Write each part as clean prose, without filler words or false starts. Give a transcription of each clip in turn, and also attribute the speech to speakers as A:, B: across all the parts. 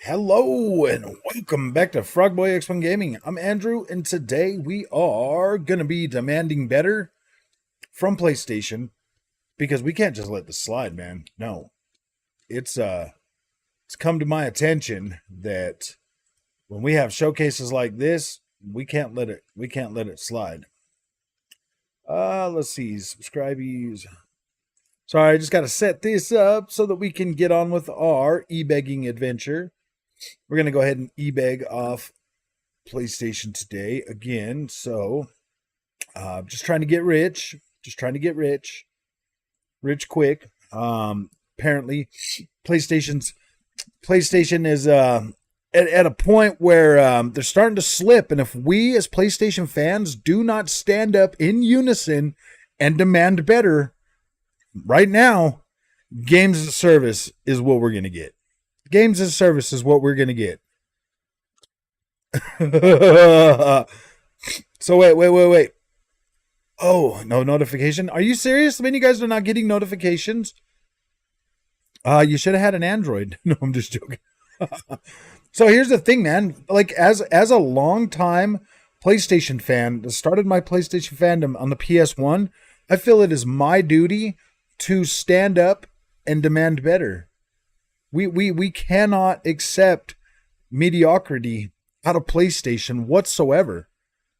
A: Hello and welcome back to Frogboy X1 Gaming. I'm Andrew, and today we are gonna be demanding better from PlayStation because we can't just let this slide, man. No, it's come to my attention that when we have showcases like this, we can't let it slide. Let's see, subscribees. Sorry, I just got to set this up so that we can get on with our e-begging adventure. We're going to go ahead and e-beg off PlayStation today again. So, just trying to get rich. Just trying to get rich. Rich quick. Apparently, PlayStation is at a point where they're starting to slip. And if we as PlayStation fans do not stand up in unison and demand better, right now, games as a service is what we're going to get. Games as a service is what we're going to get. So wait. Oh, no notification? Are you serious? I mean, you guys are not getting notifications? You should have had an Android. No, I'm just joking. So here's the thing, man. Like, as a long time PlayStation fan that started my PlayStation fandom on the PS1, I feel it is my duty to stand up and demand better. We cannot accept mediocrity out of PlayStation whatsoever.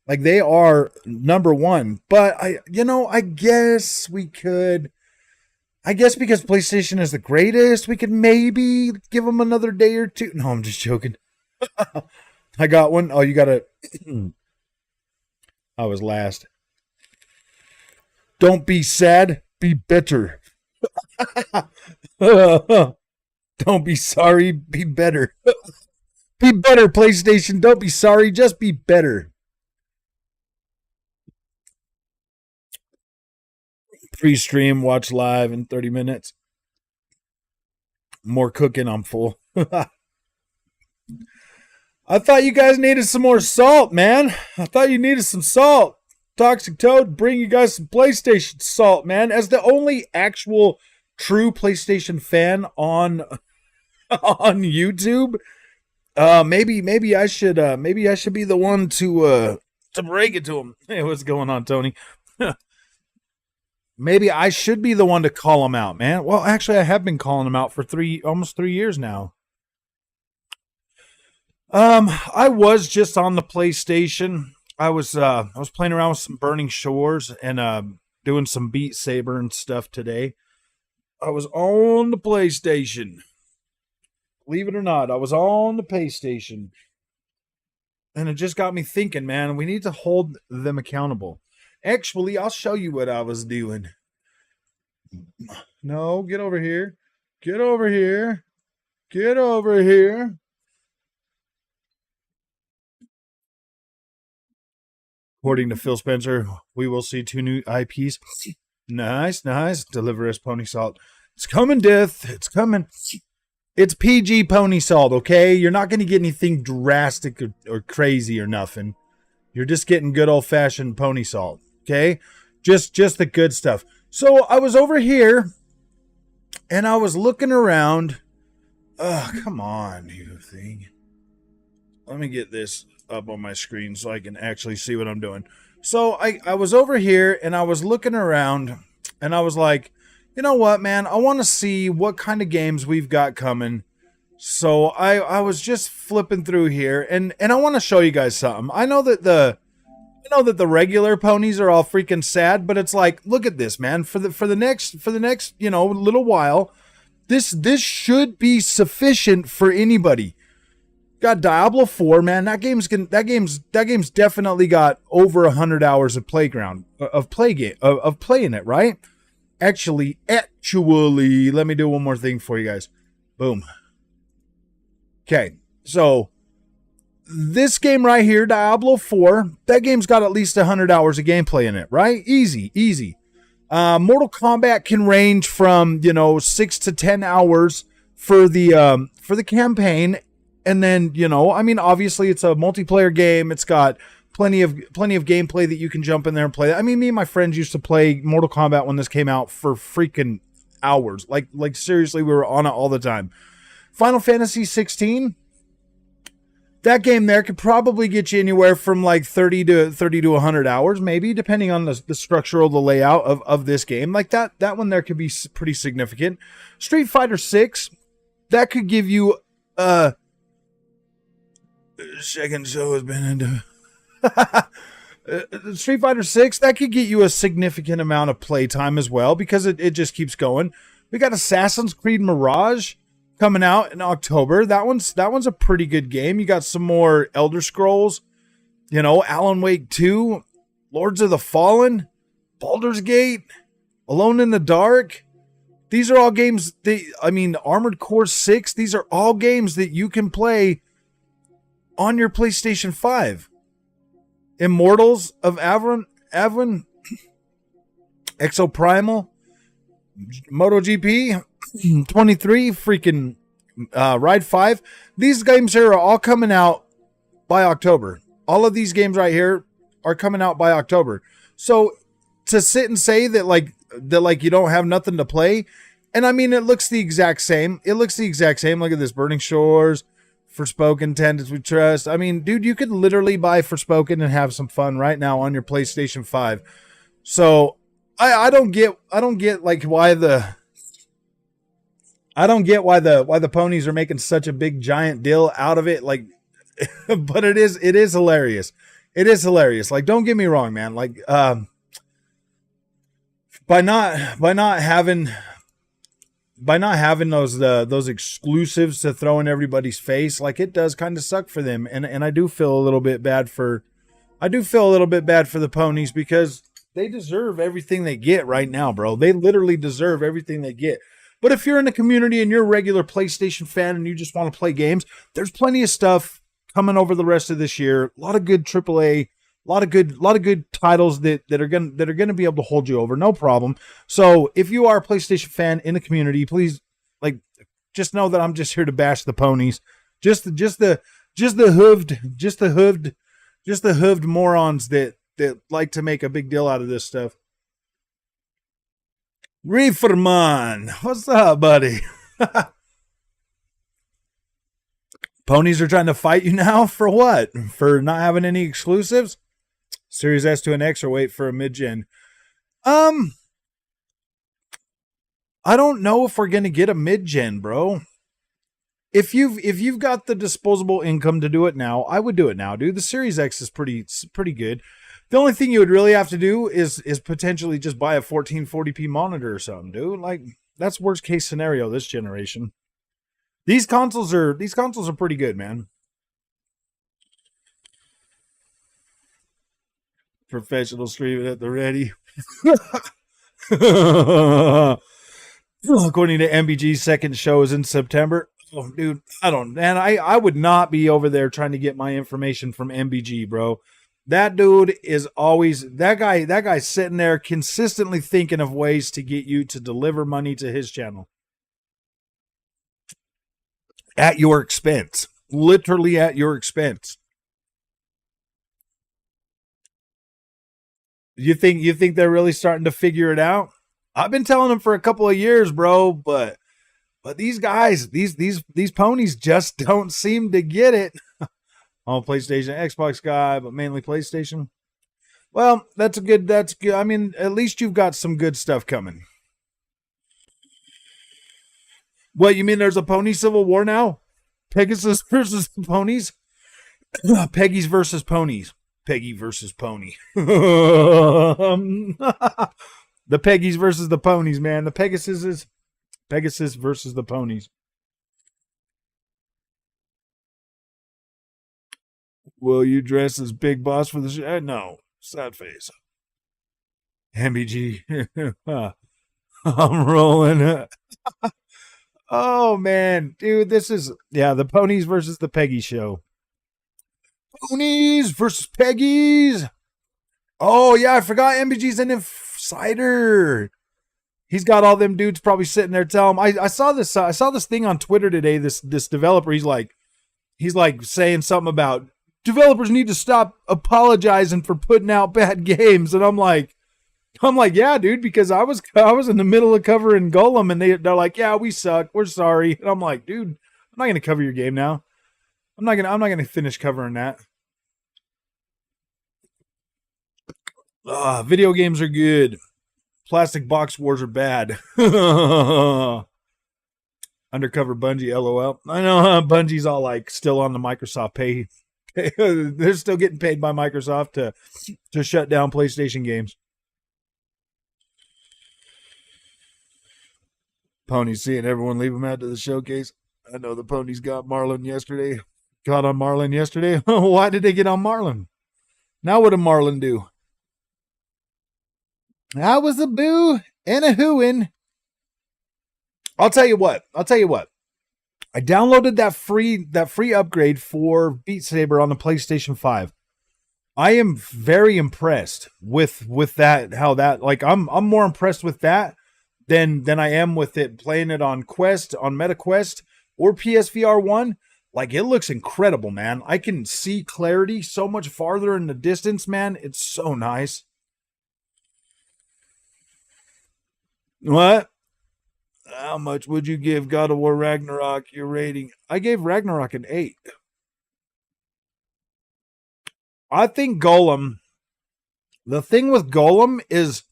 A: Like, they are number one. But I guess we could. I guess because PlayStation is the greatest, we could maybe give them another day or two. No, I'm just joking. I got one. Oh, you gotta. I was last. Don't be sad. Be better. Don't be sorry, be better. Be better, PlayStation. Don't be sorry, just be better. Pre-stream, watch live in 30 minutes. More cooking, I'm full. I thought you guys needed some more salt, man. I thought you needed some salt. Toxic Toad, bring you guys some PlayStation salt, man. As the only actual true PlayStation fan on YouTube, maybe I should be the one to break it to him. Hey, what's going on, Tony? Maybe I should be the one to call him out, man. Well, actually, I have been calling him out for almost 3 years now. I was just on the PlayStation. I was playing around with some Burning Shores and doing some Beat Saber and stuff today. I was on the PlayStation. Believe it or not, I was on the PlayStation. And it just got me thinking, man, we need to hold them accountable. Actually, I'll show you what I was doing. No, get over here. Get over here. Get over here. According to Phil Spencer, we will see 2 new IPs. Nice. Deliver us pony salt. It's coming, Death. It's coming. It's PG pony salt, okay? You're not going to get anything drastic or crazy or nothing. You're just getting good old-fashioned pony salt, okay? Just the good stuff. So I was over here, and I was looking around. Come on, you thing. Let me get this up on my screen so I can actually see what I'm doing. So I was over here, and I was looking around, and I was like, you know what, man? I want to see what kind of games we've got coming. So I was just flipping through here, and I want to show you guys something. I know that the regular ponies are all freaking sad, but it's like, look at this, man. For the next little while, this should be sufficient for anybody. Got Diablo 4, man. That game's definitely got over 100 hours of playing it, right? Actually, let me do one more thing for you guys. Boom. Okay, so this game right here, Diablo 4, that game's got at least 100 hours of gameplay in it, right? Easy. Mortal Kombat can range from 6 to 10 hours for the campaign, and then obviously it's a multiplayer game. It's got plenty of gameplay that you can jump in there and play. I mean, me and my friends used to play Mortal Kombat when this came out for freaking hours. Like seriously, we were on it all the time. Final Fantasy 16, That game there could probably get you anywhere from like 30 to 100 hours, maybe, depending on the structural, the layout of this game. Like that one there could be pretty significant. Street Fighter 6, that could give you second show has been into Street Fighter 6, that could get you a significant amount of playtime as well, because it just keeps going. We got Assassin's Creed Mirage coming out in October. That one's a pretty good game. You got some more Elder Scrolls, Alan Wake 2, Lords of the Fallen, Baldur's Gate, Alone in the Dark. These are all games Armored Core 6, these are all games that you can play on your PlayStation 5. Immortals of Avon, Exoprimal, MotoGP 23, freaking Ride 5. These games here are all coming out by October. All of these games right here are coming out by October. So to sit and say that you don't have nothing to play, and it looks the exact same. Look at this: Burning Shores, Forspoken, Tenders We Trust. Dude, you could literally buy Forspoken and have some fun right now on your PlayStation 5. So I don't get why the ponies are making such a big giant deal out of it. But it is hilarious. It is hilarious. Don't get me wrong, man. By not having those exclusives to throw in everybody's face, it does kind of suck for them. And I do feel a little bit bad for the ponies, because they deserve everything they get right now, bro. They literally deserve everything they get. But if you're in the community and you're a regular PlayStation fan and you just want to play games, there's plenty of stuff coming over the rest of this year. A lot of good AAA, a lot of good titles that are gonna be able to hold you over, no problem. So if you are a PlayStation fan in the community, please just know that I'm just here to bash the ponies, just the hooved morons that like to make a big deal out of this stuff. Reeferman, what's up, buddy? Ponies are trying to fight you now for what? For not having any exclusives? Series S to an X, or wait for a mid-gen? I don't know if we're gonna get a mid-gen, bro. If you've got the disposable income to do it now, I would do it now, dude. The Series X is pretty good. The only thing you would really have to do is potentially just buy a 1440p monitor or something, dude. That's worst case scenario this generation. These consoles are pretty good, man. Professional streaming at the ready. According to MBG's second show is in September. Oh, dude, I would not be over there trying to get my information from MBG, bro. That dude is always that guy's sitting there consistently thinking of ways to get you to deliver money to his channel at your expense, literally at your expense. You think they're really starting to figure it out? I've been telling them for a couple of years, bro, but these guys, these ponies just don't seem to get it. On PlayStation, Xbox guy, but mainly PlayStation. Well, that's good. At least you've got some good stuff coming. What, you mean there's a pony civil war now? Pegasus versus the ponies? Peggy's versus ponies. Peggy versus pony. The Peggies versus the ponies, man. The Pegasus versus the ponies. Will you dress as Big Boss for the show? No. Sad face. MBG. I'm rolling. Oh, man. Dude, this is... Yeah, the Ponies versus the Peggy show. Ponies versus Peggies. Oh, yeah, I forgot MBG's an insider. He's got all them dudes probably sitting there telling him. I saw this thing on Twitter today. This developer, he's like saying something about developers need to stop apologizing for putting out bad games. And I'm like, yeah, dude, because I was in the middle of covering Gollum, and they're like, yeah, we suck, we're sorry. And I'm like, dude, I'm not gonna cover your game now. I'm not gonna finish covering that. Video games are good. Plastic box wars are bad. Undercover Bungie, LOL. I know Bungie's all like still on the Microsoft pay. They're still getting paid by Microsoft to shut down PlayStation games. Pony's seeing everyone leave him out to the showcase. I know the ponies got Marlin yesterday. Got on Marlin yesterday. Why did they get on Marlin? Now what did Marlin do? I was a boo and a hooin'. I'll tell you what. I downloaded that free upgrade for Beat Saber on the PlayStation 5. I am very impressed with that. How that, like, I'm more impressed with that than I am with it playing it on Quest, on MetaQuest, or PSVR 1. Like, it looks incredible, man. I can see clarity so much farther in the distance, man. It's so nice. What? How much would you give God of War Ragnarok your rating? I gave Ragnarok an 8. I think Gollum, the thing with Gollum is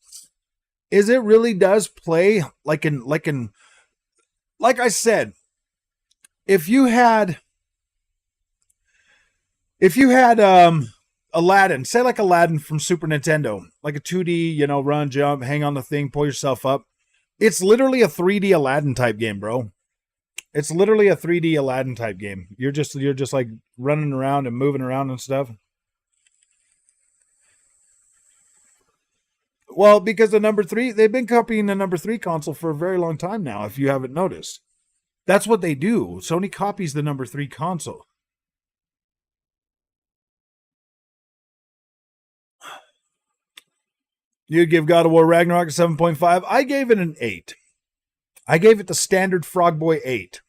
A: it really does play like I said, if you had Aladdin, say like Aladdin from Super Nintendo, like a 2D, run, jump, hang on the thing, pull yourself up. It's literally a 3D Aladdin type game, bro. It's literally a 3D Aladdin type game. You're just like running around and moving around and stuff. Well, because the number 3, they've been copying the number 3 console for a very long time now, if you haven't noticed. That's what they do. Sony copies the number 3 console. You give God of War Ragnarok a 7.5. I gave it an 8. I gave it the standard Frog Boy 8.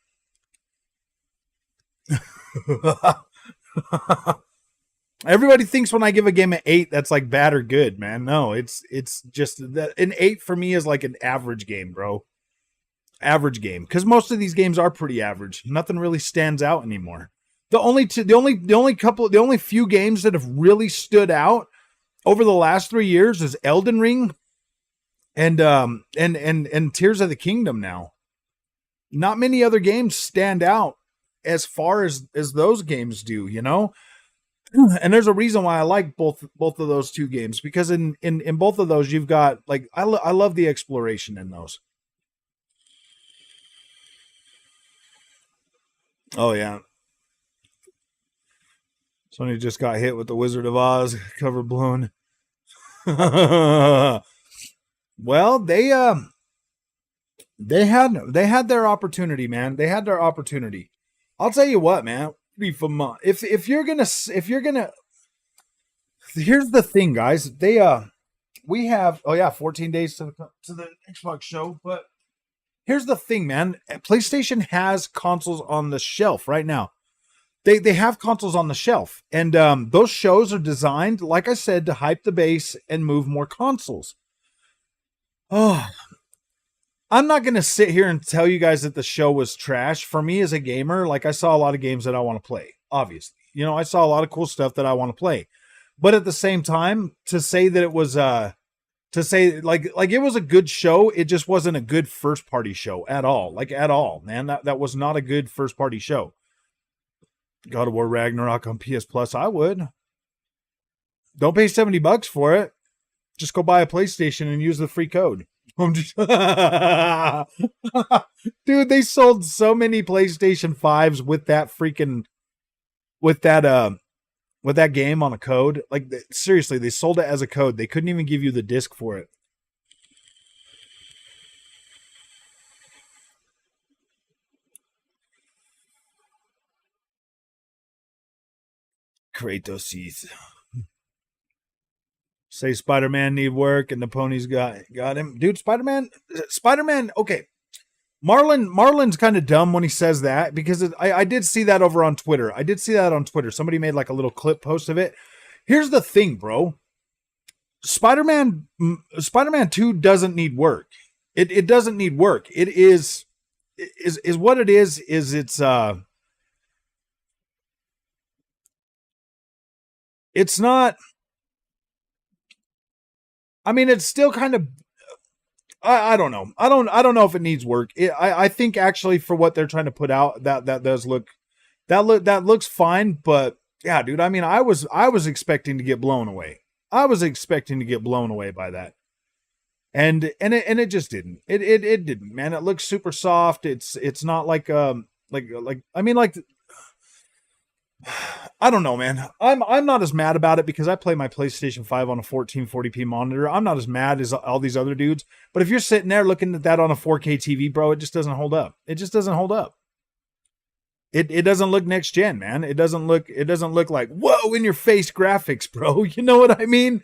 A: Everybody thinks when I give a game an 8, that's like bad or good, man. No, it's just that an 8 for me is like an average game, bro. Average game, because most of these games are pretty average. Nothing really stands out anymore. The only few games that have really stood out over the last 3 years is Elden Ring and Tears of the Kingdom now. Not many other games stand out as far as those games do, And there's a reason why I like both of those two games, because in both of those you've got, like, I love the exploration in those. Oh yeah. Sony just got hit with the Wizard of Oz cover blown. Well, they had their opportunity, man. They had their opportunity. I'll tell you what, man. If you're gonna, here's the thing, guys. We have 14 days to the Xbox show, but here's the thing, man. PlayStation has consoles on the shelf right now. They have consoles on the shelf, and those shows are designed, like I said, to hype the base and move more consoles. Oh, I'm not going to sit here and tell you guys that the show was trash. For me as a gamer, like, I saw a lot of games that I want to play, obviously. I saw a lot of cool stuff that I want to play. But at the same time, to say that it was like it was a good show, it just wasn't a good first party show at all. Like, at all, man. That was not a good first party show. God of War Ragnarok on PS Plus, I would. Don't pay $70 for it. Just go buy a PlayStation and use the free code. Dude, they sold so many PlayStation 5s with that game on a code. Like, seriously, they sold it as a code. They couldn't even give you the disc for it. Kratos. Say Spider-Man need work and the ponies got him. Dude, Spider-Man, okay. Marlin's kind of dumb when he says that, because I did see that over on Twitter. Somebody made like a little clip post of it. Here's the thing, bro. Spider-Man 2 doesn't need work. It doesn't need work. It is what it is it's It's not. I mean, it's still kind of. I don't know. I don't know if it needs work. I think actually for what they're trying to put out, that does look that looks fine. But yeah, dude. I mean, I was expecting to get blown away. I was expecting to get blown away by that. And it just didn't. It didn't, man. It looks super soft. It's not like I mean, like, I don't know, man. I'm not as mad about it because I play my PlayStation 5 on a 1440p monitor. I'm not as mad as all these other dudes. But if you're sitting there looking at that on a 4K TV, bro, it just doesn't hold up. It just doesn't hold up. It doesn't look next gen, man. It doesn't look like whoa in your face graphics, bro. You know what I mean?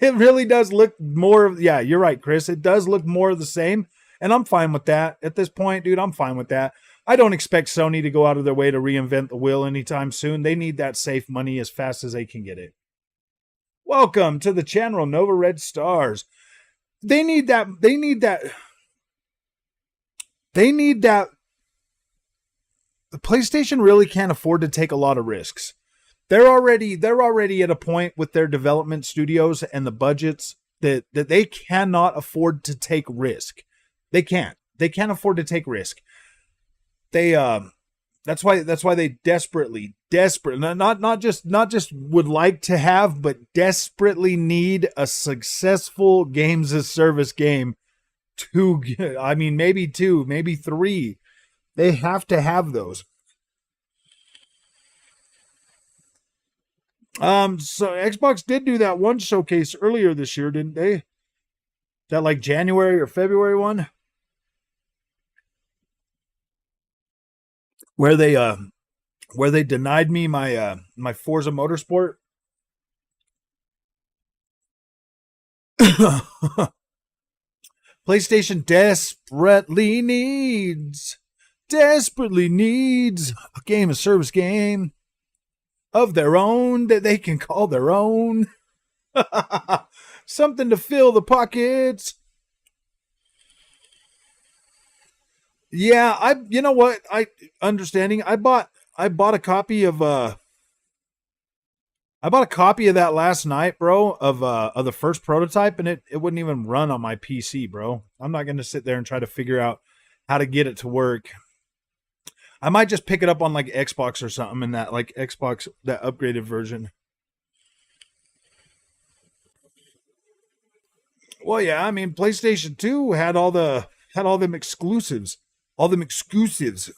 A: It really does look more of, yeah, you're right, Chris. It does look more of the same. And I'm fine with that. At this point, dude, I'm fine with that. I don't expect Sony to go out of their way to reinvent the wheel anytime soon. They need that safe money as fast as they can get it. Welcome to the channel, Nova Red Stars. They need that. They need that. They need that. The PlayStation really can't afford to take a lot of risks. They're already at a point with their development studios and the budgets that they cannot afford to take risk. They can't. They can't afford to take risk. They that's why they desperately not just would like to have, but desperately need a successful games as service game. I mean, maybe two, maybe three. They have to have those. So Xbox did do that one showcase earlier this year, didn't they? That like January or February one, where they denied me my Forza Motorsport. PlayStation desperately needs a game of service game of their own that they can call their own. Something to fill the pockets. Yeah, you know what? I bought a copy of that last night, bro, of the first prototype, and it wouldn't even run on my PC, bro. I'm not gonna sit there and try to figure out how to get it to work. I might just pick it up on like Xbox or something, and that like Xbox, that upgraded version. Well, yeah, I mean, PlayStation 2 had all them exclusives, all them exclusives.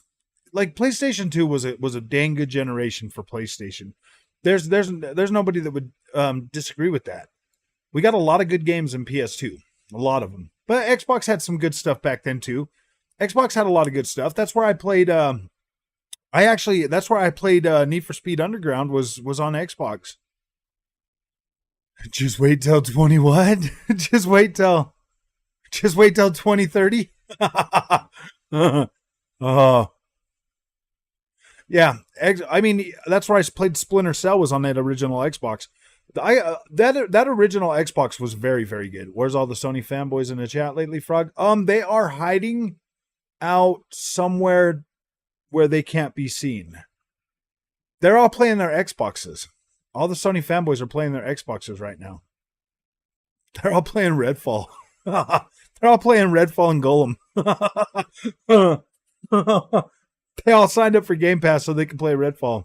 A: Like PlayStation 2 was a dang good generation for PlayStation. There's nobody that would disagree with that. We got a lot of good games in PS2, a lot of them. But Xbox had some good stuff back then too. Xbox had a lot of good stuff. That's where I played. That's where I played Need for Speed Underground was on Xbox. Just wait till 20 what? just wait till 2030. Oh. Yeah, I mean, that's where I played Splinter Cell was on that original Xbox. That original Xbox was very, very good. Where's all the Sony fanboys in the chat lately, Frog? They are hiding out somewhere where they can't be seen. They're all playing their Xboxes. All the Sony fanboys are playing their Xboxes right now. They're all playing Redfall. They're all playing Redfall and Gollum. They all signed up for Game Pass so they can play Redfall.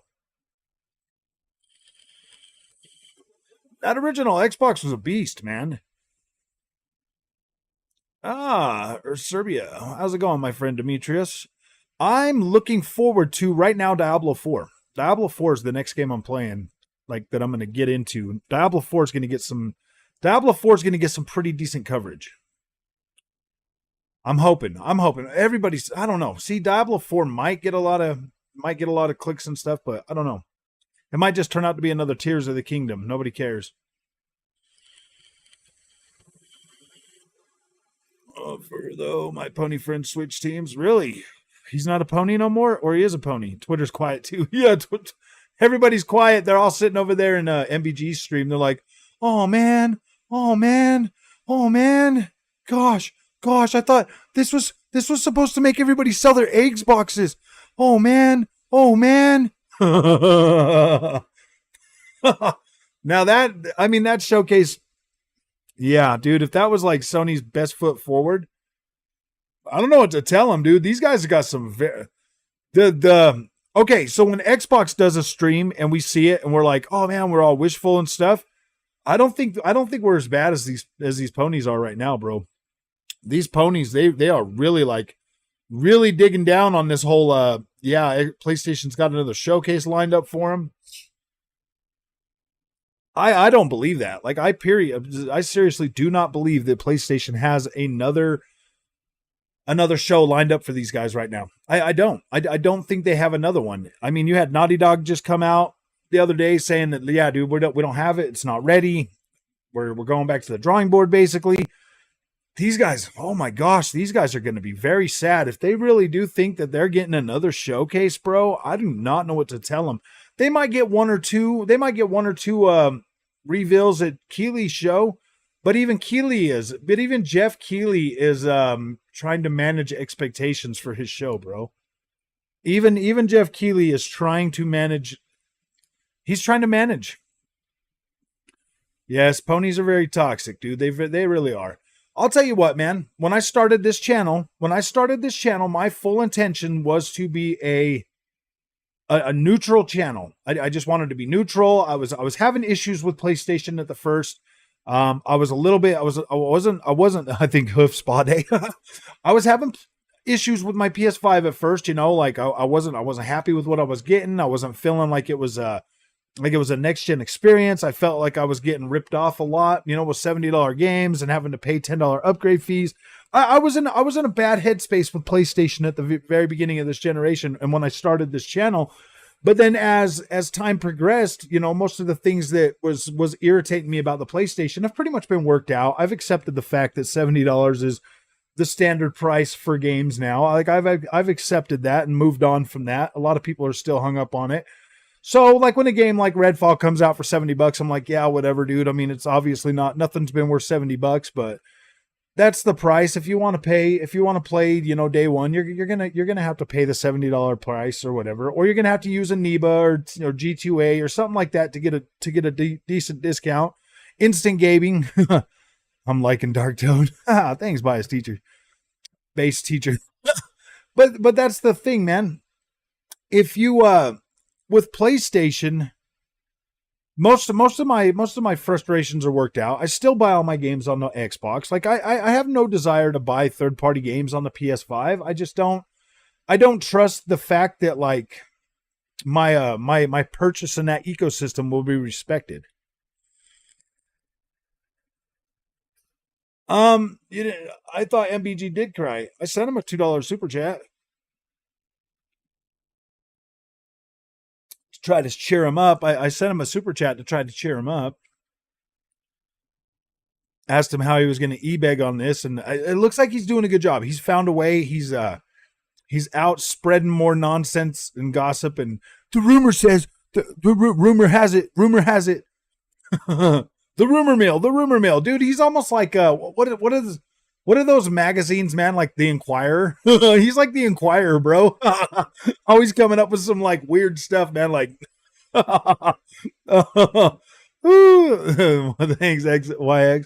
A: That original Xbox was a beast, man. Serbia. How's it going, my friend Demetrius? I'm looking forward to right now Diablo 4. Diablo 4 is the next game I'm playing, like that I'm going to get into. Diablo 4 is going to get some pretty decent coverage. I'm hoping. Everybody's, I don't know. See, Diablo 4 might get a lot of clicks and stuff, but I don't know. It might just turn out to be another Tears of the Kingdom. Nobody cares. For though my pony friend switch teams, really? He's not a pony no more, or he is a pony. Twitter's quiet too. Yeah, everybody's quiet. They're all sitting over there in MBG's stream. They're like, oh man, gosh, I thought this was supposed to make everybody sell their eggs boxes. Oh man. Now that, I mean, that showcase, yeah, dude, if that was like Sony's best foot forward, I don't know what to tell them, dude. These guys have got some okay, so when Xbox does a stream and we see it and we're like, oh man, we're all wishful and stuff. I don't think we're as bad as these ponies are right now, bro. These ponies, they are really like really digging down on this whole yeah, PlayStation's got another showcase lined up for them. I don't believe that. Like I seriously do not believe that PlayStation has another show lined up for these guys right now. I don't. I don't think they have another one. I mean, you had Naughty Dog just come out the other day saying that, yeah, dude, we don't have it. It's not ready. We're going back to the drawing board, basically. These guys, oh my gosh, these guys are going to be very sad. If they really do think that they're getting another showcase, bro, I do not know what to tell them. They might get one or two reveals at Keighley's show, but even Jeff Keighley is trying to manage expectations for his show, bro. Even Jeff Keighley is trying to manage. He's trying to manage. Yes, ponies are very toxic, dude. They really are. I'll tell you what, man. When I started this channel, my full intention was to be a neutral channel. I just wanted to be neutral. I was having issues with PlayStation at the first. I wasn't, I think Hoof Spa Day. I was having issues with my PS5 at first, you know, like I wasn't happy with what I was getting. I wasn't feeling like it was a next gen experience. I felt like I was getting ripped off a lot, you know, with $70 games and having to pay $10 upgrade fees. I was in a bad headspace with PlayStation at the very beginning of this generation. And when I started this channel, but then as time progressed, you know, most of the things that was irritating me about the PlayStation have pretty much been worked out. I've accepted the fact that $70 is the standard price for games now. Like I've accepted that and moved on from that. A lot of people are still hung up on it. So like when a game like Redfall comes out for $70, I'm like, yeah, whatever, dude. I mean, it's obviously nothing's been worth $70, but that's the price. If you want to play, you know, day one, you're gonna have to pay the $70 price or whatever, or you're gonna have to use a NEBA or, you know, G2A or something like that to get a decent discount. Instant gaming. I'm liking Dark Toad. Thanks, bias teacher, base teacher. but that's the thing, man. If you with PlayStation, most of my frustrations are worked out. I still buy all my games on the Xbox. Like I have no desire to buy third-party games on the PS5. I just don't. I don't trust the fact that like my purchase in that ecosystem will be respected. I thought MBG did cry. I sent him a $2 super chat to try to cheer him up. I sent him a super chat to try to cheer him up. Asked him how he was going to e-beg on this, and it looks like he's doing a good job. He's found a way. He's out spreading more nonsense and gossip. And the rumor says, the rumor has it. The rumor mill, dude. He's almost like what are those magazines, man? Like the Inquirer. He's like the Inquirer, bro. Always coming up with some like weird stuff, man. Like, thanks XYX.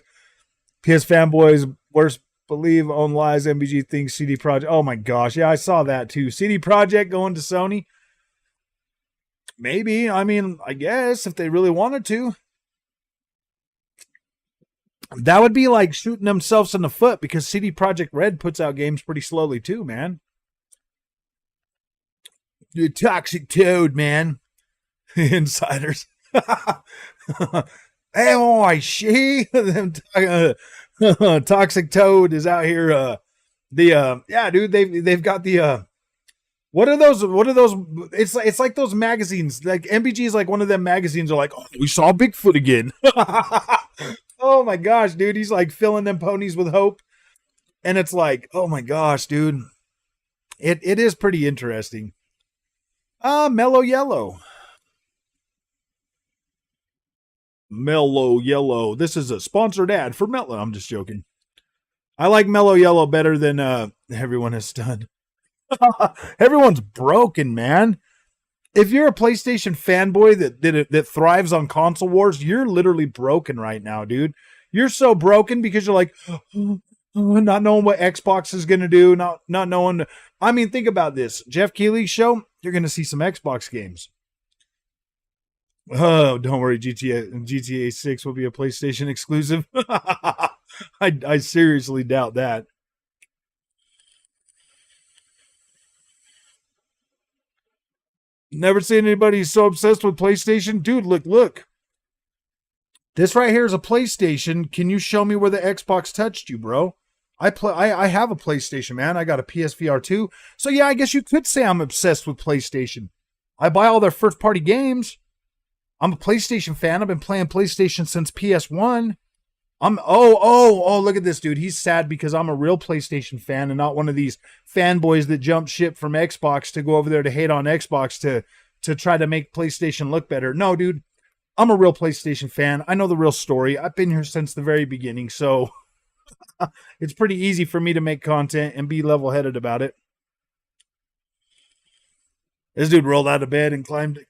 A: PS fanboys worst believe on lies. MBG thinks CD Projekt. Oh my gosh, yeah, I saw that too. CD Projekt going to Sony. Maybe. I mean, I guess if they really wanted to. That would be like shooting themselves in the foot because CD Projekt Red puts out games pretty slowly too, man. You toxic toad, man. Insiders. Hey, oh, she toxic toad is out here. Yeah, dude, they've got the what are those? It's like those magazines. Like MBG is like one of them magazines are like, oh, we saw Bigfoot again. Oh my gosh, dude. He's like filling them ponies with hope. And it's like, oh my gosh, dude. It is pretty interesting. Mellow Yellow. Mellow Yellow. This is a sponsored ad for Mellow. I'm just joking. I like Mellow Yellow better than everyone has done. Everyone's broken, man. If you're a PlayStation fanboy that thrives on console wars, you're literally broken right now, dude. You're so broken because you're like, not knowing what Xbox is gonna do, not knowing. I mean, think about this. Jeff Keighley's show, you're gonna see some Xbox games. Oh, don't worry, GTA 6 will be a PlayStation exclusive. I seriously doubt that. Never seen anybody so obsessed with PlayStation. Dude, look. This right here is a PlayStation. Can you show me where the Xbox touched you, bro? I have a PlayStation, man. I got a PSVR 2. So yeah, I guess you could say I'm obsessed with PlayStation. I buy all their first party games. I'm a PlayStation fan. I've been playing PlayStation since PS1. Look at this dude. He's sad because I'm a real PlayStation fan and not one of these fanboys that jump ship from Xbox to go over there to hate on Xbox to try to make PlayStation look better. No, dude. I'm a real PlayStation fan. I know the real story. I've been here since the very beginning, so it's pretty easy for me to make content and be level-headed about it. This dude rolled out of bed and climbed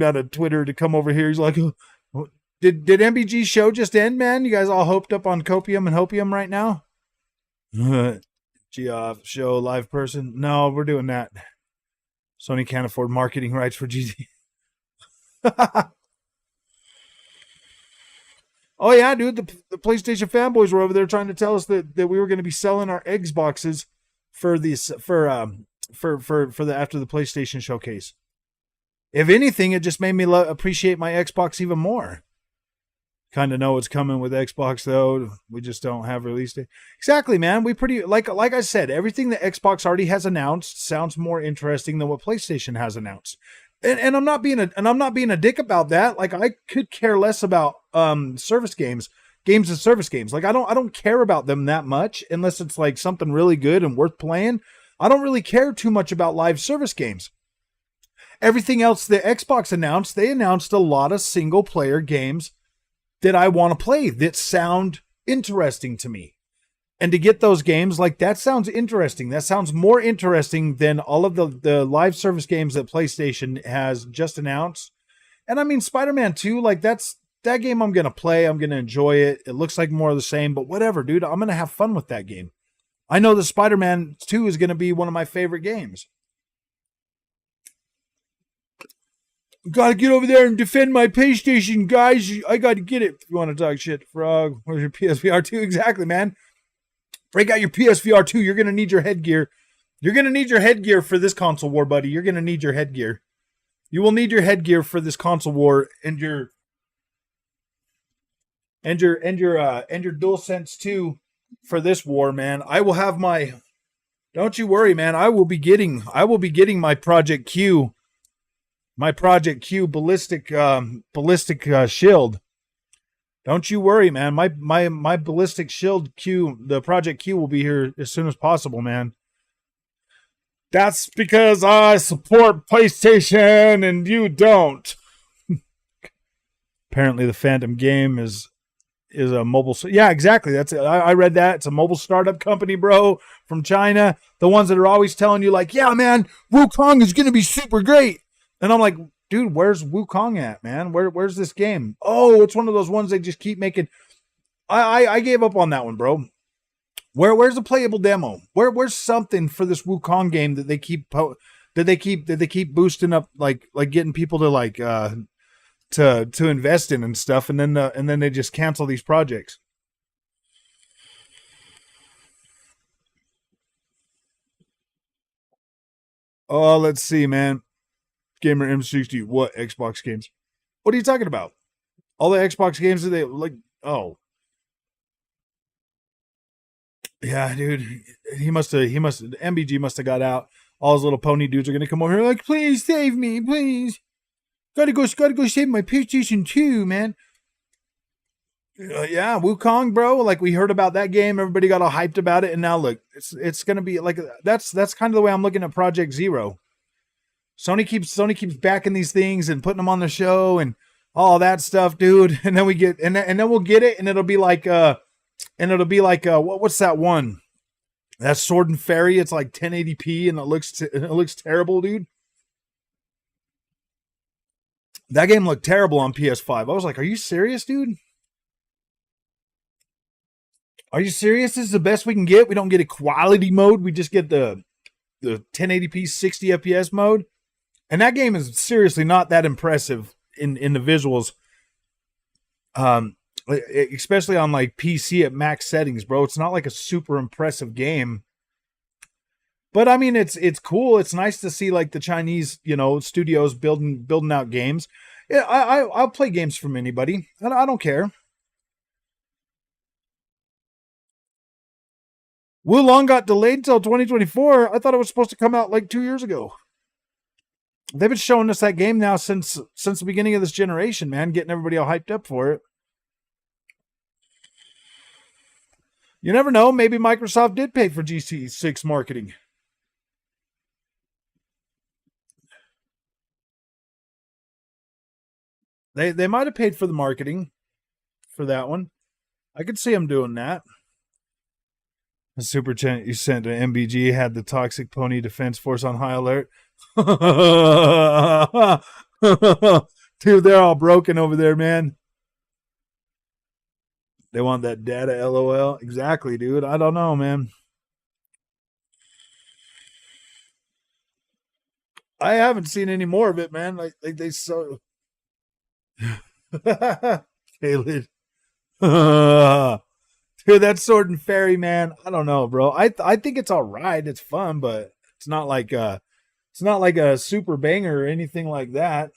A: out of Twitter to come over here. He's like, did MBG's show just end, man? You guys all hoped up on copium and hopium right now? Geoff show live person. No, we're doing that. Sony can't afford marketing rights for GT. Oh yeah, dude, the PlayStation fanboys were over there trying to tell us that we were going to be selling our Xboxes for this for the after the PlayStation showcase. If anything, it just made me appreciate my Xbox even more. Kind of know what's coming with Xbox though. We just don't have release date. Exactly, man. We pretty like I said, everything that Xbox already has announced sounds more interesting than what PlayStation has announced. And I'm not being a dick about that. Like I could care less about service games and service games. Like I don't care about them that much unless it's like something really good and worth playing. I don't really care too much about live service games. Everything else that Xbox announced, they announced a lot of single player games that I want to play that sound interesting to me. And to get those games, like that sounds interesting. That sounds more interesting than all of the live service games that PlayStation has just announced. And I mean, Spider-Man 2, like that game I'm going to play. I'm going to enjoy it. It looks like more of the same, but whatever, dude. I'm going to have fun with that game. I know the Spider-Man 2 is going to be one of my favorite games. Gotta get over there and defend my PlayStation, guys. I gotta get it. If you want to talk shit, Frog, where's your PSVR 2? Exactly, man. Break out your PSVR 2. You're going to need your headgear. You're going to need your headgear for this console war, buddy. You're going to need your headgear. You will need your headgear for this console war and your DualSense 2 for this war, man. I will have my Don't you worry, man. I will be getting my Project Q ballistic shield. Don't you worry, man. My ballistic shield Q, the Project Q, will be here as soon as possible, man. That's because I support PlayStation and you don't. Apparently, the Phantom game is a mobile. Yeah, exactly. That's it. I read that. It's a mobile startup company, bro, from China. The ones that are always telling you, like, yeah, man, Wukong is going to be super great. And I'm like, dude, where's Wukong at, man? Where's this game? Oh, it's one of those ones they just keep making. I gave up on that one, bro. Where's the playable demo? Where's something for this Wukong game that they keep boosting up, like getting people to like to invest in and stuff, and then they just cancel these projects. Oh, let's see, man. Gamer M60, what Xbox games? What are you talking about? All the Xbox games that they like? Oh, yeah, dude. MBG must have got out. All his little pony dudes are gonna come over here like, please save me, please. Gotta go save my PlayStation 2, man. Yeah, Wukong, bro. Like we heard about that game, everybody got all hyped about it, and now look, it's gonna be like that's kind of the way I'm looking at Project Zero. Sony keeps backing these things and putting them on the show and all that stuff, dude. And then we get and then we'll get it, and it'll be like what's that one? That Sword and Fairy. It's like 1080p, and it looks terrible, dude. That game looked terrible on PS5. I was like, are you serious, dude? Are you serious? This is the best we can get. We don't get equality mode. We just get the 1080p 60 FPS mode. And that game is seriously not that impressive in the visuals. Especially on like PC at max settings, bro. It's not like a super impressive game. But I mean, it's cool. It's nice to see like the Chinese, studios building out games. Yeah, I'll play games from anybody. I don't care. Wulong got delayed until 2024. I thought it was supposed to come out like 2 years ago. They've been showing us that game now since the beginning of this generation, man, getting everybody all hyped up for it. You never know. Maybe Microsoft did pay for GT6 marketing. They might have paid for the marketing for that one. I could see them doing that. The super chat you sent to MBG had the Toxic Pony Defense Force on high alert. Dude, they're all broken over there, man. They want that data, LOL. Exactly, dude. I don't know, man. I haven't seen any more of it, man. Like they so. Caleb. Dude, that Sword and Fairy, man. I don't know, bro. I think it's all right. It's fun, but it's not like a super banger or anything like that.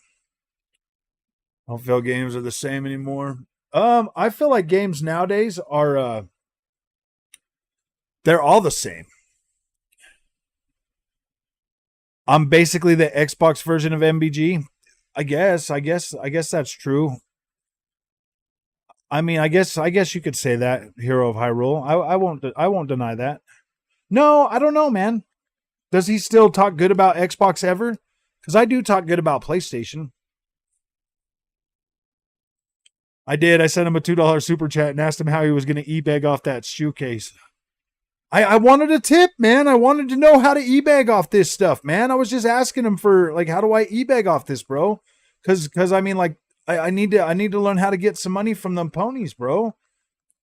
A: I don't feel games are the same anymore. I feel like games nowadays are they're all the same. I'm basically the Xbox version of MBG. I guess that's true. I mean, I guess you could say that, Hero of Hyrule. I won't deny that. No, I don't know, man. Does he still talk good about Xbox ever? Because I do talk good about PlayStation. I did. I sent him a $2 super chat and asked him how he was going to e-bag off that shoe case. I wanted a tip, man. I wanted to know how to e-bag off this stuff, man. I was just asking him for, like, how do I e-bag off this, bro? Because I mean, like, I need to learn how to get some money from them ponies, bro.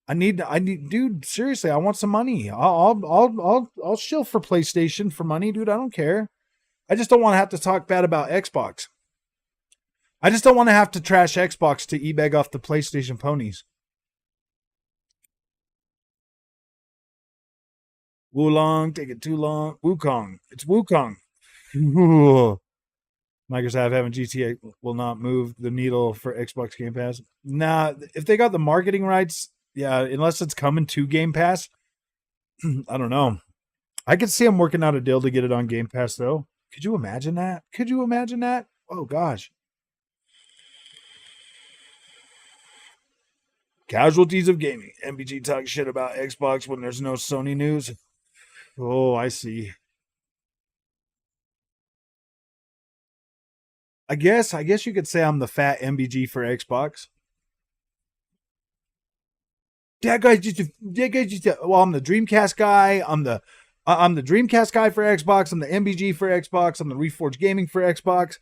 A: I need, dude. Seriously, I want some money. I'll shill for PlayStation for money, dude. I don't care. I just don't want to have to talk bad about Xbox. I just don't want to have to trash Xbox to e-bag off the PlayStation ponies. Wulong, take it too long. Wukong. It's Wukong. Microsoft having GTA will not move the needle for Xbox Game Pass. Nah, if they got the marketing rights, yeah, unless it's coming to Game Pass, I don't know. I could see them working out a deal to get it on Game Pass, though. Could you imagine that? Oh, gosh. Casualties of gaming. MBG talks shit about Xbox when there's no Sony news. Oh, I see. I guess you could say I'm the fat MBG for Xbox. Well, I'm the Dreamcast guy. I'm the Dreamcast guy for Xbox. I'm the MBG for Xbox. I'm the Reforged Gaming for Xbox.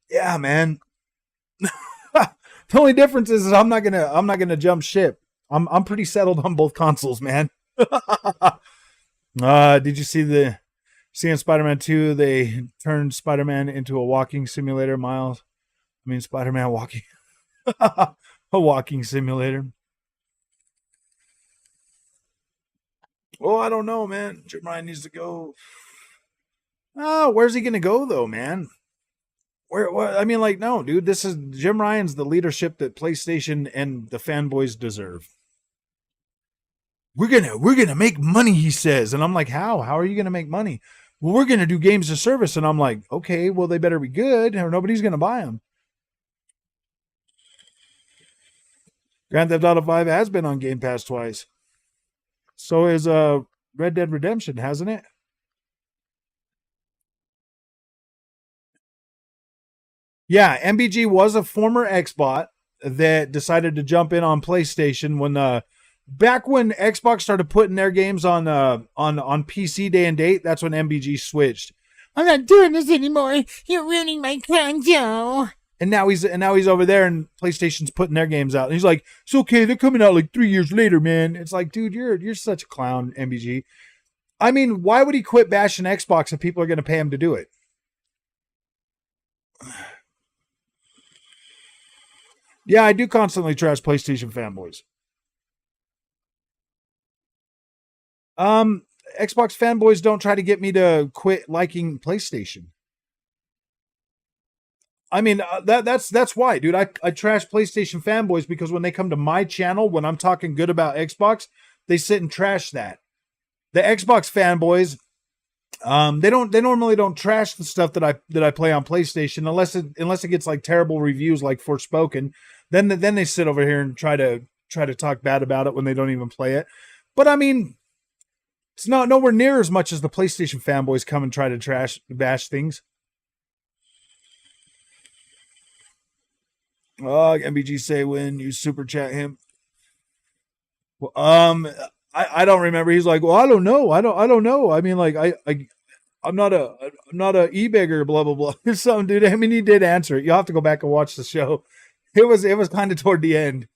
A: Yeah, man. The only difference is I'm not gonna jump ship. I'm pretty settled on both consoles, man. Did you see in Spider-Man 2 they turned Spider-Man into a walking simulator, Miles? I mean Spider-Man walking a walking simulator. Oh, I don't know, man. Jim Ryan needs to go. Oh, where's he gonna go though, man? I mean, like, no, dude. This is Jim Ryan's the leadership that PlayStation and the fanboys deserve. We're gonna make money, he says, and I'm like, how? How are you gonna make money? Well, we're gonna do games of service, and I'm like, okay, well, they better be good, or nobody's gonna buy them. Grand Theft Auto 5 has been on Game Pass twice. So is Red Dead Redemption, hasn't it? Yeah, MBG was a former Xbot that decided to jump in on PlayStation when back when Xbox started putting their games on PC day and date. That's when MBG switched.
B: I'm not doing this anymore. You're ruining my console.
A: And now he's over there, and PlayStation's putting their games out. And he's like, it's okay, they're coming out like 3 years later, man. It's like, dude, you're such a clown, MBG. I mean, why would he quit bashing Xbox if people are going to pay him to do it? Yeah, I do constantly trash PlayStation fanboys. Xbox fanboys don't try to get me to quit liking PlayStation. I mean, that's why, dude. I trash PlayStation fanboys because when they come to my channel, when I'm talking good about Xbox, they sit and trash that. The Xbox fanboys, they normally don't trash the stuff that I play on PlayStation unless it gets like terrible reviews like Forspoken. Then they sit over here and try to talk bad about it when they don't even play it. But I mean, it's not nowhere near as much as the PlayStation fanboys come and try to bash things. MBG say when you super chat him. Well, I don't remember. He's like, well, I don't know. I don't know. I mean, like, I'm not a e-beggar, blah, blah, blah. Something, dude. I mean, he did answer it. You'll have to go back and watch the show. It was kind of toward the end.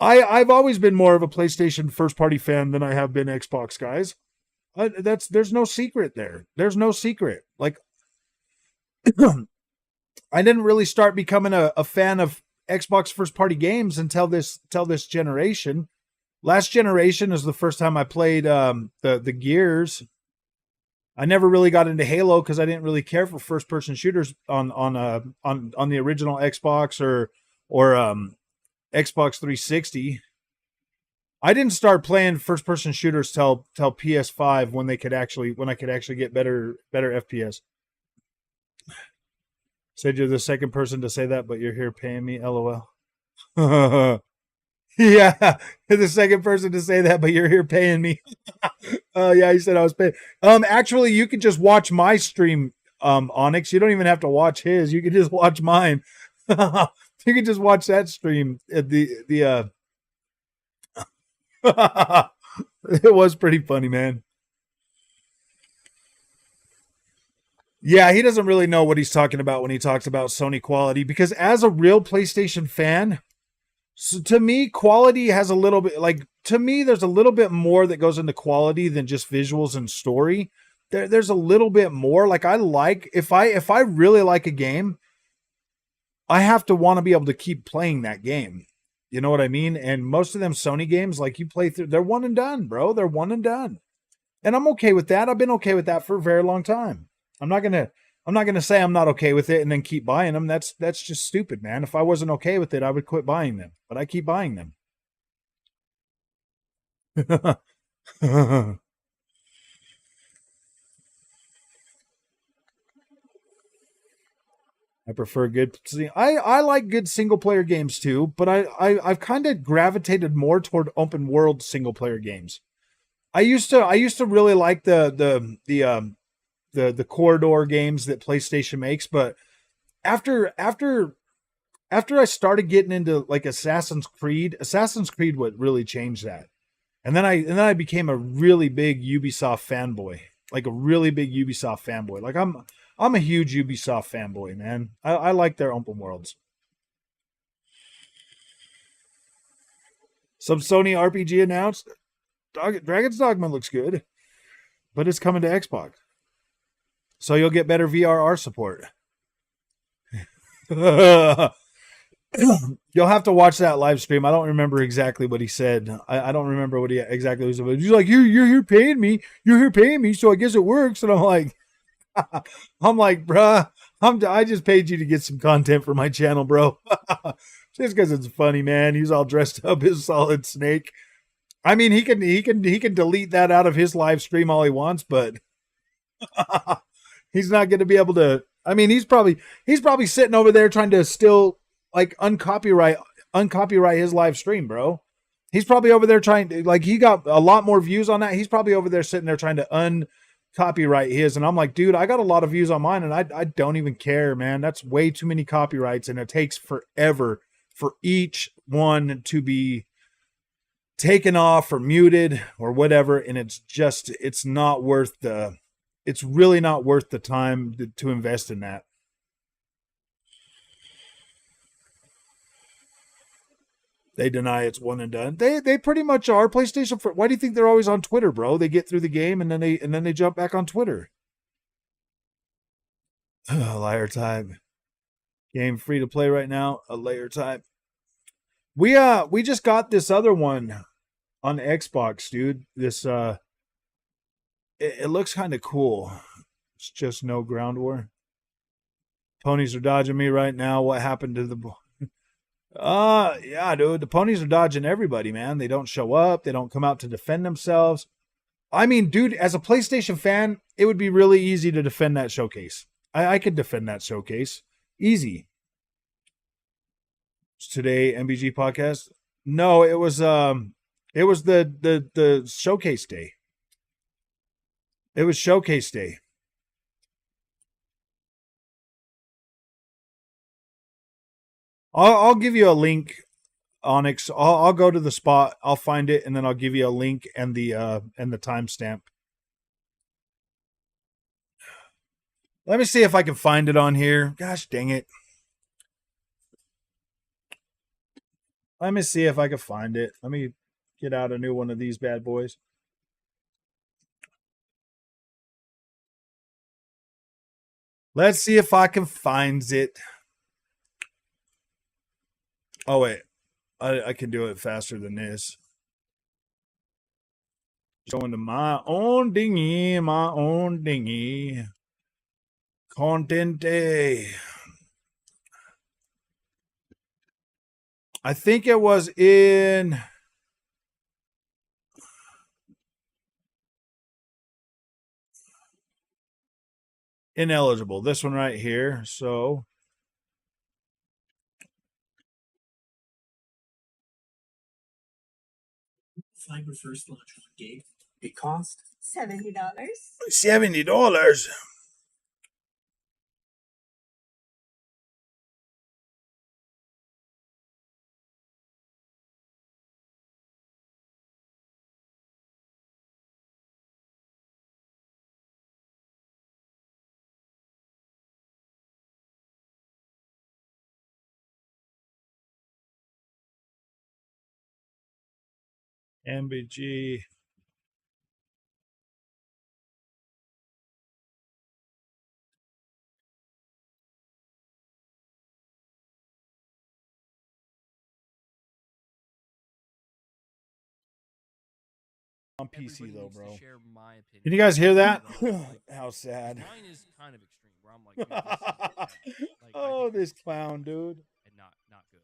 A: I've always been more of a PlayStation first party fan than I have been Xbox, guys. There's no secret there. There's no secret. Like, I didn't really start becoming a fan of Xbox first party games until this generation. Last generation is the first time I played the Gears. I never really got into Halo because I didn't really care for first person shooters on the original Xbox or Xbox 360. I didn't start playing first person shooters till PS5 when I could actually get better FPS. Said you're the second person to say that, but you're here paying me, LOL. Yeah, you're the second person to say that, but you're here paying me. Yeah, he said I was paying. Actually, you could just watch my stream, Onyx. You don't even have to watch his. You can just watch mine. You can just watch that stream. It was pretty funny, man. Yeah, he doesn't really know what he's talking about when he talks about Sony quality, because as a real PlayStation fan, so to me, quality has a little bit, like, to me, there's a little bit more that goes into quality than just visuals and story. There's a little bit more. Like, if I really like a game, I have to want to be able to keep playing that game. You know what I mean? And most of them Sony games, like, you play through, they're one and done, bro. They're one and done. And I'm okay with that. I've been okay with that for a very long time. I'm not gonna say I'm not okay with it and then keep buying them. That's just stupid, man. If I wasn't okay with it, I would quit buying them. But I keep buying them. I prefer good. I like good single player games too, but I've kind of gravitated more toward open world single player games. I used to really like the corridor games that PlayStation makes, but after I started getting into like Assassin's Creed what really changed that. And then I became a really big Ubisoft fanboy. Like a really big Ubisoft fanboy. Like I'm a huge Ubisoft fanboy, man. I like their open worlds. Some Sony RPG announced. Dragon's Dogma looks good, but it's coming to Xbox. So you'll get better VRR support. You'll have to watch that live stream. I don't remember exactly what he said. I don't remember what he exactly said. He's like, you're here paying me. You're here paying me, so I guess it works. And I'm like, bruh, I just paid you to get some content for my channel, bro. Just because it's funny, man. He's all dressed up as Solid Snake. I mean, he can delete that out of his live stream all he wants, but he's not going to be able to. I mean, he's probably sitting over there trying to still like uncopyright his live stream, bro. He's probably over there trying to, like, he got a lot more views on that. He's probably over there sitting there trying to uncopyright his. And I'm like, dude, I got a lot of views on mine and I don't even care, man. That's way too many copyrights and it takes forever for each one to be taken off or muted or whatever. And it's not worth the it's really not worth the time to invest in that. They deny it's one and done. They pretty much are. PlayStation. Why do you think they're always on Twitter, bro? They get through the game and then they jump back on Twitter. Liar time. Game free to play right now. A layer time. We just got this other one on Xbox, dude. This it looks kind of cool. It's just no ground war. Ponies are dodging me right now. What happened to the yeah, dude. The ponies are dodging everybody, man. They don't show up. They don't come out to defend themselves. I mean, dude, as a PlayStation fan, it would be really easy to defend that showcase. I could defend that showcase. Easy. Today, MBG podcast? No, it was the showcase day. It was showcase day. I'll give you a link, Onyx. I'll go to the spot. I'll find it, and then I'll give you a link and the timestamp. Let me see if I can find it on here. Gosh dang it. Let me see if I can find it. Let me get out a new one of these bad boys. Let's see if I can find it. Oh, wait. I can do it faster than this. Going to my own dinghy. Content day. I think it was in ineligible. This one right here. So
B: Fiber first launch on gig. It cost
C: $70.
A: $70. MBG. On PC though, bro. Can you guys hear that? How sad.
D: Mine is kind of extreme, where I'm like, dude, this is like,
A: oh, this clown, dude.
D: And not good.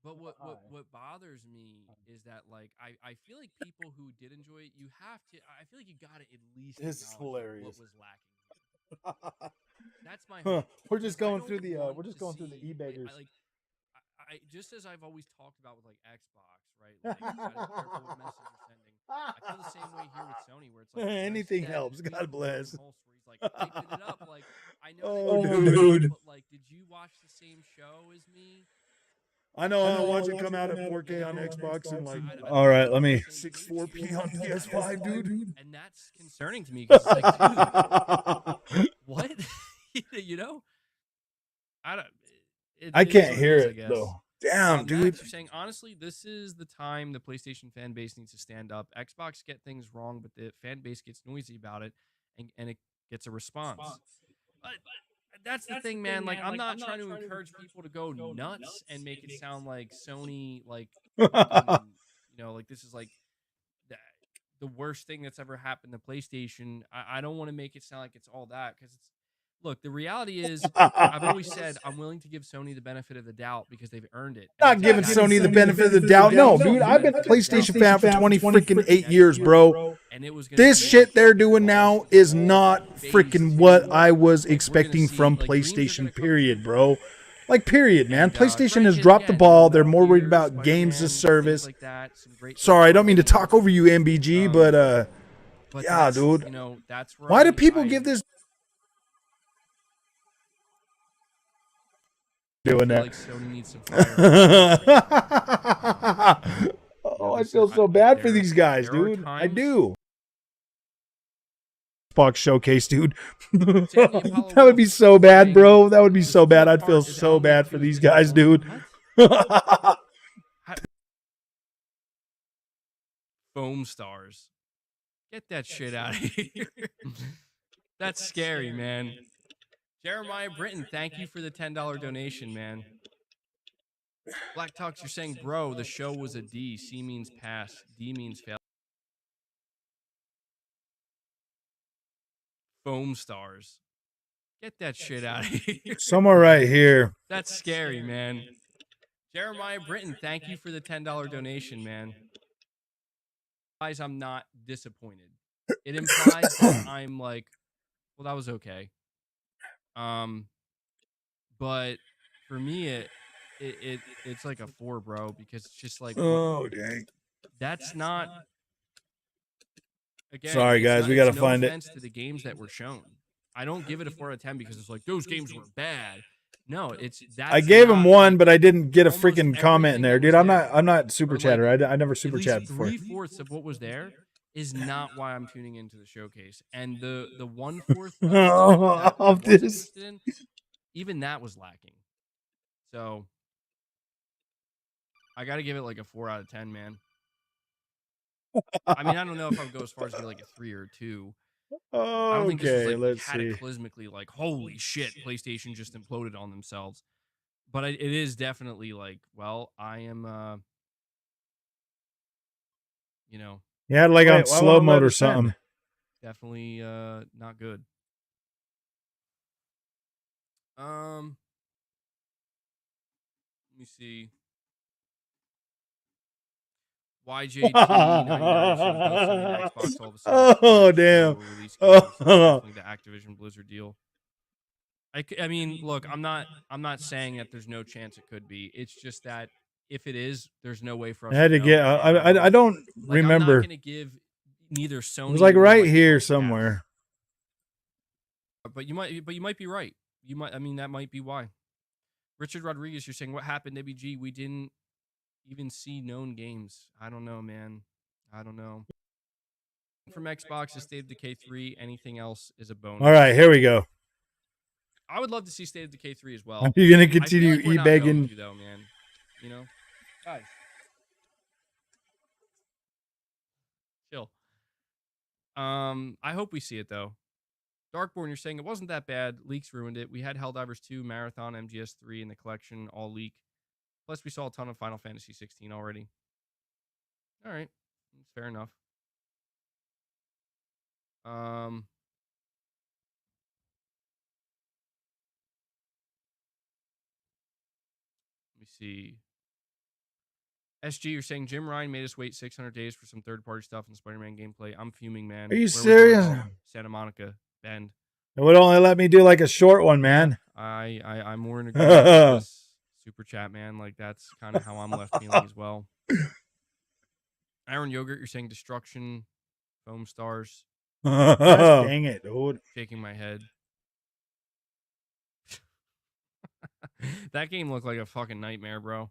D: But what bothers me is that like I feel like people who did enjoy it, you have to. I feel like you got to at least.
A: This is hilarious.
D: What was lacking? That's my. Hope,
A: we're just going through the
D: eBay. I just as I've always talked about with like Xbox, right? Like, you gotta be careful what message you're sending. I feel the same way here with Sony, where it's like
A: anything helps. God bless.
D: He's like picking it up. Like I know.
A: Oh, dude.
D: But like, did you watch the same show as me?
A: I know. I watch it come out at 4K on Xbox and like. All right, let me 64p on PS5, dude.
D: And that's concerning to me because like, dude, what? You know, I don't.
A: I can't hear it though. Damn, dude.
D: Saying honestly, this is the time the PlayStation fan base needs to stand up. Xbox get things wrong, but the fan base gets noisy about it, and it gets a response. But that's the thing, man. Like, I'm not trying to encourage people to go nuts and make it sound like Sony, like, like this is like the worst thing that's ever happened to PlayStation. I don't want to make it sound like it's all that because it's. Look, the reality is, I've always said I'm willing to give Sony the benefit of the doubt because they've earned it.
A: Not giving Sony the benefit of the doubt. No, dude, I've been a PlayStation fan for 20 freaking 8 years, bro. And it was this shit they're doing now is not freaking what I was expecting from PlayStation, period, bro. Like, period, man. PlayStation has dropped the ball. They're more worried about games as service. Sorry, I don't mean to talk over you, MBG, but yeah, dude. Why do people give this doing that?
D: Like Sony needs some fire.
A: Oh, I feel so bad for these guys, dude. I do. Xbox showcase, dude.
D: Apollo
A: That would be
D: Wolf
A: so bad,
D: saying,
A: bro. That would be
D: "The
A: so bad.
D: sweet
A: I'd feel
D: part is
A: so
D: Alan Wake
A: bad
D: 2
A: for
D: is
A: these
D: gonna
A: guys,
D: go-"
A: dude.
D: What? Foam stars. Get that shit out of here. That's scary, man. Jeremiah Britton, thank you for the $10 donation, man. Black Tux, you're saying, bro, the show was a D. C means pass. D means fail. Foam stars. Get that shit out of here.
A: Somewhere right here.
D: That's scary, man. Jeremiah Britton, thank you for the $10 donation, man. Implies I'm not disappointed. It implies that I'm like, well, that was okay. But for me, it's like a 4, bro, because it's just like,
A: Oh, dang.
D: that's not. Again,
A: Sorry,
D: it's
A: guys.
D: not,
A: We
D: it's
A: got to
D: no
A: find it.
D: offense to the games that were shown. I don't give it a 4 out of 10 because it's like those games were bad. No, it's that.
A: I gave him one,
D: like,
A: but I didn't get a
D: almost
A: freaking comment in
D: everything
A: there,
D: that
A: dude.
D: was there,
A: I'm not super
D: or, like,
A: chatter. I never
D: at
A: super
D: least
A: chatted before.
D: 3/4 of what was there is not why I'm tuning into the showcase. And the 1/4 of
A: Of
D: I was
A: this.
D: interested in, even that was lacking. So I got to give it like a 4 out of 10, man. I mean, I don't know if I would go as far as to give like a 3 or a 2. I don't think this was
A: Okay,
D: like
A: let's see.
D: cataclysmically like, holy shit, PlayStation just imploded on themselves. But it is definitely like, well, I am, you know,
A: You had like
C: Wait,
A: on
C: why
A: slow
C: won't it let
A: mode or
C: us send?
A: something.
D: definitely not good. Let me see. YJT99 saying ghosting an Xbox all of a sudden.
A: Oh,
D: can't
A: damn.
D: show or release games. It's
A: Oh.
D: definitely the Activision Blizzard deal. I mean, look, I'm not saying that there's no chance it could be. It's just that if it is, there's no way for us
A: I had to
D: know,
A: get.
D: and
A: I don't
D: like,
A: remember.
D: I'm not gonna give neither Sony.
A: It was like
D: nor,
A: right
D: like,
A: here
D: Valve half.
A: somewhere.
D: But you might be right. You might. I mean, that might be why. Richard Rodriguez, you're saying what happened, WG? We didn't even see known games. I don't know, man. I don't know. From Xbox is State of Decay 3. Anything else is a bonus.
A: All right, here we go.
D: I would love to see State of Decay 3 as well.
A: Are you gonna
D: I feel
A: continue
D: like we're not going
A: e-begging?
D: to, though, man. You know, guys, chill. I hope we see it though. Darkborn, you're saying it wasn't that bad. Leaks ruined it. We had Helldivers 2, Marathon, MGS 3 in the collection, all leak. Plus, we saw a ton of Final Fantasy 16 already. All right, fair enough. Let me see. SG, you're saying Jim Ryan made us wait 600 days for some third-party stuff in Spider-Man gameplay. I'm fuming, man.
A: Are you
D: Where we going,
A: serious?
D: though? Santa Monica, Bend.
A: It would only let me do like a short one, man.
D: I'm more in agreement with this super chat, man. Like, that's kind of how I'm left feeling as well. Aaron Yogurt, you're saying destruction, foam stars.
A: Gosh, dang it, dude.
D: Shaking my head. That game looked like a fucking nightmare, bro.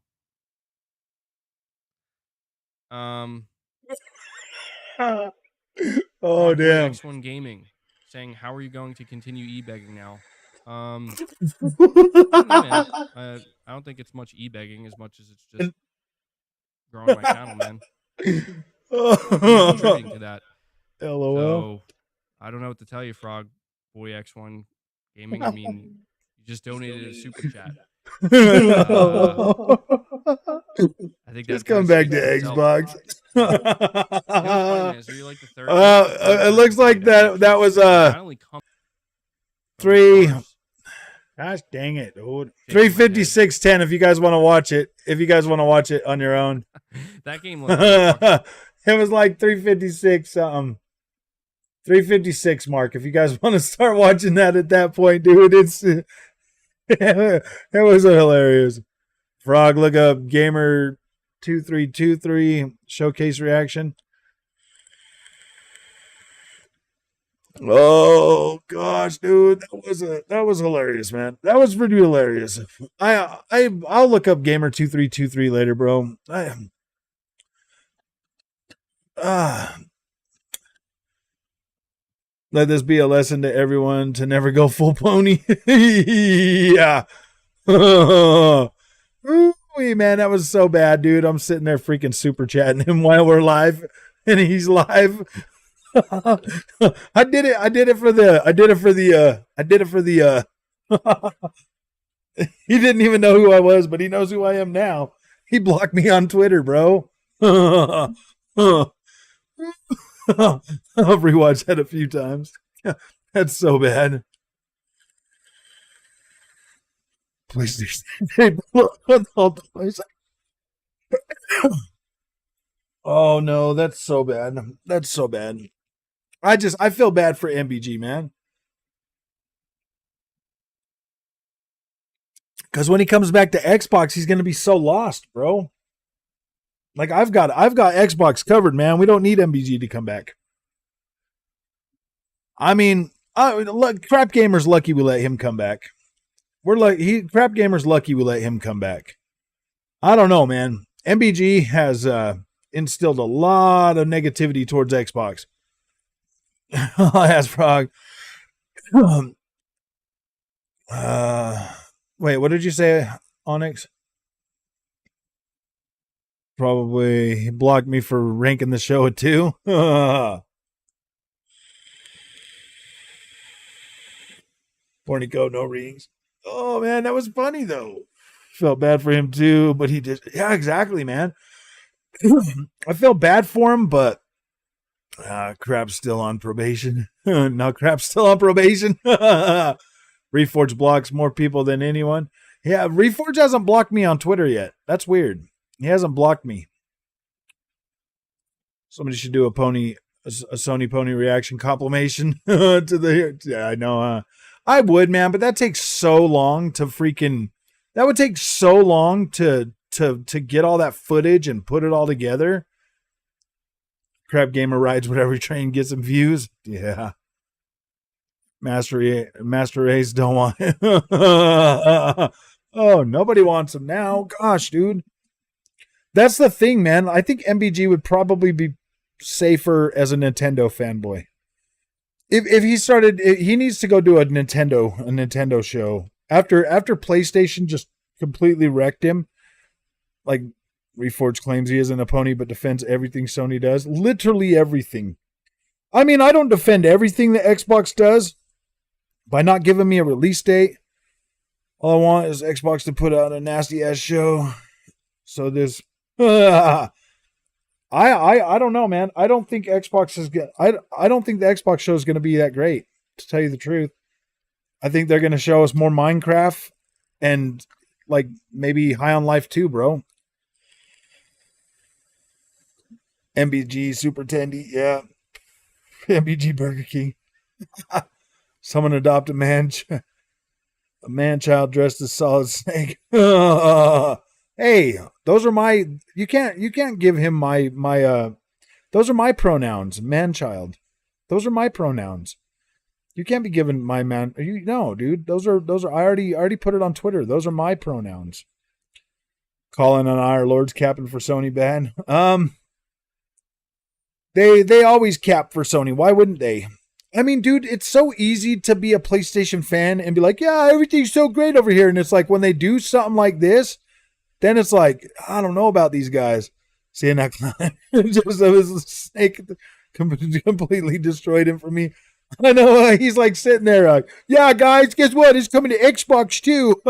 A: Oh,
D: Fanboy
A: damn.
D: X1 Gaming saying, how are you going to continue e-begging now? I don't know, man. I don't think it's much e-begging as much as it's just growing my channel, man. Contributing to that.
A: LOL.
D: So I don't know what to tell you, Frog Boy X1 Gaming. I mean, you just donated a super chat. I think
A: Just
D: that
A: come back to Xbox.
D: You know what's funny, man, is you're like the third.
A: It looks like that was
D: not only come
A: 3. Gosh dang it, dude. 356.10 if you guys want to watch it. If you guys want to watch it on your own.
D: That game looked like fucking,
A: It was like 356 something. 356 mark. If you guys want to start watching that at that point, dude, it was hilarious. Frog, look up Gamer 2323 showcase reaction. Oh gosh, dude, that was hilarious, man. That was pretty hilarious. I'll look up Gamer 2323 later, bro. Let this be a lesson to everyone to never go full pony. Yeah. Ooh, man, that was so bad, dude. I'm sitting there freaking super chatting him while we're live, and he's live. I did it for the he didn't even know who I was, but he knows who I am now. He blocked me on Twitter, bro. I've rewatched that a few times. That's so bad. PlayStation. Oh no, that's so bad. That's so bad. I feel bad for MBG, man. Because when he comes back to Xbox, he's gonna be so lost, bro. Like I've got Xbox covered, man. We don't need MBG to come back. I mean, look, Crap Gamer's lucky we let him come back. Crap Gamer's lucky we let him come back. I don't know, man. MBG has instilled a lot of negativity towards Xbox. As Frog. Wait, what did you say, Onyx? Probably he blocked me for ranking the show at 2. Pornico, no rings. Oh man, that was funny though. Felt bad for him too, but he did. Yeah, exactly, man. I felt bad for him, but Crap's still on probation. No, Crap's still on probation. Reforge blocks more people than anyone. Yeah, Reforge hasn't blocked me on Twitter yet. That's weird. He hasn't blocked me. Somebody should do a Sony pony reaction compilation to the. Yeah, I know. I would, man, but that takes so long to freaking. That would take so long to get all that footage and put it all together. Crap Gamer rides whatever train gets some views. Yeah. Master Ace don't want him. Oh, nobody wants him now. Gosh, dude. That's the thing, man. I think MBG would probably be safer as a Nintendo fanboy. If he started, he needs to go do a Nintendo show. After PlayStation just completely wrecked him, like Reforge claims he isn't a pony but defends everything Sony does. Literally everything. I mean, I don't defend everything that Xbox does by not giving me a release date. All I want is Xbox to put out a nasty ass show. So this I don't know, man. I don't think Xbox is good. I don't think the Xbox show is going to be that great, to tell you the truth. I think they're going to show us more Minecraft and like maybe High on Life 2, bro. MBG Super Tendy, yeah. MBG Burger King. Someone adopt a man child dressed as Solid Snake. Hey, those are my. You can't give him my. Those are my pronouns, man child. Those are my pronouns. You can't be given my man. No, dude. Those are. I already put it on Twitter. Those are my pronouns. Colin and I are Lords capping for Sony ban. They always cap for Sony. Why wouldn't they? I mean, dude, it's so easy to be a PlayStation fan and be like, yeah, everything's so great over here. And it's like when they do something like this, then it's like, I don't know about these guys. Seeing that just a snake completely destroyed him for me. I know he's like sitting there like, yeah, guys, guess what? It's coming to Xbox too.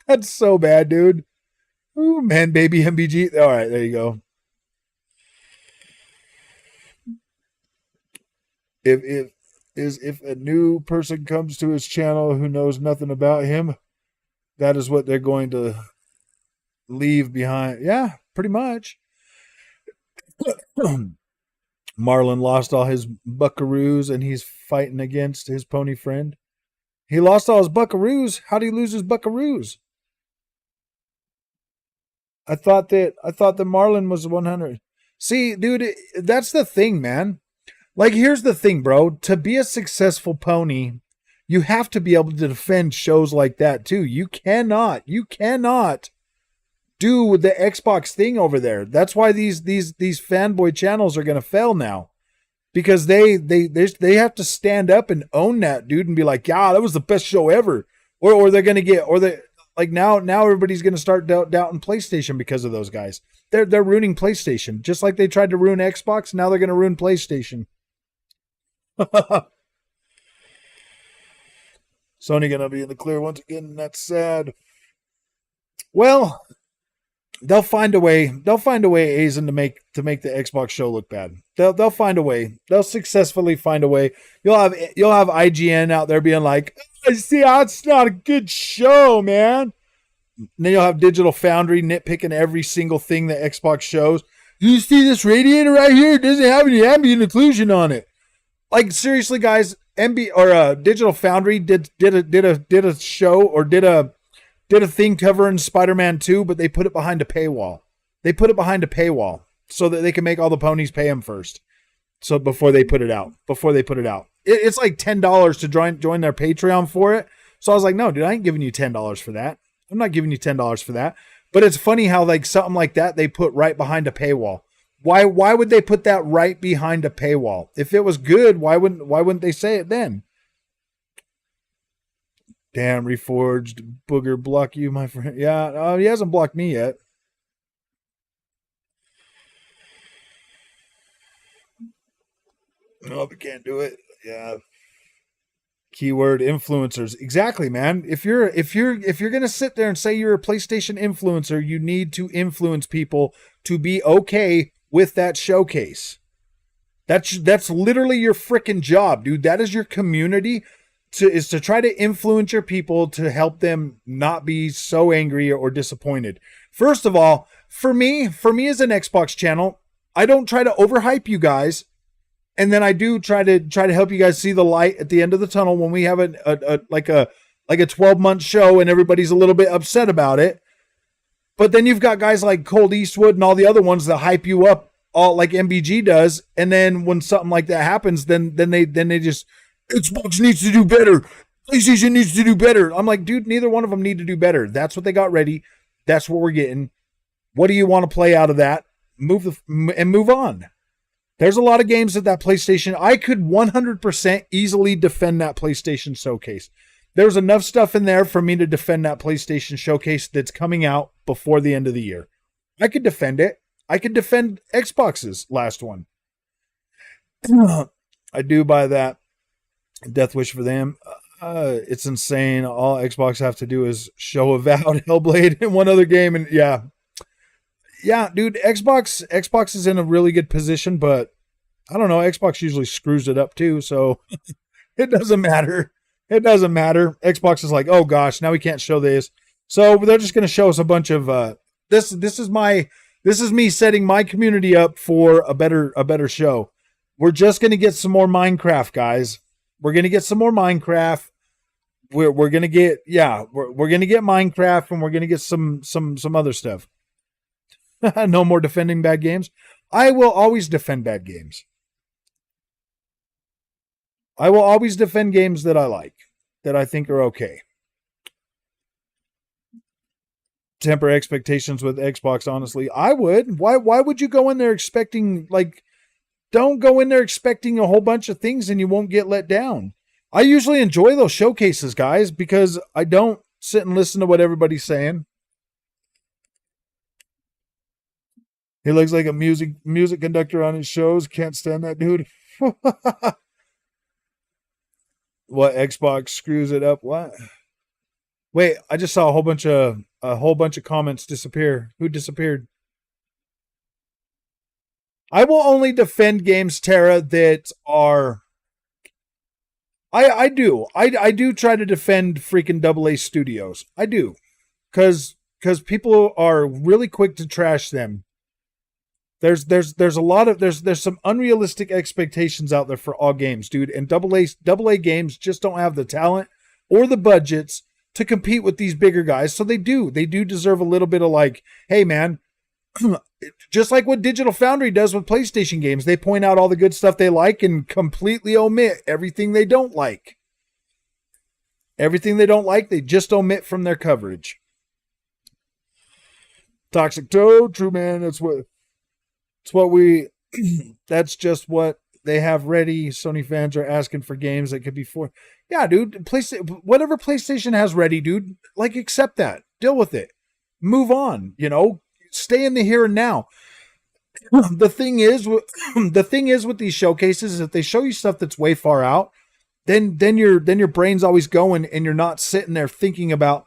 A: That's so bad, dude. Ooh, man, baby MBG. All right, there you go. If a new person comes to his channel who knows nothing about him, that is what they're going to leave behind. Yeah, pretty much. Marlon lost all his buckaroos and he's fighting against his pony friend. He lost all his buckaroos. How did he lose his buckaroos? I thought that Marlon was 100. See, dude, that's the thing, man. Like, here's the thing, bro. To be a successful pony, you have to be able to defend shows like that too. You cannot do the Xbox thing over there. That's why these fanboy channels are going to fail now. because they have to stand up and own that, dude, and be like, yeah, that was the best show ever. Or they're gonna get, or they like now everybody's gonna start doubting PlayStation because of those guys. They're ruining PlayStation just like they tried to ruin Xbox. Now they're gonna ruin PlayStation. Sony gonna be in the clear once again. That's sad. Well, they'll find a way. They'll find a way, Aizen, to make the Xbox show look bad. They'll find a way. They'll successfully find a way. You'll have IGN out there being like, "See, that's not a good show, man." And then you'll have Digital Foundry nitpicking every single thing that Xbox shows. You see this radiator right here? It doesn't have any ambient occlusion on it. Like, seriously, guys, Digital Foundry did a show or did a thing covering Spider-Man 2, but they put it behind a paywall. They put it behind a paywall so that they can make all the ponies pay them first. So before they put it out. It's like $10 to join their Patreon for it. So I was like, no, dude, I ain't giving you $10 for that. I'm not giving you $10 for that. But it's funny how like something like that they put right behind a paywall. Why would they put that right behind a paywall? If it was good, why wouldn't they say it then? Damn, Reforged Booger block you, my friend. Yeah, he hasn't blocked me yet. No, we can't do it. Yeah. Keyword influencers. Exactly, man. If you're gonna sit there and say you're a PlayStation influencer, you need to influence people to be okay with that showcase. That's literally your freaking job, dude. That is your community. To try to influence your people to help them not be so angry or disappointed. First of all, for me as an Xbox channel, I don't try to overhype you guys, and then I do try to help you guys see the light at the end of the tunnel when we have a 12-month show and everybody's a little bit upset about it. But then you've got guys like Cold Eastwood and all the other ones that hype you up, all like MBG does, and then when something like that happens, then they just, Xbox needs to do better. PlayStation needs to do better. I'm like, dude, neither one of them need to do better. That's what they got ready. That's what we're getting. What do you want to play out of that? Move on. There's a lot of games at that PlayStation. I could 100% easily defend that PlayStation showcase. There's enough stuff in there for me to defend that PlayStation showcase that's coming out before the end of the year. I could defend it. I could defend Xbox's last one. I do buy that. Death wish for them. It's insane. All Xbox have to do is show Avowed, Hellblade, and one other game, and yeah, dude. Xbox is in a really good position, but I don't know. Xbox usually screws it up too, so it doesn't matter. It doesn't matter. Xbox is like, oh gosh, now we can't show this, so they're just going to show us a bunch of this. This is me setting my community up for a better show. We're just going to get some more Minecraft, guys. We're going to get some more Minecraft. We're going to get, we're going to get Minecraft, and we're going to get some other stuff. No more defending bad games. I will always defend bad games. I will always defend games that I like, that I think are okay. Temper expectations with Xbox, honestly. I would. Why would you go in there expecting, like, don't go in there expecting a whole bunch of things and you won't get let down. I usually enjoy those showcases, guys, because I don't sit and listen to what everybody's saying. He looks like a music conductor on his shows. Can't stand that dude. What, Xbox screws it up? What? Wait, I just saw a whole bunch of comments disappear. Who disappeared? I will only defend games, Tara, that are... I do try to defend freaking AA studios. I do. Because people are really quick to trash them. There's a lot of... There's some unrealistic expectations out there for all games, dude. And AA games just don't have the talent or the budgets to compete with these bigger guys. So they do deserve a little bit of like, hey man, just like what Digital Foundry does with PlayStation games, they point out all the good stuff they like and completely omit everything they don't like. Everything they don't like, they just omit from their coverage. Toxic Toad, true man, that's just what they have ready. Sony fans are asking for games that could be for. Yeah, dude. Whatever PlayStation has ready, dude. Like, accept that. Deal with it. Move on. You know, stay in the here and now. The thing is with these showcases is if they show you stuff that's way far out, then your brain's always going, and you're not sitting there thinking about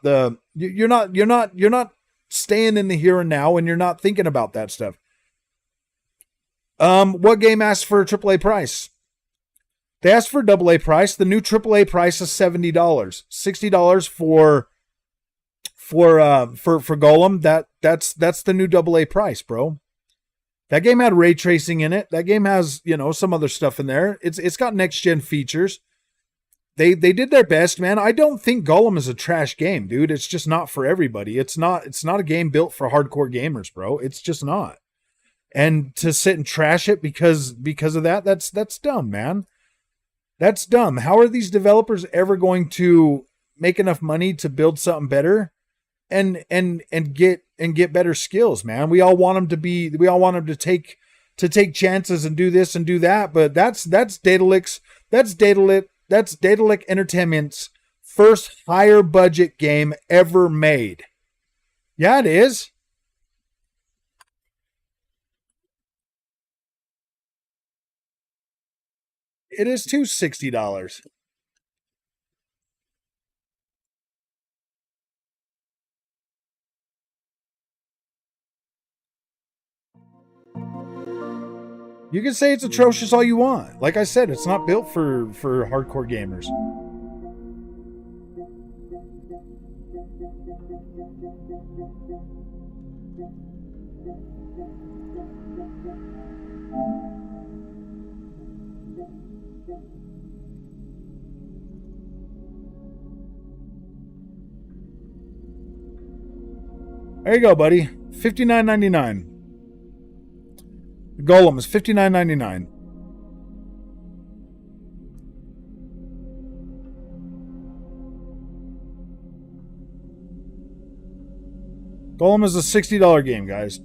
A: you're not staying in the here and now, and you're not thinking about that stuff. What game asked for a AAA price? They asked for a AA price. The new AAA price is $70, $60 for Gollum. That's the new AA price, bro. That game had ray tracing in it. That game has, some other stuff in there. It's got next gen features. They did their best, man. I don't think Gollum is a trash game, dude. It's just not for everybody. It's not a game built for hardcore gamers, bro. It's just not. And to sit and trash it because of that's dumb, man. That's dumb. How are these developers ever going to make enough money to build something better and get better skills, man? We all want them to take chances and do this and do that, but that's Daedalic Entertainment's first higher budget game ever made. Yeah, it is. It is too $60. You can say it's atrocious all you want. Like I said, it's not built for hardcore gamers. There you go, buddy. $59.99. Gollum is $59.99. Gollum is a $60 game, guys.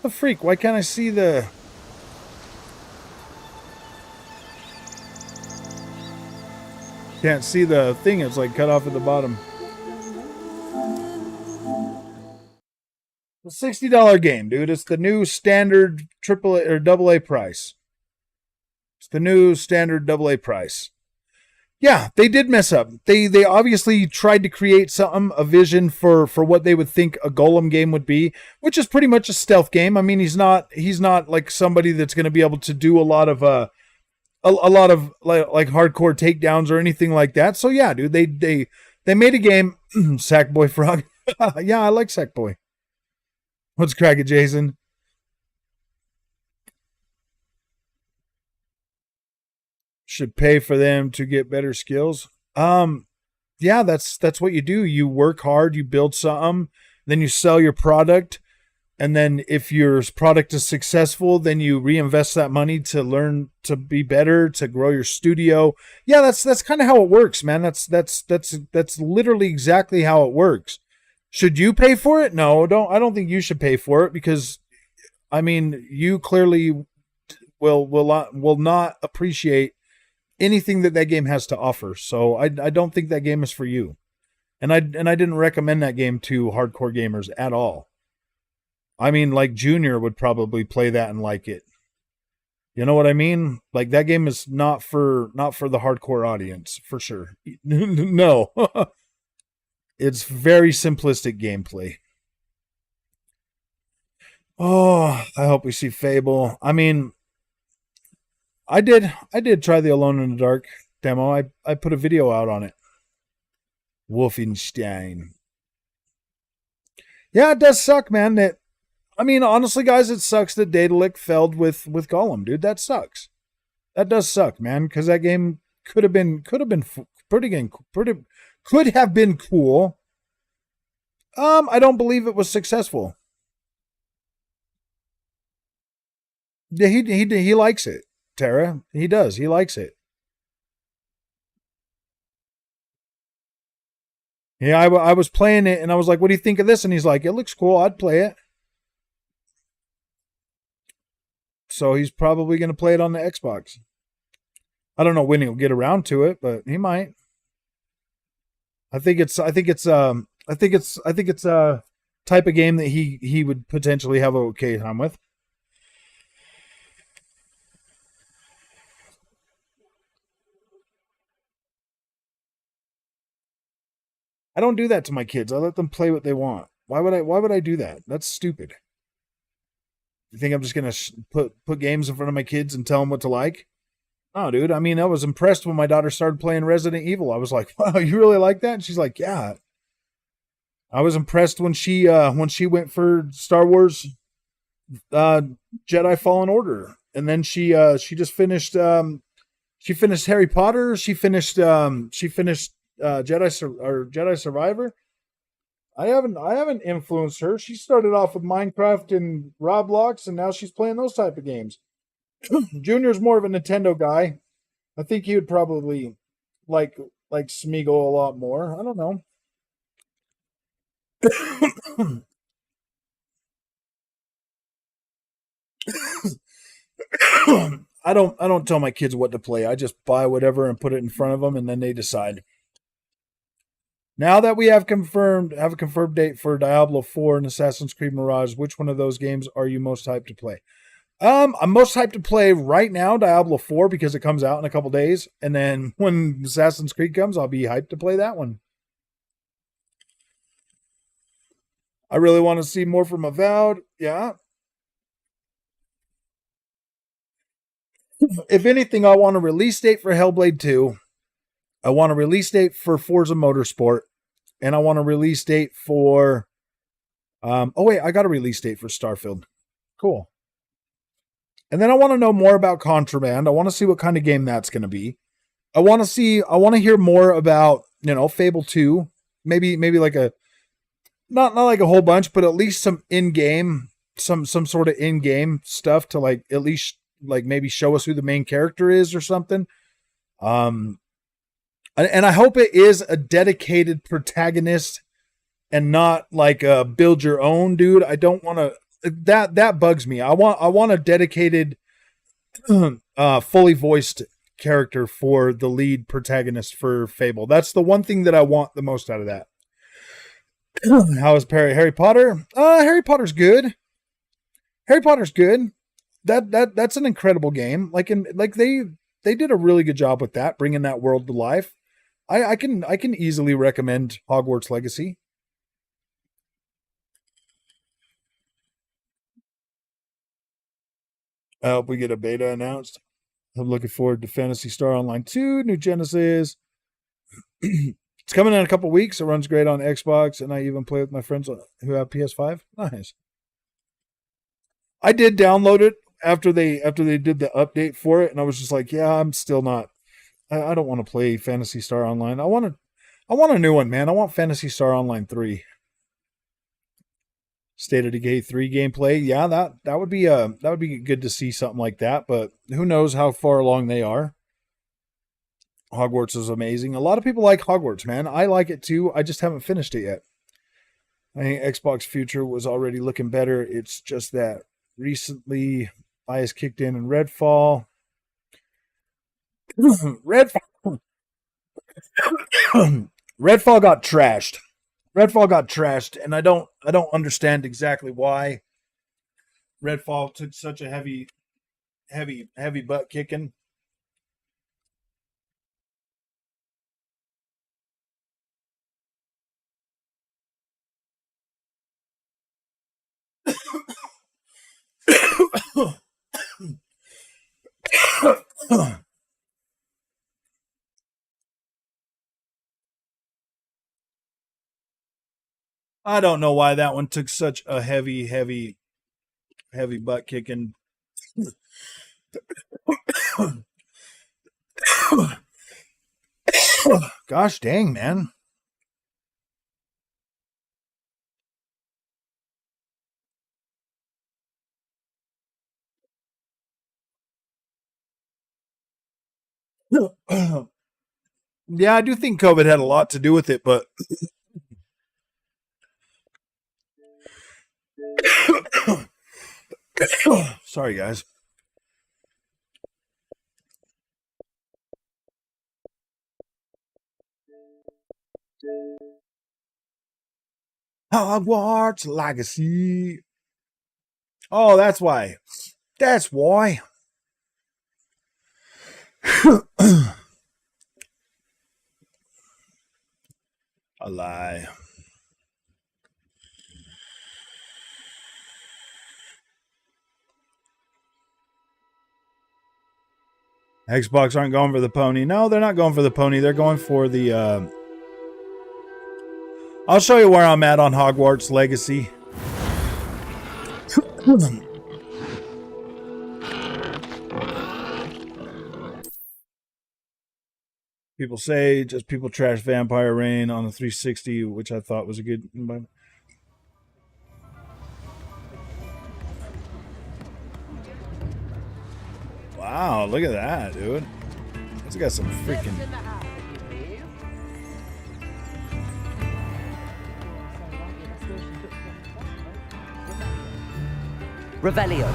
A: The freak, why can't I see the... Can't see the thing, it's like cut off at the bottom. The $60 game, dude. It's the new standard AAA or AA price. It's the new standard AA price. Yeah, they did mess up. They obviously tried to create a vision for what they would think a Gollum game would be, which is pretty much a stealth game. I mean, he's not like somebody that's going to be able to do a lot of like hardcore takedowns or anything like that. So yeah, dude, they made a game. Sackboy Frog. Yeah, I like Sackboy. What's cracking, Jason? Should pay for them to get better skills. Yeah, that's what you do. You work hard, you build something, then you sell your product, and then if your product is successful, then you reinvest that money to learn to be better, to grow your studio. Yeah, that's kind of how it works, man. That's literally exactly how it works. Should you pay for it? No, I don't think you should pay for it, because I mean, you clearly will not appreciate anything that game has to offer. So I don't think that game is for you. And I didn't recommend that game to hardcore gamers at all. I mean, like Junior would probably play that and like it. You know what I mean? Like, that game is not for the hardcore audience, for sure. No. It's very simplistic gameplay. Oh, I hope we see Fable. I mean, I did try the Alone in the Dark demo. I put a video out on it. Wolfenstein. Yeah, it does suck, man. I mean, honestly, guys, it sucks that Daedalic failed with Gollum, dude. That sucks. That does suck, man, because that game could have been cool. I don't believe it was successful. Yeah, he likes it, Tara. He does. He likes it. Yeah, I was playing it and I was like, what do you think of this? And he's like, it looks cool. I'd play it. So he's probably going to play it on the Xbox. I don't know when he'll get around to it, but he might. I think it's a type of game that he would potentially have a okay time with. I don't do that to my kids. I let them play what they want. Why would I do that? That's stupid. You think I'm just gonna put games in front of my kids and tell them what to like? Oh, dude. I mean, I was impressed when my daughter started playing Resident Evil. I was like, "Wow, you really like that?" And she's like, "Yeah." I was impressed when she went for Star Wars uh, Jedi Fallen Order, and then she just finished she finished Harry Potter. She finished Jedi Survivor. I haven't influenced her. She started off with Minecraft and Roblox, and now she's playing those type of games. Junior's more of a Nintendo guy. I think he would probably like like Smeagol a lot more. I don't know. I don't tell my kids what to play. I just buy whatever and put it in front of them, and then they decide. Now that we have a confirmed date for Diablo 4 and Assassin's Creed Mirage, which one of those games are you most hyped to play? I'm most hyped to play right now Diablo 4 because it comes out in a couple days, and then when Assassin's Creed comes, I'll be hyped to play that one. I really want to see more from Avowed. Yeah. If anything, I want a release date for Hellblade 2. I want a release date for Forza Motorsport, and I want a release date for. Oh wait, I got a release date for Starfield. Cool. And then I want to know more about Contraband. I want to see what kind of game that's going to be. I want to see. I want to hear more about Fable 2. Maybe like a not like a whole bunch, but at least some in game, some sort of in game stuff to like at least like maybe show us who the main character is or something. Um, and I hope it is a dedicated protagonist and not like a build your own dude. I don't want to. That bugs me. I want a dedicated, fully voiced character for the lead protagonist for Fable. That's the one thing that I want the most out of that. How is Harry Potter? Harry Potter's good. Harry Potter's good. That's an incredible game. They did a really good job with that, bringing that world to life. I can easily recommend Hogwarts Legacy. I hope we get a beta announced. I'm looking forward to Phantasy Star Online 2, New Genesis. It's coming in a couple weeks. It runs great on Xbox, and I even play with my friends who have PS5. Nice. I did download it after they did the update for it, and I was just like, yeah, I'm still not. I don't want to play Phantasy Star Online. I want a new one, man. I want Phantasy Star Online 3. State of Decay 3 gameplay. Yeah, that would be good to see something like that, but who knows how far along they are. Hogwarts is amazing. A lot of people like Hogwarts, man. I like it too. I just haven't finished it yet. I think Xbox Future was already looking better. It's just that recently bias kicked in Redfall. Redfall Redfall got trashed. Redfall got trashed, and I don't understand exactly why Redfall took such a heavy butt kicking. I don't know why that one took such a heavy butt kicking. Gosh dang, man. Yeah, I do think COVID had a lot to do with it, but Sorry, guys. Hogwarts Legacy. Oh, that's why. That's why. A lie. Xbox aren't going for the pony. No, they're not going for the pony. They're going for the... I'll show you where I'm at on Hogwarts Legacy. People say just people trash Vampire Rain on the 360, which I thought was a good... Wow, look at that, dude. It's got some freaking...
C: Revelio.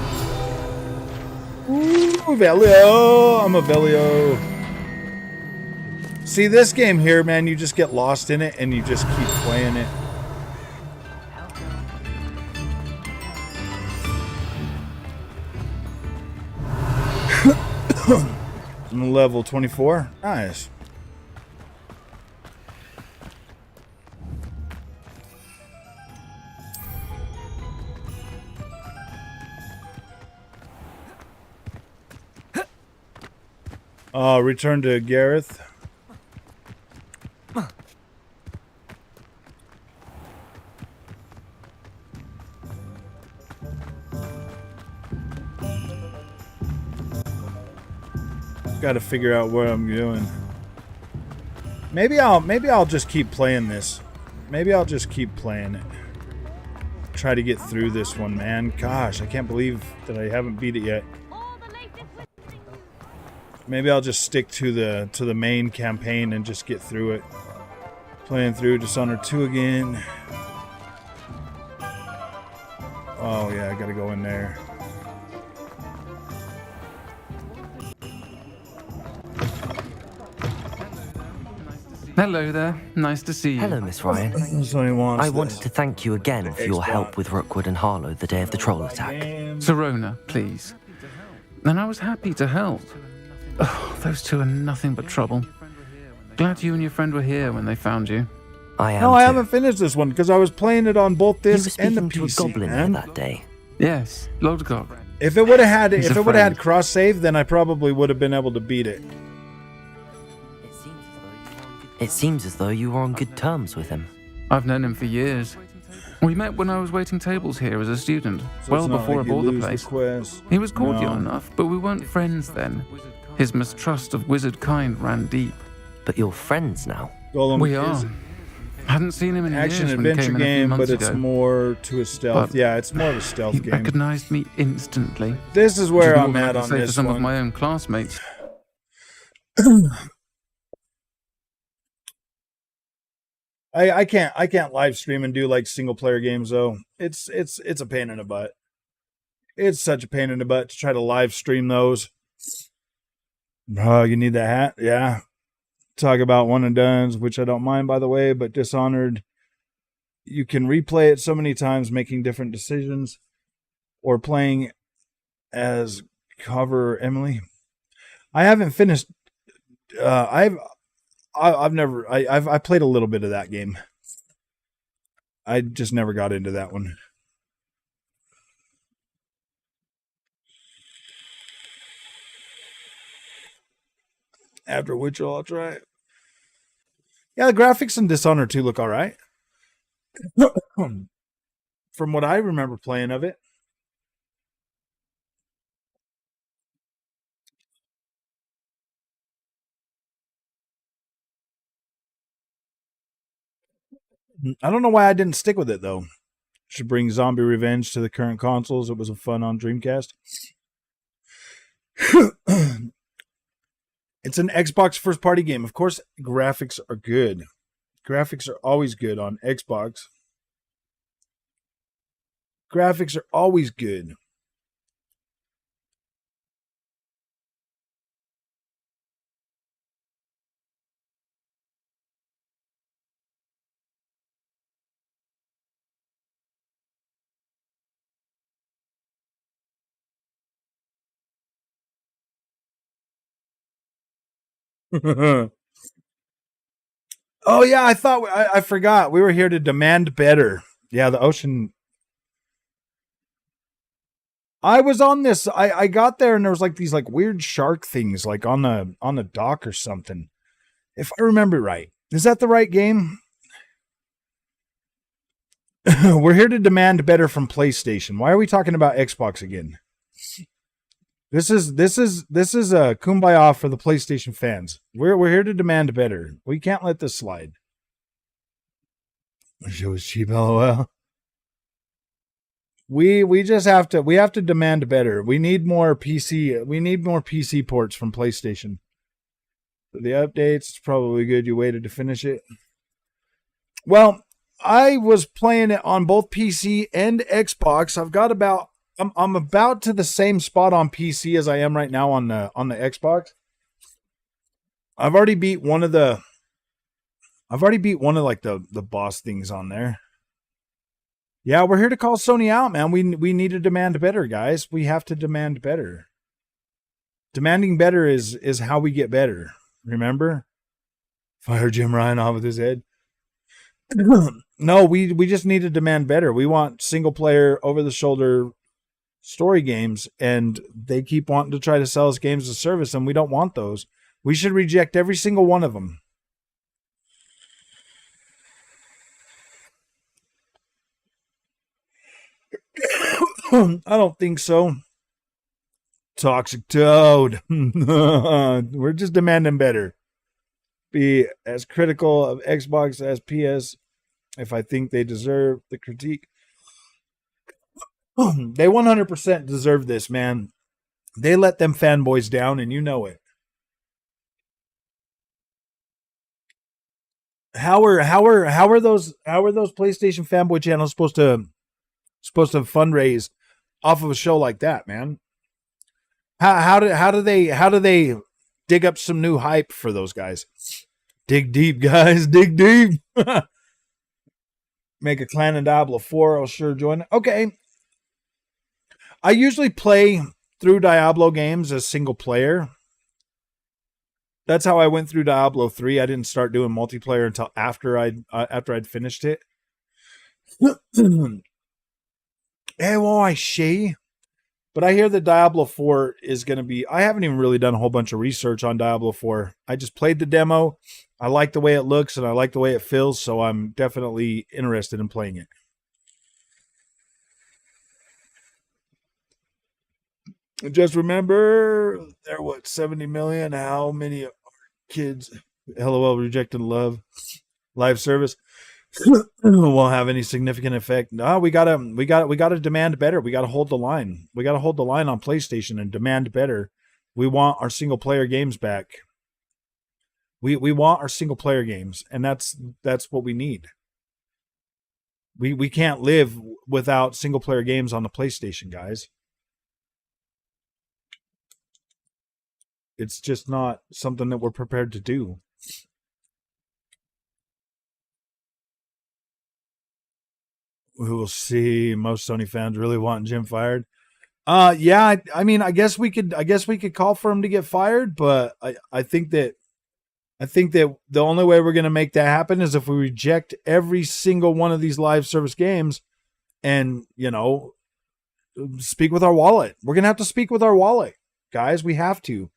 A: Ooh, Velio. I'm a Velio. See, this game here, man, you just get lost in it and you just keep playing it. I'm level 24. Nice. Return to Gareth. Got to figure out what I'm doing. Maybe I'll just keep playing this. Maybe I'll just keep playing it. Try to get through this one, man. Gosh, I can't believe that I haven't beat it yet. Maybe I'll just stick to the main campaign and just get through it. Playing through Dishonored 2 again. Oh yeah, I gotta go in there.
E: Hello there. Nice to see you.
C: Hello, Miss Ryan. I wanted to thank you again for your help with Rookwood and Harlow the day of the troll attack.
E: Serona, please. And I was happy to help. Oh, those two are nothing but trouble. Glad you and your friend were here when they found you.
C: I am.
A: No,
C: too.
A: I haven't finished this one because I was playing it on both
C: You were
A: this and the
C: speaking to a
A: PC.
C: goblin
A: Man.
C: that day.
E: Yes, Lodgok.
A: If it would have
E: He's a
A: had
E: friend.
A: cross save, then I probably would have been able to beat it.
C: It seems as though you were on good terms with him.
E: I've known him for years. We met when I was waiting tables here as a student,
A: So
E: well
A: it's not
E: before
A: like
E: I
A: you
E: bought the
A: lose
E: place.
A: quest.
E: He was cordial
A: No.
E: enough, but we weren't friends then. His mistrust of wizard kind ran deep.
C: But you're friends now.
A: Gollum
E: We
A: is
E: are. Hadn't seen him in
A: action
E: years when he
A: adventure
E: came in a few
A: game,
E: months
A: but it's
E: ago.
A: more to a stealth.
E: But
A: Yeah, it's more of a stealth
E: He
A: game.
E: recognized me instantly.
A: This is
E: Which
A: where
E: is more
A: I'm
E: than I
A: at
E: could
A: on
E: say for
A: this
E: some
A: one.
E: of my own classmates.
A: I can't live stream and do like single player games though. It's a pain in the butt. It's such a pain in the butt to try to live stream those. Oh, you need that hat? Yeah. Talk about one and dones, which I don't mind by the way, but Dishonored, you can replay it so many times making different decisions or playing as cover Emily. I haven't finished I've played a little bit of that game. I just never got into that one. After which I'll try it. Yeah, the graphics in Dishonored 2 look alright. From what I remember playing of it. I don't know why I didn't stick with it though. Should bring Zombie Revenge to the current consoles. It was a fun on Dreamcast. It's an Xbox first party game. Of course, graphics are good. Graphics are always good on Xbox. Graphics are always good. Oh yeah, I forgot. We were here to demand better. Yeah, the ocean. I was on this. I got there and there was like these like weird shark things like on the dock or something. If I remember right. Is that the right game? We're here to demand better from PlayStation. Why are we talking about Xbox again? This is a kumbaya for the PlayStation fans. We're here to demand better. We can't let this slide. It was cheap, lol. We just have to demand better. We need more PC. We need more PC ports from PlayStation. For the updates, it's probably good you waited to finish it. Well, I was playing it on both PC and Xbox. I'm about to the same spot on PC as I am right now on the Xbox. I've already beat one of like the boss things on there. Yeah, we're here to call Sony out, man. We need to demand better, guys. We have to demand better. Demanding better is how we get better. Remember? Fire Jim Ryan off with his head. No, we just need to demand better. We want single player over the shoulder story games, and they keep wanting to try to sell us games as a service, and we don't want those. We should reject every single one of them. I don't think so. Toxic Toad. We're just demanding better. Be as critical of Xbox as PS if I think they deserve the critique. They 100% deserve this, man. They let them fanboys down, and you know it. How are those PlayStation fanboy channels supposed to fundraise off of a show like that, man? How do they dig up some new hype for those guys? Dig deep, guys. Dig deep. Make a Clan and Diablo 4. I'll sure join it. Okay. I usually play through Diablo games as single player. That's how I went through Diablo 3. I didn't start doing multiplayer until after I'd finished it. Hey, well, I see. But I hear that Diablo 4 is going to be... I haven't even really done a whole bunch of research on Diablo 4. I just played the demo. I like the way it looks and I like the way it feels, so I'm definitely interested in playing it. Just remember, there were 70 million. How many kids, LOL, rejected love, live service won't have any significant effect? No, we gotta demand better. We gotta hold the line. We gotta hold the line on PlayStation and demand better. We want our single player games back. We want our single player games, and that's what we need. We can't live without single player games on the PlayStation, guys. It's just not something that we're prepared to do. We will see. Most Sony fans really want Jim fired. Yeah, I mean, I guess we could call for him to get fired, but I think that the only way we're going to make that happen is if we reject every single one of these live service games and, speak with our wallet. We're going to have to speak with our wallet, guys. We have to.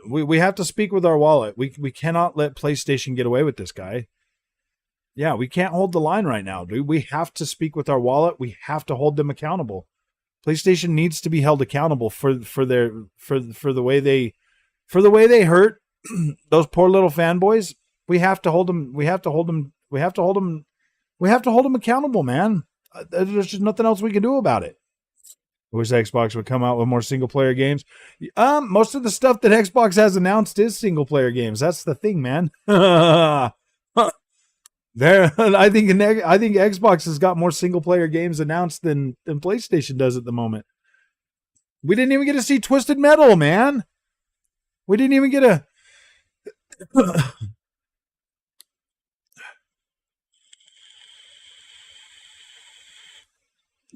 A: We have to speak with our wallet. We cannot let PlayStation get away with this, guy. Yeah, we can't hold the line right now, dude. We have to speak with our wallet. We have to hold them accountable. PlayStation needs to be held accountable for the way they hurt those poor little fanboys. We have to hold them. We have to hold them accountable, man. There's just nothing else we can do about it. I wish Xbox would come out with more single-player games. Most of the stuff that Xbox has announced is single-player games. That's the thing, man. I think Xbox has got more single player games announced than PlayStation does at the moment. We didn't even get to see Twisted Metal, man. We didn't even get a.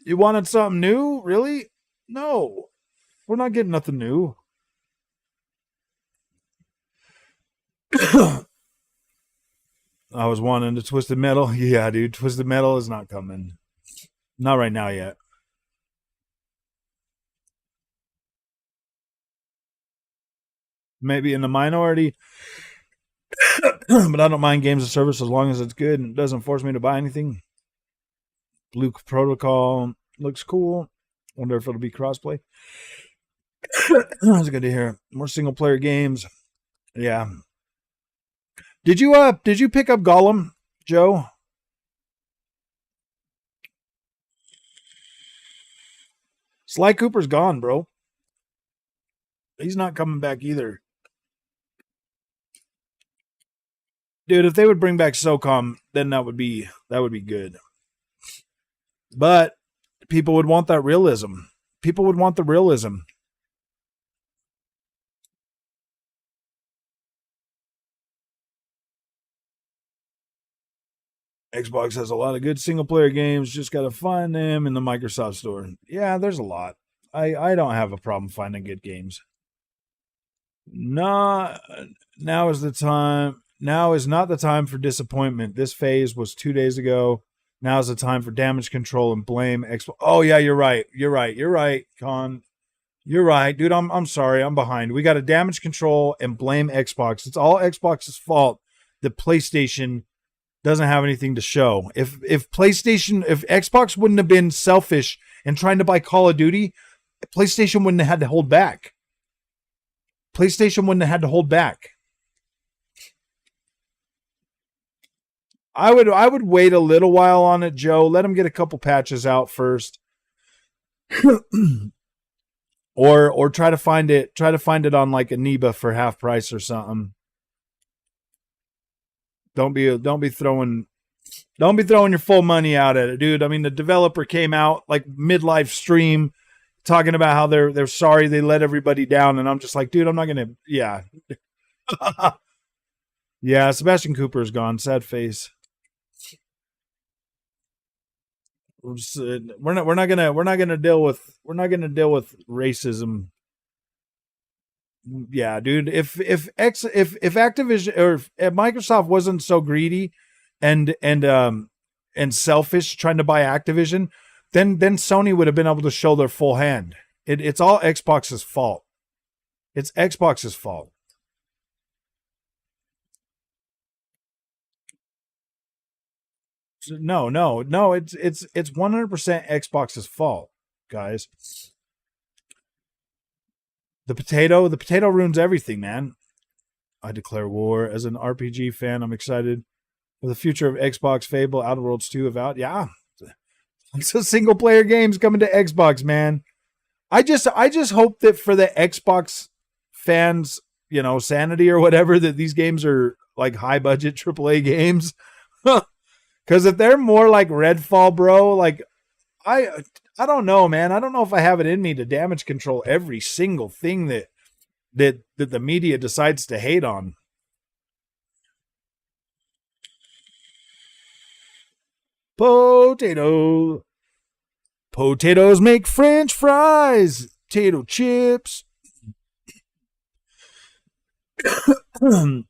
A: You wanted something new? Really? No. We're not getting nothing new. I was wanting to Twisted Metal. Yeah, dude. Twisted Metal is not coming. Not right now yet. Maybe in the minority. But I don't mind games of service as long as it's good and it doesn't force me to buy anything. Blue Protocol looks cool. Wonder if it'll be crossplay. That's good to hear. More single player games. Yeah. Did you pick up Gollum, Joe? Sly Cooper's gone, bro. He's not coming back either. Dude, if they would bring back SOCOM, then that would be good. But people would want that realism. People would want the realism. Xbox has a lot of good single player games. Just got to find them in the Microsoft store. Yeah, there's a lot. I don't have a problem finding good games. Now is the time. Now is not the time for disappointment. This phase was 2 days ago. Now is the time for damage control and blame Xbox. Oh yeah, you're right, Con. You're right, dude. I'm sorry. I'm behind. We got to damage control and blame Xbox. It's all Xbox's fault that PlayStation doesn't have anything to show. If Xbox wouldn't have been selfish and trying to buy Call of Duty, PlayStation wouldn't have had to hold back. PlayStation wouldn't have had to hold back. I would wait a little while on it, Joe. Let them get a couple patches out first. or try to find it on like Aniba for half price or something. Don't be throwing your full money out at it, dude. I mean, the developer came out like mid-live stream talking about how they're sorry they let everybody down, and I'm just like, dude, I'm not gonna. Yeah, yeah. Sebastian Cooper's gone. Sad face. We're not gonna deal with racism. Yeah, dude. If Activision or if Microsoft wasn't so greedy and selfish trying to buy Activision, then Sony would have been able to show their full hand. It's all Xbox's fault. It's Xbox's fault. No. It's 100% Xbox's fault, guys. The potato ruins everything, man. I declare war. As an RPG fan, I'm excited for the future of Xbox. Fable, Outer Worlds 2 about. Yeah. It's a single player games coming to Xbox, man. I just hope that for the Xbox fans, sanity or whatever, that these games are like high budget AAA games. Because if they're more like Redfall, bro, like I don't know, man. I don't know if I have it in me to damage control every single thing that the media decides to hate on. Potatoes make French fries. Potato chips. You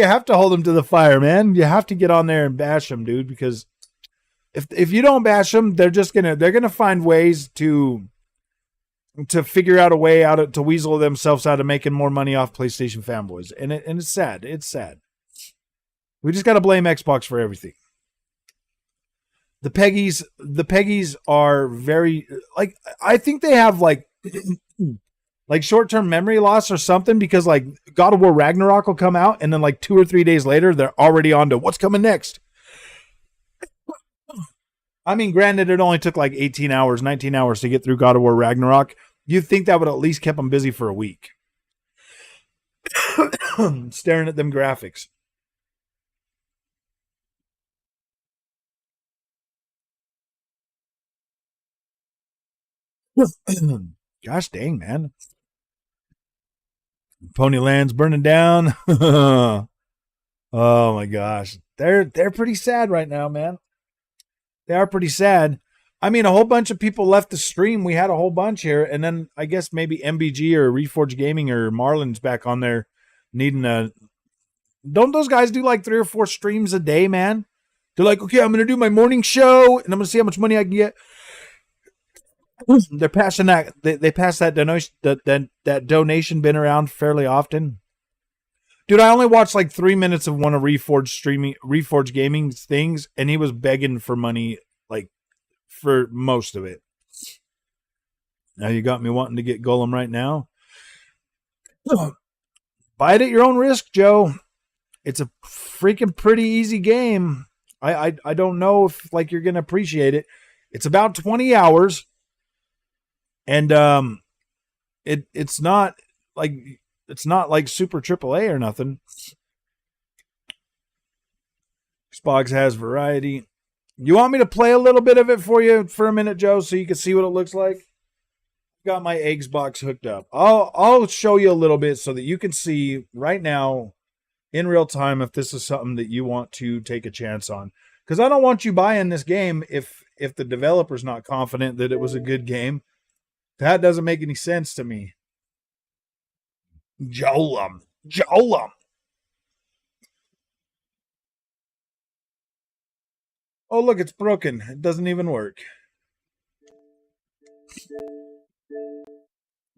A: have to hold them to the fire, man. You have to get on there and bash them, dude, because if you don't bash them, they're gonna find ways to figure out a way out to weasel themselves out of making more money off PlayStation fanboys, and it's sad. It's sad. We just got to blame Xbox for everything. The Peggies are very like, I think they have like short-term memory loss or something, because like God of War Ragnarok will come out and then like 2 or 3 days later they're already on to what's coming next. I mean, granted, it only took like 18 hours, 19 hours to get through God of War Ragnarok. You'd think that would at least kept them busy for a week. Staring at them graphics. Gosh dang, man. Ponyland's burning down. Oh my gosh. They're pretty sad right now, man. They are pretty sad. I mean, a whole bunch of people left the stream. We had a whole bunch here, and then I guess maybe MBG or Reforge Gaming or Marlon's back on there needing a... Don't those guys do like 3 or 4 streams a day, man? They're like, okay, I'm going to do my morning show, and I'm going to see how much money I can get. They're passing that. They pass that donation that donation bin around fairly often. Dude, I only watched like 3 minutes of one of Reforge Gaming's things, and he was begging for money like for most of it. Now you got me wanting to get Gollum right now. Buy it at your own risk, Joe. It's a freaking pretty easy game. I don't know if like you're gonna appreciate it. It's about 20 hours. And it's not like super AAA or nothing. Xbox has variety. You want me to play a little bit of it for you for a minute, Joe, so you can see what it looks like? Got my Xbox hooked up. I'll show you a little bit so that you can see right now in real time if this is something that you want to take a chance on. Because I don't want you buying this game if the developer's not confident that it was a good game. That doesn't make any sense to me. Gollum. Oh, look, it's broken. It doesn't even work.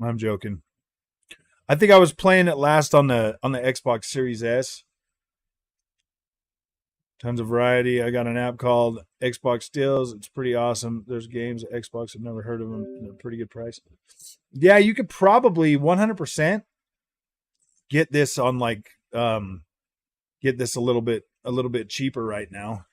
A: I'm joking. I think I was playing it last on the Xbox Series S. Tons of variety. I got an app called Xbox Deals. It's pretty awesome. There's games at Xbox. I've never heard of them. They're a pretty good price. Yeah, you could probably 100% get this on like get this a little bit cheaper right now.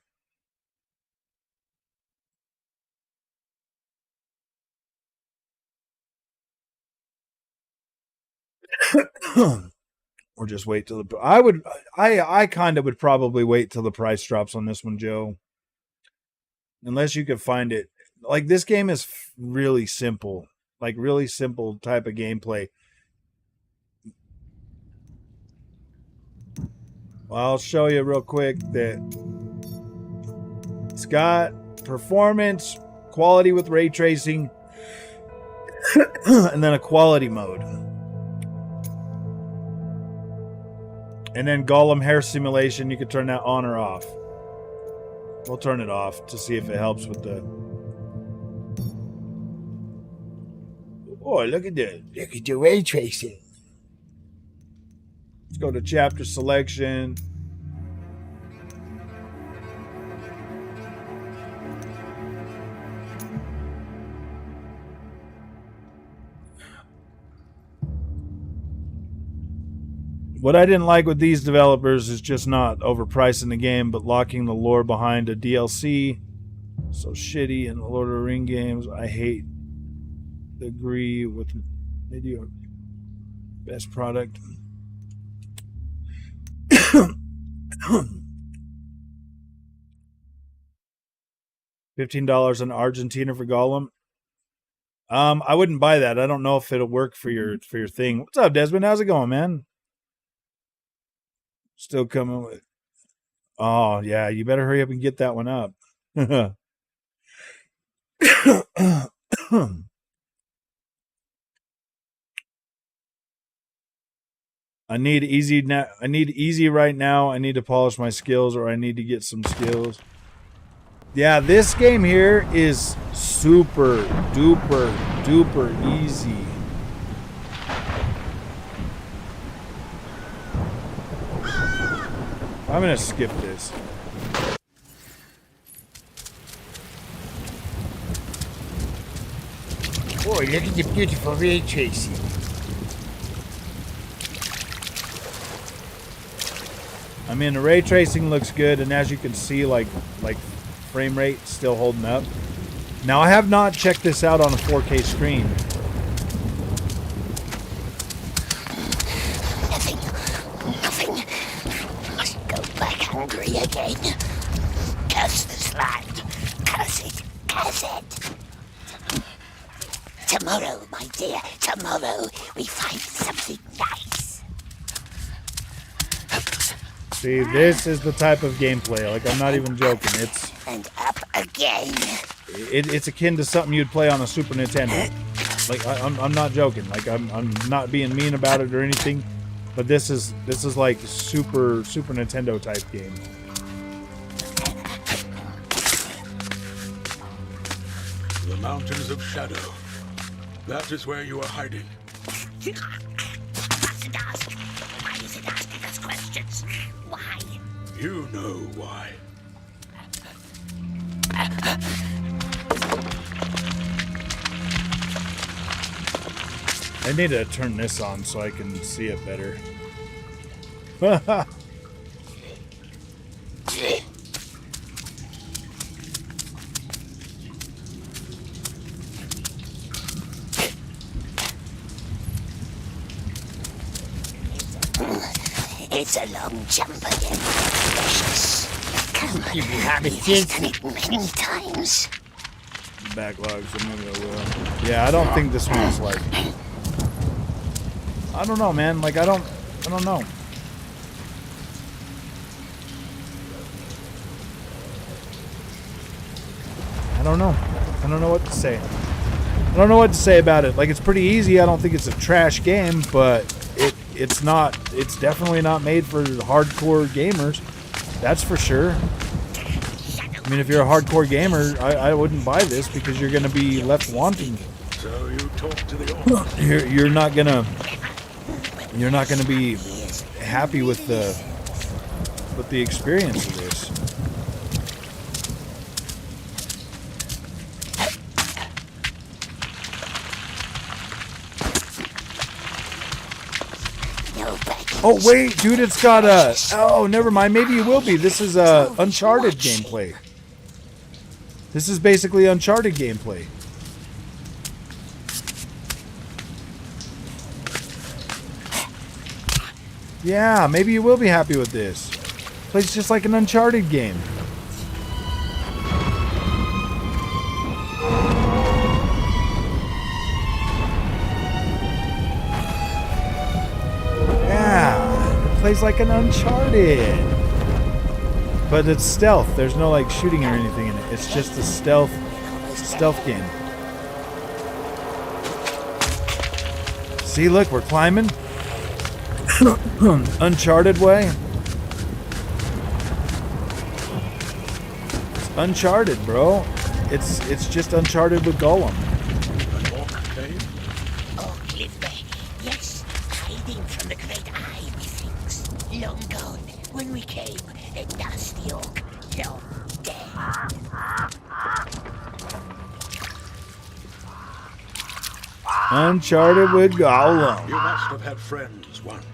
A: Or just wait till the... I kind of would probably wait till the price drops on this one, Joe. Unless you could find it. Like, this game is really simple. Like, really simple type of gameplay. Well, I'll show you real quick that it's got performance, quality with ray tracing, and then a quality mode. And then Gollum hair simulation, you can turn that on or off. We'll turn it off to see if it helps with the... Oh, look at the ray tracing. Let's go to chapter selection. What I didn't like with these developers is just not overpricing the game, but locking the lore behind a DLC. So shitty in the Lord of the Ring games. I hate, agree with video best product. $15 in Argentina for Gollum. I wouldn't buy that. I don't know if it'll work for your thing. What's up, Desmond? How's it going, man? Still coming with... Oh, yeah. You better hurry up and get that one up. I need easy now. I need easy right now. I need to polish my skills, or I need to get some skills. Yeah, this game here is super duper duper easy. I'm gonna skip this.
F: Oh, look at the beautiful ray tracing.
A: I mean, the ray tracing looks good, and as you can see, like frame rate still holding up. Now, I have not checked this out on a 4K screen.
G: nothing. Must go back hungry again. Curse this land. Curse it. Curse it. Tomorrow, my dear, tomorrow we find something nice.
A: See, this is the type of gameplay. Like, I'm not even joking. It's
G: And up again.
A: it's akin to something you'd play on a Super Nintendo. Like, I'm not joking. Like, I'm not being mean about it or anything. But this is like Super Nintendo type game.
H: The Mountains of Shadow. That is where you are hiding.
G: Mustn't ask. Why is it asking us questions? Why?
H: You know why.
A: I need to turn this on so I can see it better.
G: It's a long jump again. Precious. Come on.
F: You have it,
G: We've
F: kid.
G: done it many times.
A: Backlogs. Yeah, I don't think this one's like. I don't know, man. Like, I don't know. I don't know. I don't know what to say. I don't know what to say about it. Like, it's pretty easy. I don't think it's a trash game, but it's not. It's definitely not made for hardcore gamers. That's for sure. I mean, if you're a hardcore gamer, I wouldn't buy this because you're going to be left wanting.
H: So you talk to the orc.
A: You're not gonna be happy with the experience of this. Oh wait, dude, it's got a. Oh, never mind. Maybe it will be. This is a Uncharted gameplay. This is basically Uncharted gameplay. Yeah, maybe you will be happy with this. Plays just like an Uncharted game. Yeah, it plays like an Uncharted. But it's stealth. There's no like shooting or anything in it. It's just a stealth game. See, look, we're climbing. Uncharted way. It's Uncharted, bro. It's just Uncharted with Gollum.
H: An orc cave?
G: Orc live there. Yes, hiding from the great eye, methinks. Long gone. When we came, a nasty orc. Long dead.
A: Uncharted with Gollum.
H: You must have had friends once.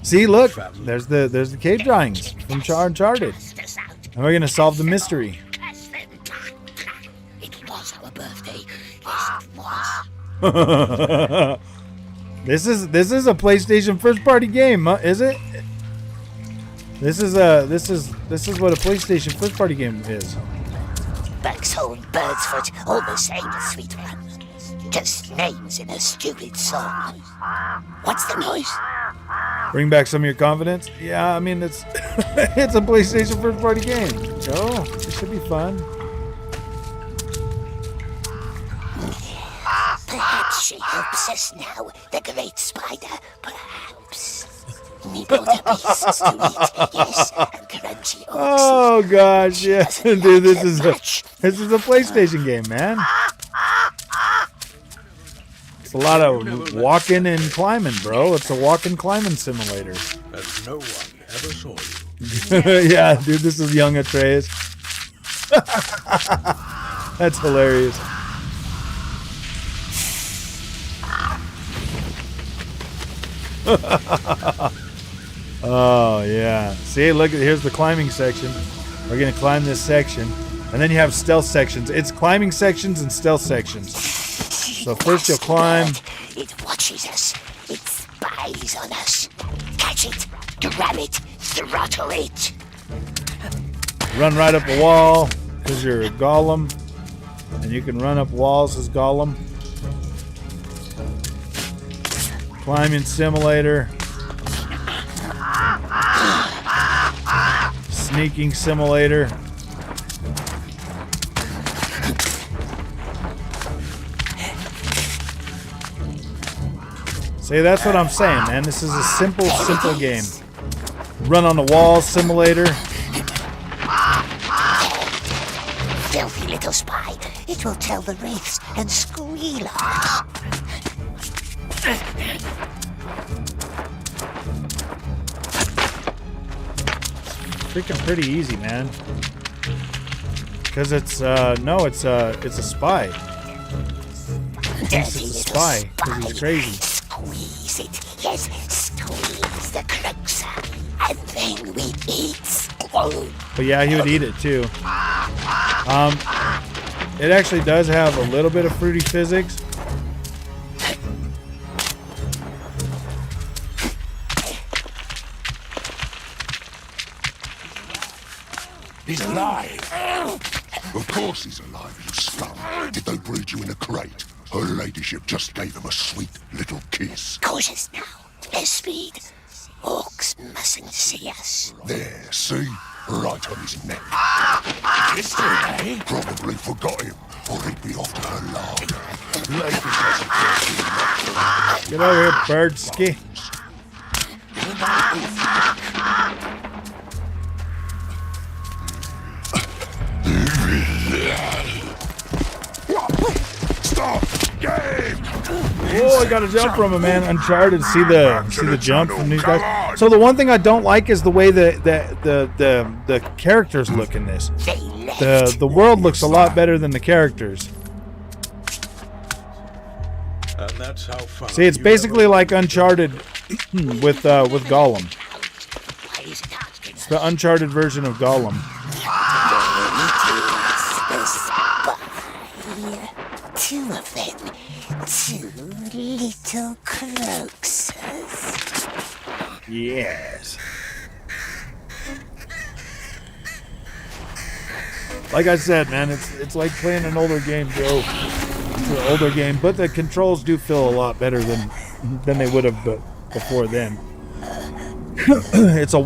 A: See, look, there's the cave drawings from Uncharted,
G: Cast us out.
A: and we're gonna solve the mystery.
G: Curse them. It was our birthday. Yes, it was.
A: This is a PlayStation first party game, is it? This is what a PlayStation first party game is.
G: Buxhole, Birdsfoot, all the same, sweet one. Just names in a stupid song. What's the noise?
A: Bring back some of your confidence. Yeah, I mean it's it's a PlayStation first party game. Oh, it should be fun.
G: Perhaps she helps us now, the great spider. Perhaps. We brought the beasts to eat, yes, and crunchy oxy.
A: Oh gosh, yeah,
G: Doesn't
A: dude, this
G: matter
A: is a
G: much.
A: PlayStation game, man. It's a lot of walking and climbing, bro. It's a walking climbing simulator.
H: And no one ever saw you.
A: Yeah, dude, this is young Atreus. That's hilarious. Oh yeah. See, look, here's the climbing section. We're gonna climb this section, and then you have stealth sections. It's climbing sections and stealth sections. So first you'll climb.
G: It watches us. It spies on us. Catch it, grab it, throttle it.
A: Run right up a wall because you're a Gollum, and you can run up walls as Gollum. Climbing simulator. Sneaking simulator. See, that's what I'm saying, man. This is a simple game. Run on the wall simulator.
G: Filthy little spy. It will tell the wraiths and squealers.
A: Freaking pretty easy, man. Because it's it's a spy. He thinks it's a spy because he's crazy.
G: Squeeze it, yes, squeeze the crooks, and then we eat.
A: But yeah, he would eat it too. It actually does have a little bit of fruity physics.
H: He's alive. Of course he's alive, you scum. Did they breed you in a crate? Her ladyship just gave him a sweet little kiss.
G: Cautious now. Less speed. Orcs mustn't see us.
H: There, see? Right on his neck. Kissed him, eh? Probably forgot him, or he'd be off to her lard. Lady doesn't care too much.
A: Get over here, Birdski.
H: Stop! Game!
A: Oh, I got to jump from him, man. Uncharted. See the jump from these guys. So the one thing I don't like is the way the characters look in this. The world looks a lot better than the characters.
H: And that's how far.
A: See, it's basically like Uncharted with Gollum. It's the Uncharted version of Gollum.
G: Two of them. Two little croaks.
A: Yes. Like I said, man, it's like playing an older game, bro. It's an older game, but the controls do feel a lot better than they would have before then. It's a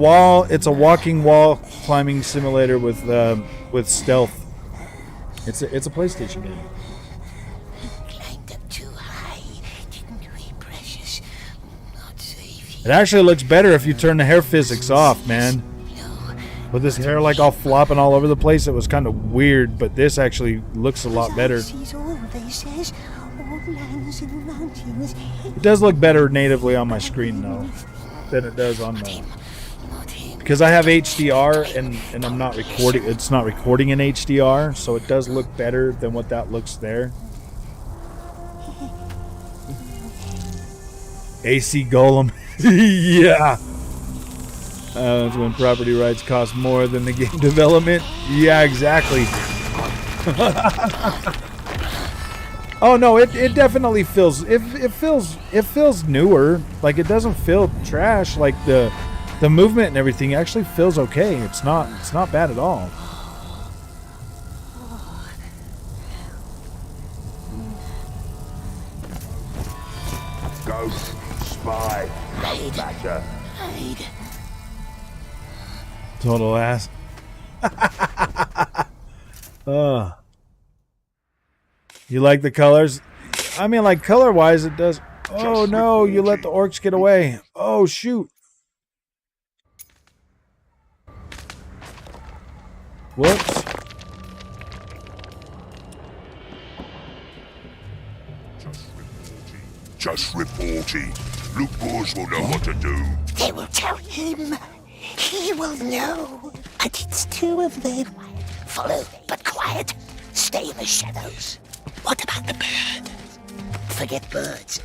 A: walking wall climbing simulator with stealth. It's a PlayStation game. It actually looks better if you turn the hair physics off, man. With this hair like all flopping all over the place, it was kind of weird, but this actually looks a lot better. It does look better natively on my screen, though, than it does on the... Because I have HDR and I'm not recording, it's not recording in HDR, so it does look better than what that looks there. AC Gollum. Yeah. That's when property rights cost more than the game development. Yeah, exactly. Oh no, it definitely feels it feels newer. Like it doesn't feel trash. Like the movement and everything actually feels okay. It's not bad at all.
H: Ghost, spy, ghost badger.
A: Total ass. You like the colors? I mean, like color-wise, it does. Oh no! You let the orcs get away. Oh shoot! Whoops.
H: Just reporting. Luke Boars will know what to do.
G: They will tell him. He will know. And it's two of them. Follow, but quiet. Stay in the shadows. What about the bird? Forget birds.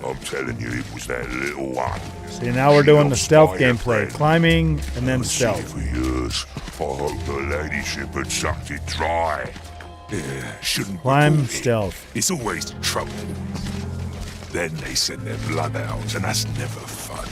H: I'm telling you, it was that little one.
A: See, now we're doing the stealth gameplay. Climbing and then stealth.
H: For years, I hope the ladyship had sucked it dry. Yeah, shouldn't
A: Climb,
H: report it.
A: stealth.
H: It's always trouble. Then they send their blood out, and that's never fun.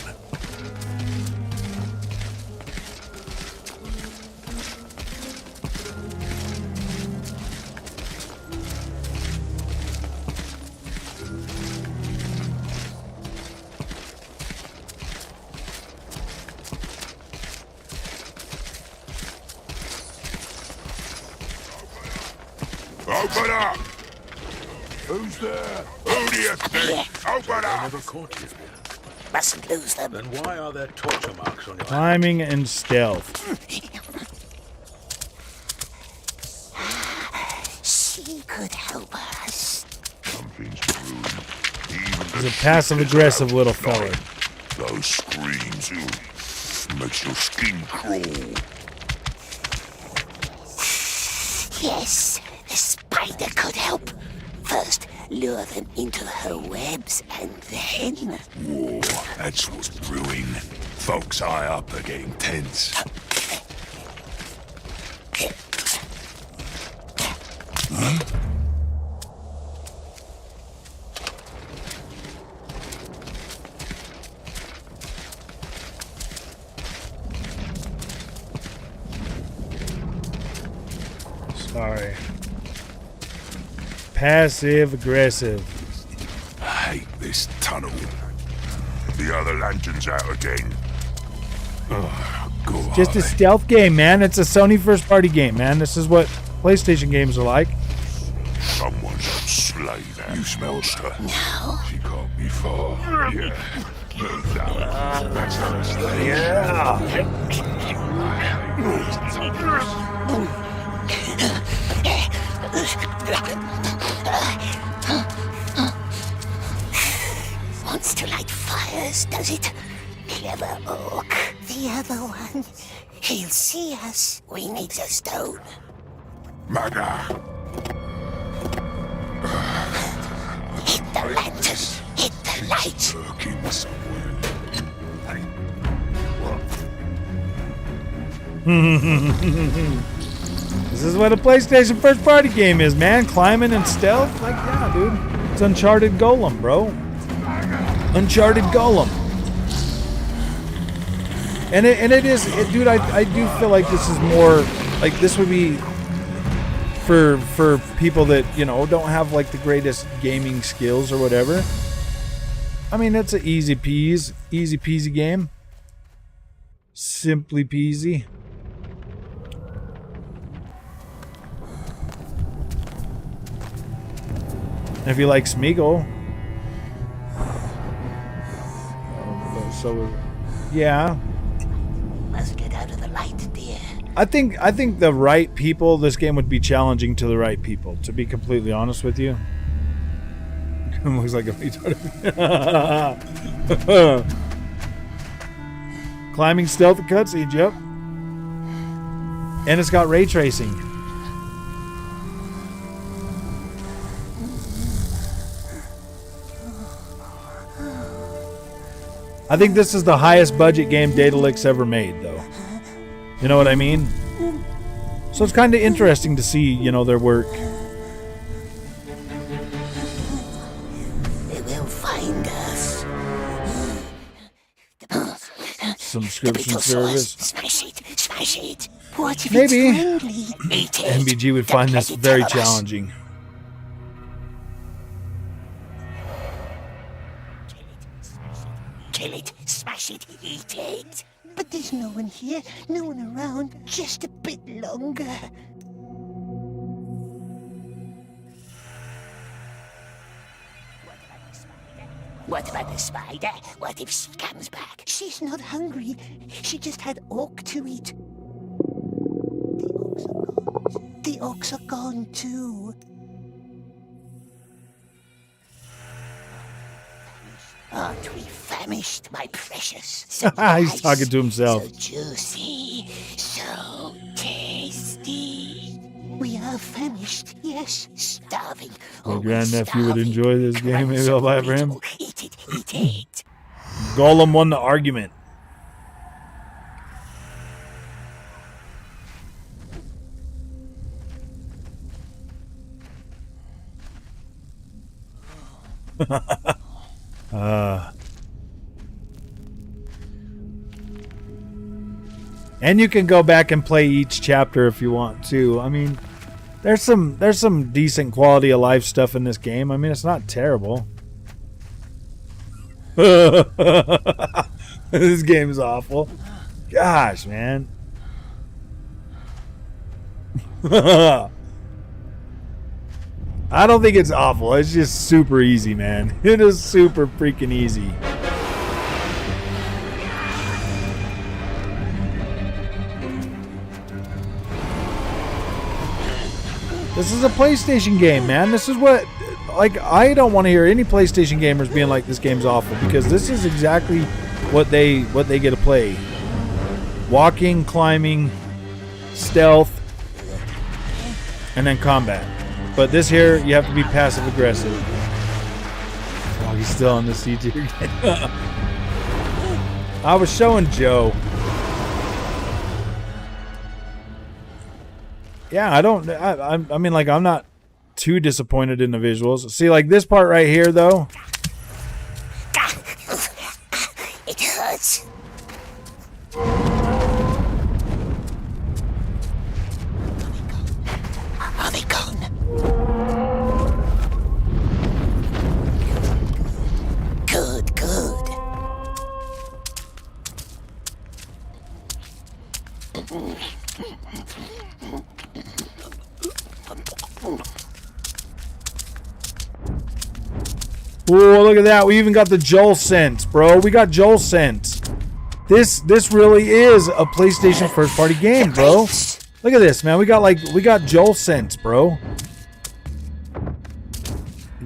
H: Open up! Who's there? Who do you think? Open up!
F: Never caught you.
G: Mustn't lose them.
F: Then why are there torture marks on your
A: Climbing and stealth.
G: She could help us.
H: Something's brewing. Even
A: He's a passive-aggressive little fella.
H: those screams, makes your skin crawl.
G: Yes, the spider could help. First, lure them into her webs, and then...
H: Whoa, that's what's brewing. Folks high up are getting tense.
A: Sorry. Passive-aggressive.
H: I hate this tunnel. The other lantern's out again. Oh, God.
A: Just a stealth game, man. It's a Sony first-party game, man. This is what PlayStation games are like.
H: Someone should slay that. You smell her. No. She can't be far. Yeah. That's how to slay.
G: Wants to light fires, does it? Clever orc. The other one. He'll see us. We need the stone.
H: Maga.
G: Hit the lantern. Hit the light.
H: Lurking somewhere.
A: This is what a PlayStation first-party game is, man. Climbing and stealth. Like, yeah, dude. It's Uncharted Gollum, bro. Uncharted Gollum. And it is, dude, I do feel like this is more, like, this would be for people that, you know, don't have, like, the greatest gaming skills or whatever. I mean, it's an easy peasy game. Simply peasy. And if you like Smeagol, so yeah.
G: Must get out of the light, dear.
A: I think the right people, this game would be challenging to the right people, to be completely honest with you. Looks like a retard. Climbing stealth cutscenes, yep. And it's got ray tracing. I think this is the highest budget game Daedalus ever made, though. You know what I mean? So it's kind of interesting to see, you know, their work.
G: They will find us.
A: Subscription service.
G: Smash it, smash it. What if
A: Maybe.
G: it's friendly? Eat it.
A: MBG would
G: The
A: find this
G: bloody
A: very
G: tell us.
A: challenging.
G: Kill it, smash it, eat it. But there's no one here, no one around. Just a bit longer. What about the spider? What if she comes back? She's not hungry. She just had orc to eat. The orcs are gone too. Aren't we famished, my precious? So
A: He's
G: nice,
A: talking to himself.
G: So juicy, so tasty. We are famished, yes, starving.
A: My
G: Oh, we're
A: grandnephew would
G: starving.
A: enjoy this
G: Come
A: game.
G: on,
A: Maybe I'll buy it for him.
G: Eat it, eat it.
A: Gollum won the argument. And you can go back and play each chapter if you want to. I mean, there's some decent quality of life stuff in this game. I mean, it's not terrible. This game is awful. Gosh, man. I don't think it's awful. It's just super easy, man. It is super freaking easy. This is a PlayStation game, man. This is what, like, I don't want to hear any PlayStation gamers being like this game's awful, because this is exactly what they get to play. Walking, climbing, stealth, and then combat. But this here, you have to be passive aggressive. Oh, he's still on the C tier. I was showing Joe. Yeah, I mean, like, I'm not too disappointed in the visuals. See, like, this part right here, though.
G: It hurts. Are they gone? Good, good.
A: Whoa, look at that. We even got the Joel sense, bro. We got Joel sense. This really is a PlayStation first party game, bro. Look at this, man. We got Joel sense, bro.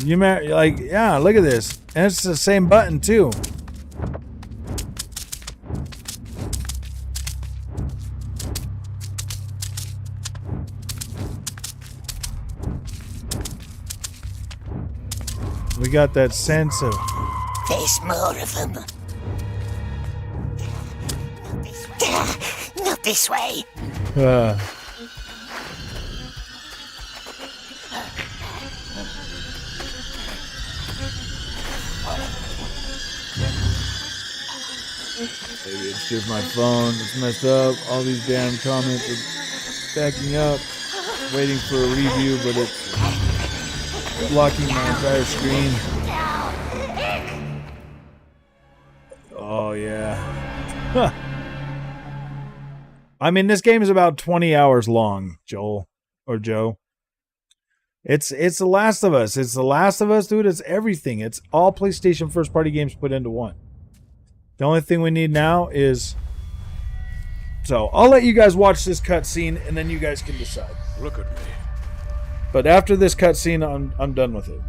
A: Like, yeah, look at this. And it's the same button too. We got that sense of...
G: There's more of them. Not this way.
A: Maybe it's just my phone. It's messed up. All these damn comments are backing up. Waiting for a review, but it's blocking my entire screen. Oh, yeah. Huh. I mean, this game is about 20 hours long, Joel. Or Joe. It's The Last of Us. It's The Last of Us, dude. It's everything. It's all PlayStation first-party games put into one. The only thing we need now is... So, I'll let you guys watch this cutscene, and then you guys can decide.
F: Look at me.
A: But after this cutscene, I'm done with it.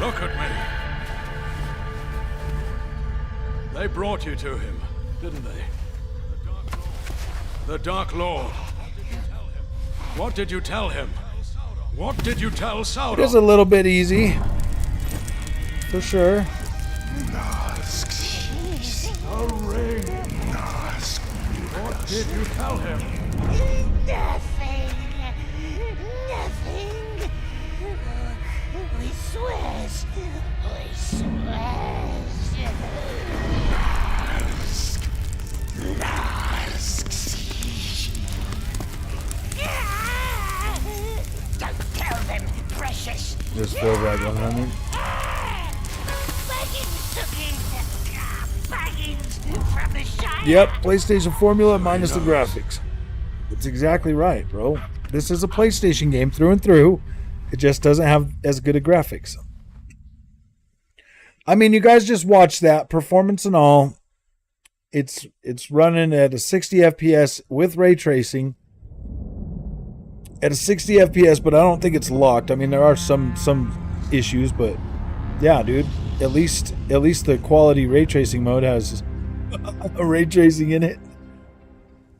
F: Look at me. They brought you to him, didn't they? The Dark Lord. What did you tell him? What did you tell Sauron?
A: It is a little bit easy. For sure.
F: What did you tell him?
G: Nothing. Nothing. We swears. We swears. Don't tell them, precious.
A: This feels like 100.
G: From the shine.
A: Yep, PlayStation formula minus the graphics. That's exactly right, bro. This is a PlayStation game through and through. It just doesn't have as good of graphics. I mean, you guys just watch that, performance and all. It's running at a 60 FPS with ray tracing. At a 60 FPS, but I don't think it's locked. I mean, there are some issues, but yeah, dude. At least the quality ray tracing mode has a ray tracing in it.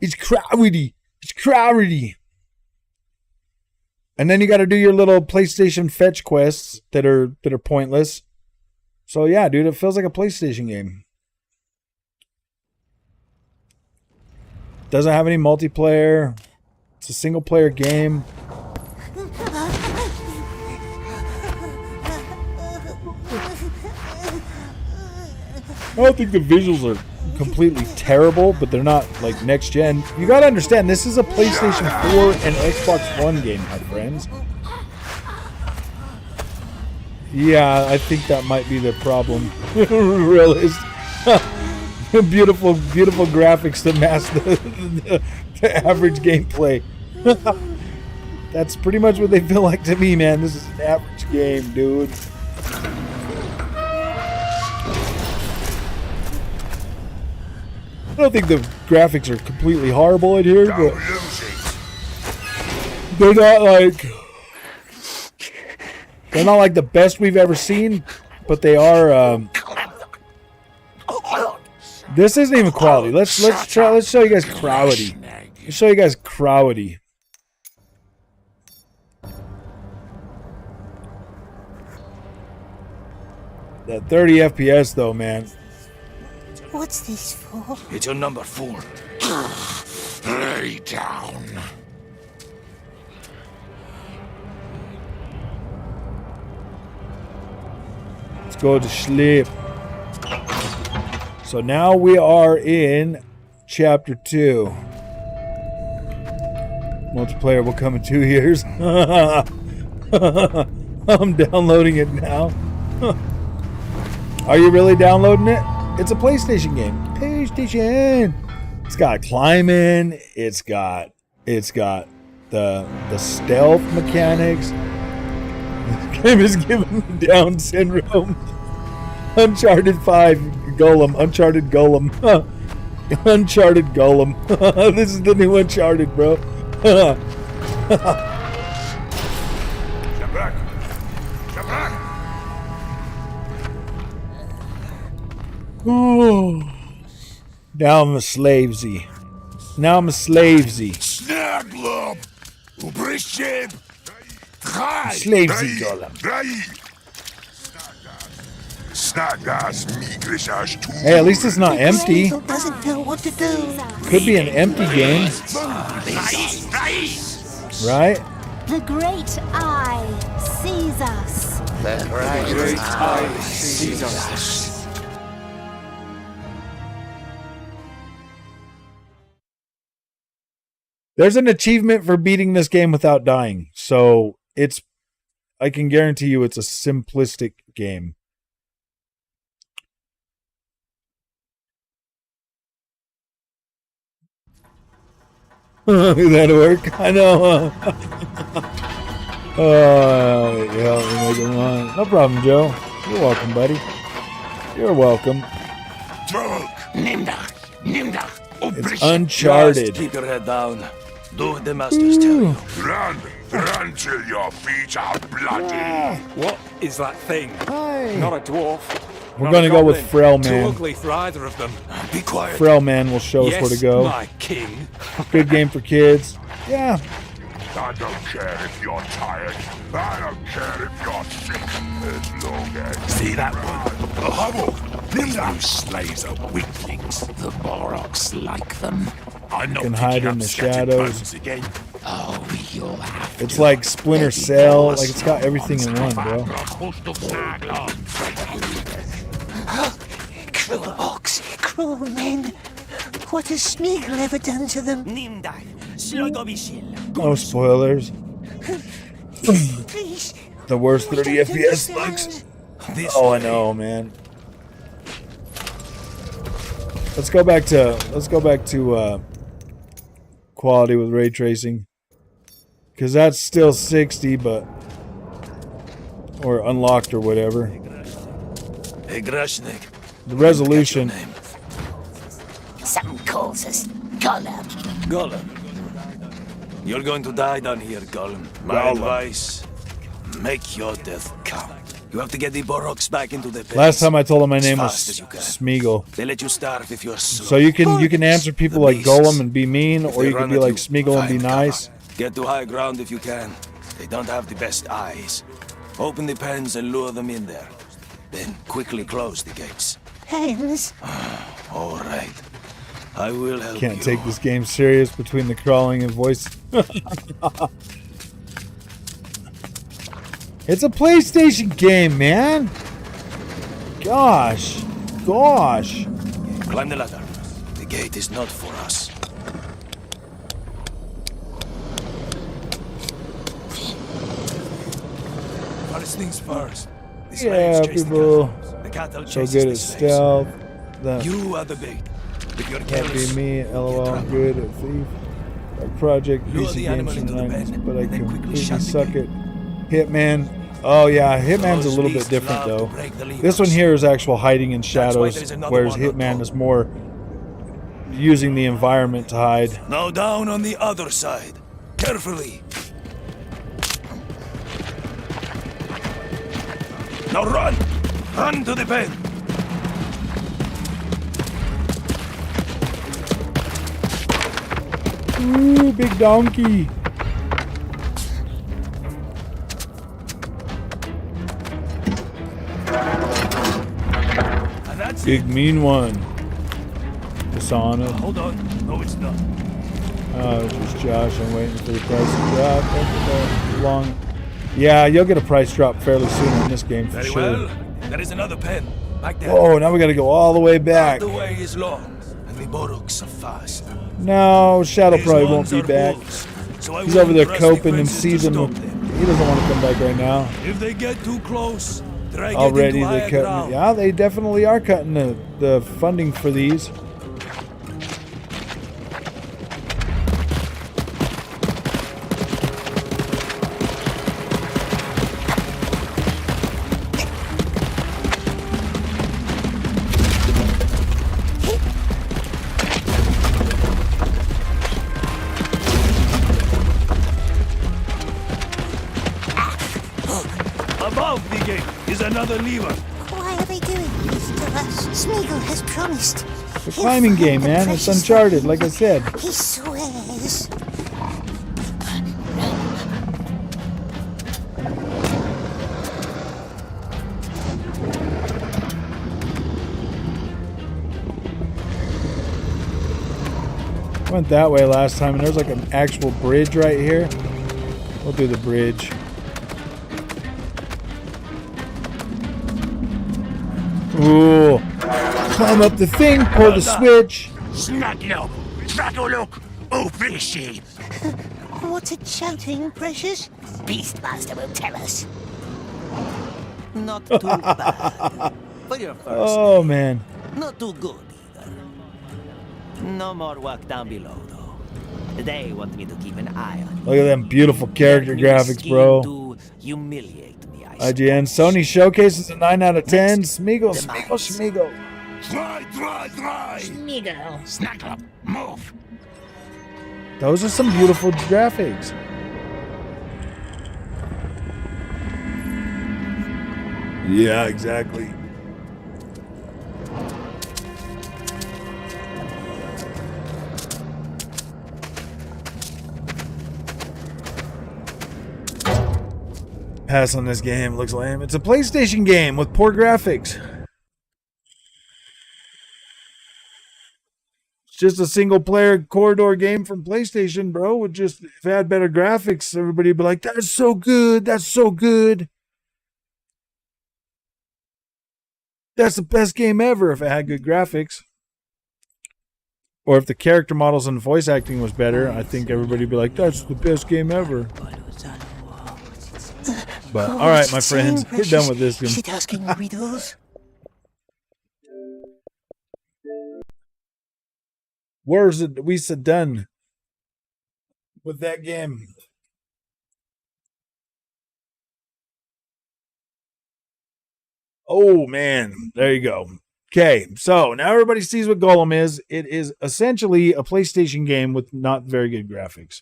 A: It's crowdy. It's crowdy. And then you got to do your little PlayStation fetch quests that are pointless. So yeah, dude, it feels like a PlayStation game. Doesn't have any multiplayer. It's a single player game. I don't think the visuals are completely terrible, but they're not like next gen. You gotta understand, this is a PlayStation 4 and Xbox One game, my friends. Yeah, I think that might be the problem. Realist. beautiful graphics to match the average gameplay. That's pretty much what they feel like to me, man. This is an average game, dude. I don't think the graphics are completely horrible in here, but they're not like the best we've ever seen, but they are. This isn't even quality. Let's show you guys quality. Let's show you guys quality. That 30 FPS though, man.
G: What's this for?
F: It's your number 4.
H: Lay down.
A: Let's go to sleep. So now we are in chapter 2. Multiplayer will come in 2 years. I'm downloading it now. Are you really downloading it? It's a PlayStation game. PlayStation. It's got climbing. It's got the stealth mechanics. This game is giving me Down syndrome. Uncharted 5 Gollum. Uncharted Gollum. Uncharted Gollum. This is the new Uncharted, bro.
H: Get back. Get back.
A: Now I'm a slavesy. Now I'm a slavesy.
H: Snaglum. Ubrishib.
A: Slavesy Gollum. Hey, at least it's not empty.
G: Doesn't know what to do.
A: Could be an empty game. Right?
I: The great eye sees us.
F: The great eye sees us.
A: There's an achievement for beating this game without dying. So I can guarantee you it's a simplistic game. That'll work. I know. No problem, Joe. You're welcome, buddy. You're welcome. It's Uncharted.
F: Just keep your head down. Do what the masters tell you.
H: Run till your feet are bloody.
F: What is that thing?
A: Hi.
F: Not a dwarf.
A: We're going to go with Frail
F: Too
A: Man.
F: ugly for either of them. Be quiet.
A: Frail Man will show us
F: Yes,
A: where to go.
F: my king.
A: Good game for kids. Yeah.
H: I don't care if you're tired. I don't care if you're sick. As long as
F: See that one?
H: a hobble. Those slaves are weaklings. The Moroks like them. I'm not
A: Can hide in the shadows.
H: again. Oh, you'll have
A: It's like Splinter Cell. Like it's got everything in one, bro.
G: Cruel orcs, cruel men. What has Smeagol ever done to them?
A: No spoilers.
G: Please.
A: The worst 30
G: don't
A: FPS
G: understand.
A: bugs. Oh, I know, man. Let's go back to quality with ray tracing, because that's still 60, but or unlocked or whatever.
F: Hey, Grashnik.
A: The resolution.
G: Some calls us Gollum.
F: Gollum. You're going to die down here, Gollum. My
A: Gollum.
F: advice, make your death count. You have to get the Boroks back into the base.
A: Last time I told him my name was
F: Fast as you can.
A: Smeagol.
F: They let you starve if you're slow.
A: So you can answer people
F: The
A: like
F: beasts.
A: Gollum and be mean,
F: If
A: or
F: they
A: you can
F: run
A: be
F: at
A: like
F: you,
A: Smeagol and be
F: find cover.
A: nice.
F: Get to high ground if you can. They don't have the best eyes. Open the pens and lure them in there. Then quickly close the gates.
G: Hands.
F: All right. I will help you.
A: Can't take this game serious between the crawling and voice. It's a PlayStation game, man. Gosh.
F: Climb the ladder. The gate is not for us. First things first. The
A: Yeah,
F: slaves chase the
A: people
F: cattle. The cattle
A: So
F: chases
A: good
F: the
A: at
F: slaves.
A: stealth.
F: You are the bait. If you're
A: That'd be
F: careless,
A: me, lol, I'm good at thief. A project,
F: lure
A: PC
F: the
A: games
F: animal
A: from
F: into the
A: the
F: pen,
A: 90s, but I
F: and then quickly
A: completely
F: shut the
A: suck
F: gate.
A: at Hitman. Oh yeah, Hitman's a
F: Those
A: little bit
F: beasts
A: different
F: love to
A: though.
F: break the
A: This one
F: levers.
A: here is actual hiding in
F: why
A: shadows,
F: there's another
A: whereas
F: one on
A: Hitman
F: top.
A: is more using the environment to hide.
F: Now down on the other side. Carefully. Now run! Run to the pen!
A: Ooh, big donkey.
F: And that's
A: Big
F: it.
A: mean one. Dishonored.
F: Hold on. No, it's not.
A: Oh, it's just Josh. I'm waiting for the price to drop. That's long. Yeah, you'll get a price drop fairly soon on this game for
F: Very
A: sure.
F: well. There is another pen. Back there.
A: Oh, now we gotta go all the way back.
F: The way is long, and the Boruks are fast.
A: No, Shadow
F: These
A: probably won't
F: ones
A: be
F: are
A: back.
F: wolves, so I
A: He's over there
F: wouldn't trust the
A: coping and
F: princes to
A: seething.
F: stop them.
A: He doesn't want to come back right now.
F: If they get too close, try
A: Already
F: getting to
A: they
F: higher
A: cut.
F: ground.
A: Yeah, they definitely are cutting the funding for these.
F: Above the gate is another lever.
G: Why are they doing this to us? Smeagol has promised.
A: It's a climbing game, man. It's Uncharted, like I said.
G: He swears.
A: Went that way last time, and there's like an actual bridge right here. We'll do the bridge. Ooh. Climb up the thing, pull the switch.
H: Snuggle, look, over sheep.
G: What's it shouting, Precious?
J: Beastmaster will tell us. Not too bad. For your first
A: Oh, man.
J: not too good either. No more work down below, though. They want me to keep an eye on you.
A: Look at them beautiful character
J: Their new
A: graphics,
J: scheme
A: bro.
J: to humiliate me, I
A: IGN.
J: suppose.
A: Sony showcases a 9 out of 10. Smeagol, Smeagol, Smeagol.
H: Try.
J: Smeagol.
H: Snuggle, move.
A: Those are some beautiful graphics. Yeah, exactly. Pass on this game. Looks lame. It's a PlayStation game with poor graphics. It's just a single player corridor game from PlayStation, bro. With just, if it had better graphics, everybody would be like, that's so good. That's so good. That's the best game ever if it had good graphics. Or if the character models and voice acting was better, I think everybody would be like, that's the best game ever. But,
G: Oh,
A: alright,
G: what's
A: my
G: it saying,
A: friends, we're
G: Precious?
A: done with this
G: Is
A: one.
G: it asking riddles?
A: Where's it? We said done with that game. Oh man, there you go. Okay, so now everybody sees what Gollum is. It is essentially a PlayStation game with not very good graphics.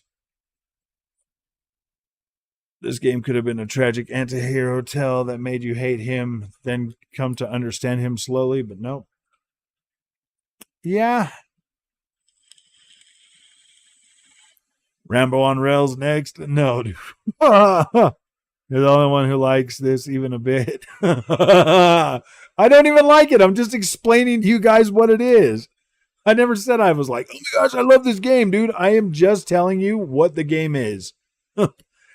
A: This game could have been a tragic anti-hero tale that made you hate him, then come to understand him slowly, but nope. Yeah. Rambo on rails next? No, dude. You're the only one who likes this even a bit. I don't even like it. I'm just explaining to you guys what it is. I never said I was like, oh my gosh, I love this game, dude. I am just telling you what the game is.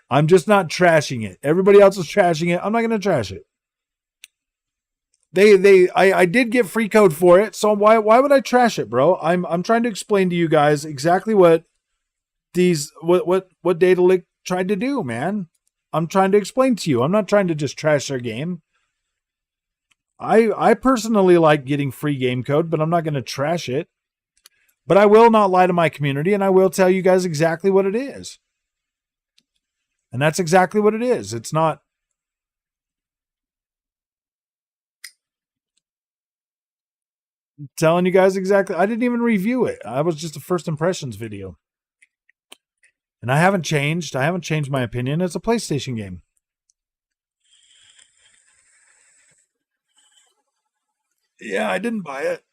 A: I'm just not trashing it. Everybody else is trashing it. I'm not going to trash it. I did get free code for it, so why would I trash it, bro? I'm trying to explain to you guys exactly what what Data Leak tried to do, man. I'm trying to explain to you. I'm not trying to just trash their game. I personally like getting free game code, but I'm not going to trash it. But I will not lie to my community, and I will tell you guys exactly what it is. And that's exactly what it is. It's not. Telling you guys exactly. I didn't even review it. I was just a first impressions video. And I haven't changed. I haven't changed my opinion. It's a PlayStation game. Yeah, I didn't buy it.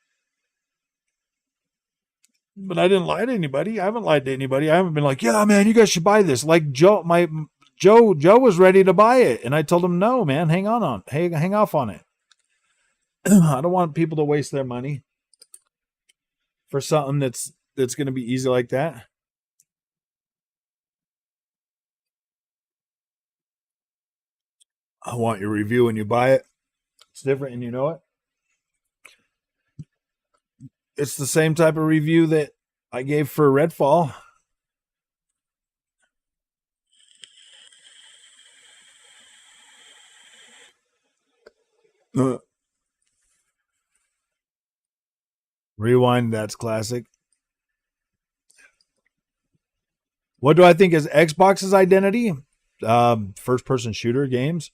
A: But I didn't lie to anybody. I haven't lied to anybody. I haven't been like, yeah, man, you guys should buy this. Like Joe was ready to buy it. And I told him, no, man, hang off on it. I don't want people to waste their money for something that's going to be easy like that. I want your review when you buy it. It's different and you know it. It's the same type of review that I gave for Redfall. Rewind, that's classic. What do I think is Xbox's identity? First-person shooter games.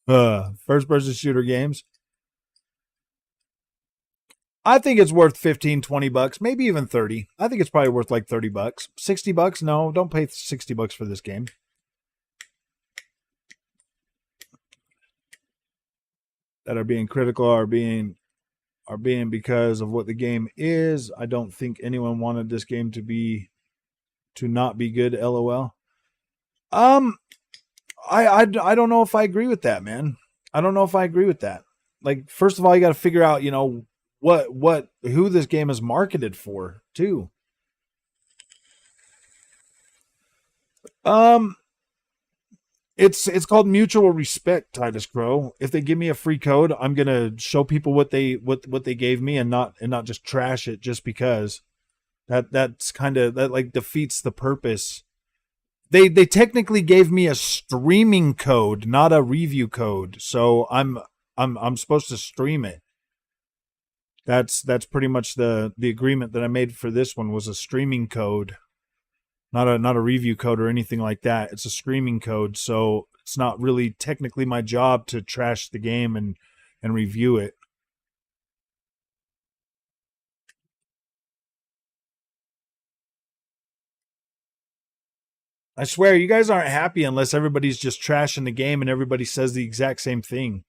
A: First-person shooter games. I think it's worth 15, 20 bucks, maybe even 30. I think it's probably worth like 30 bucks. 60 bucks? No, don't pay 60 bucks for this game. That are being critical are being because of what the game is. I don't think anyone wanted this game to not be good, LOL. I don't know if I agree with that, man. I don't know if I agree with that. Like, first of all, you got to figure out, you know, who this game is marketed for, too. It's called mutual respect, Titus Crow. If they give me a free code, I'm gonna show people what they gave me and not just trash it just because. That's kind of that like defeats the purpose. They technically gave me a streaming code, not a review code. So I'm supposed to stream it. That's pretty much the agreement that I made for this one was a streaming code. Not a review code or anything like that. It's a streaming code, so it's not really technically my job to trash the game and review it. I swear, you guys aren't happy unless everybody's just trashing the game and everybody says the exact same thing.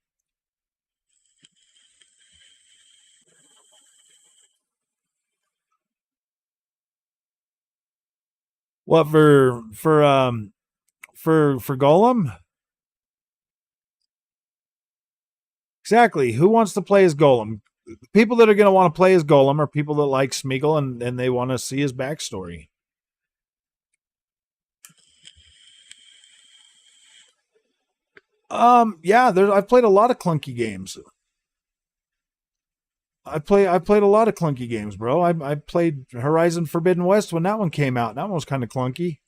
A: What for Gollum? Exactly. Who wants to play as Gollum? People that are going to want to play as Gollum are people that like Smeagol and they want to see his backstory. Yeah, I've played a lot of clunky games. I played a lot of clunky games, bro. I played Horizon Forbidden West when that one came out. That one was kind of clunky.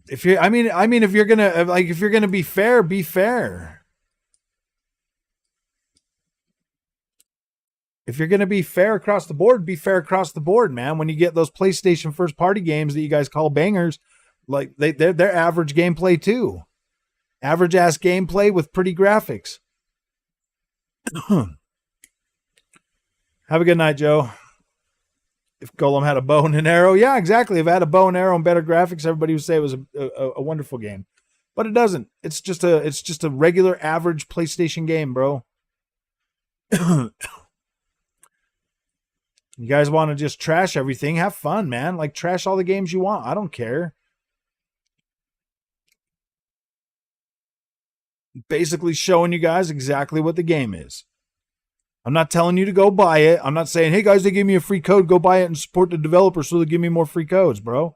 A: If you're gonna be fair, be fair. If you're gonna be fair across the board, be fair across the board, man. When you get those PlayStation first party games that you guys call bangers, like they're average gameplay too. Average ass gameplay with pretty graphics. Have a good night, Joe. If Gollum had a bow and an arrow, yeah, exactly. If it had a bow and arrow and better graphics, everybody would say it was a wonderful game. But it doesn't. It's just a regular average PlayStation game, bro. You guys want to just trash everything? Have fun, man. Like, trash all the games you want. I don't care. Basically showing you guys exactly what the game is. I'm not telling you to go buy it. I'm not saying, hey guys, they gave me a free code, go buy it and support the developer so they give me more free codes, bro.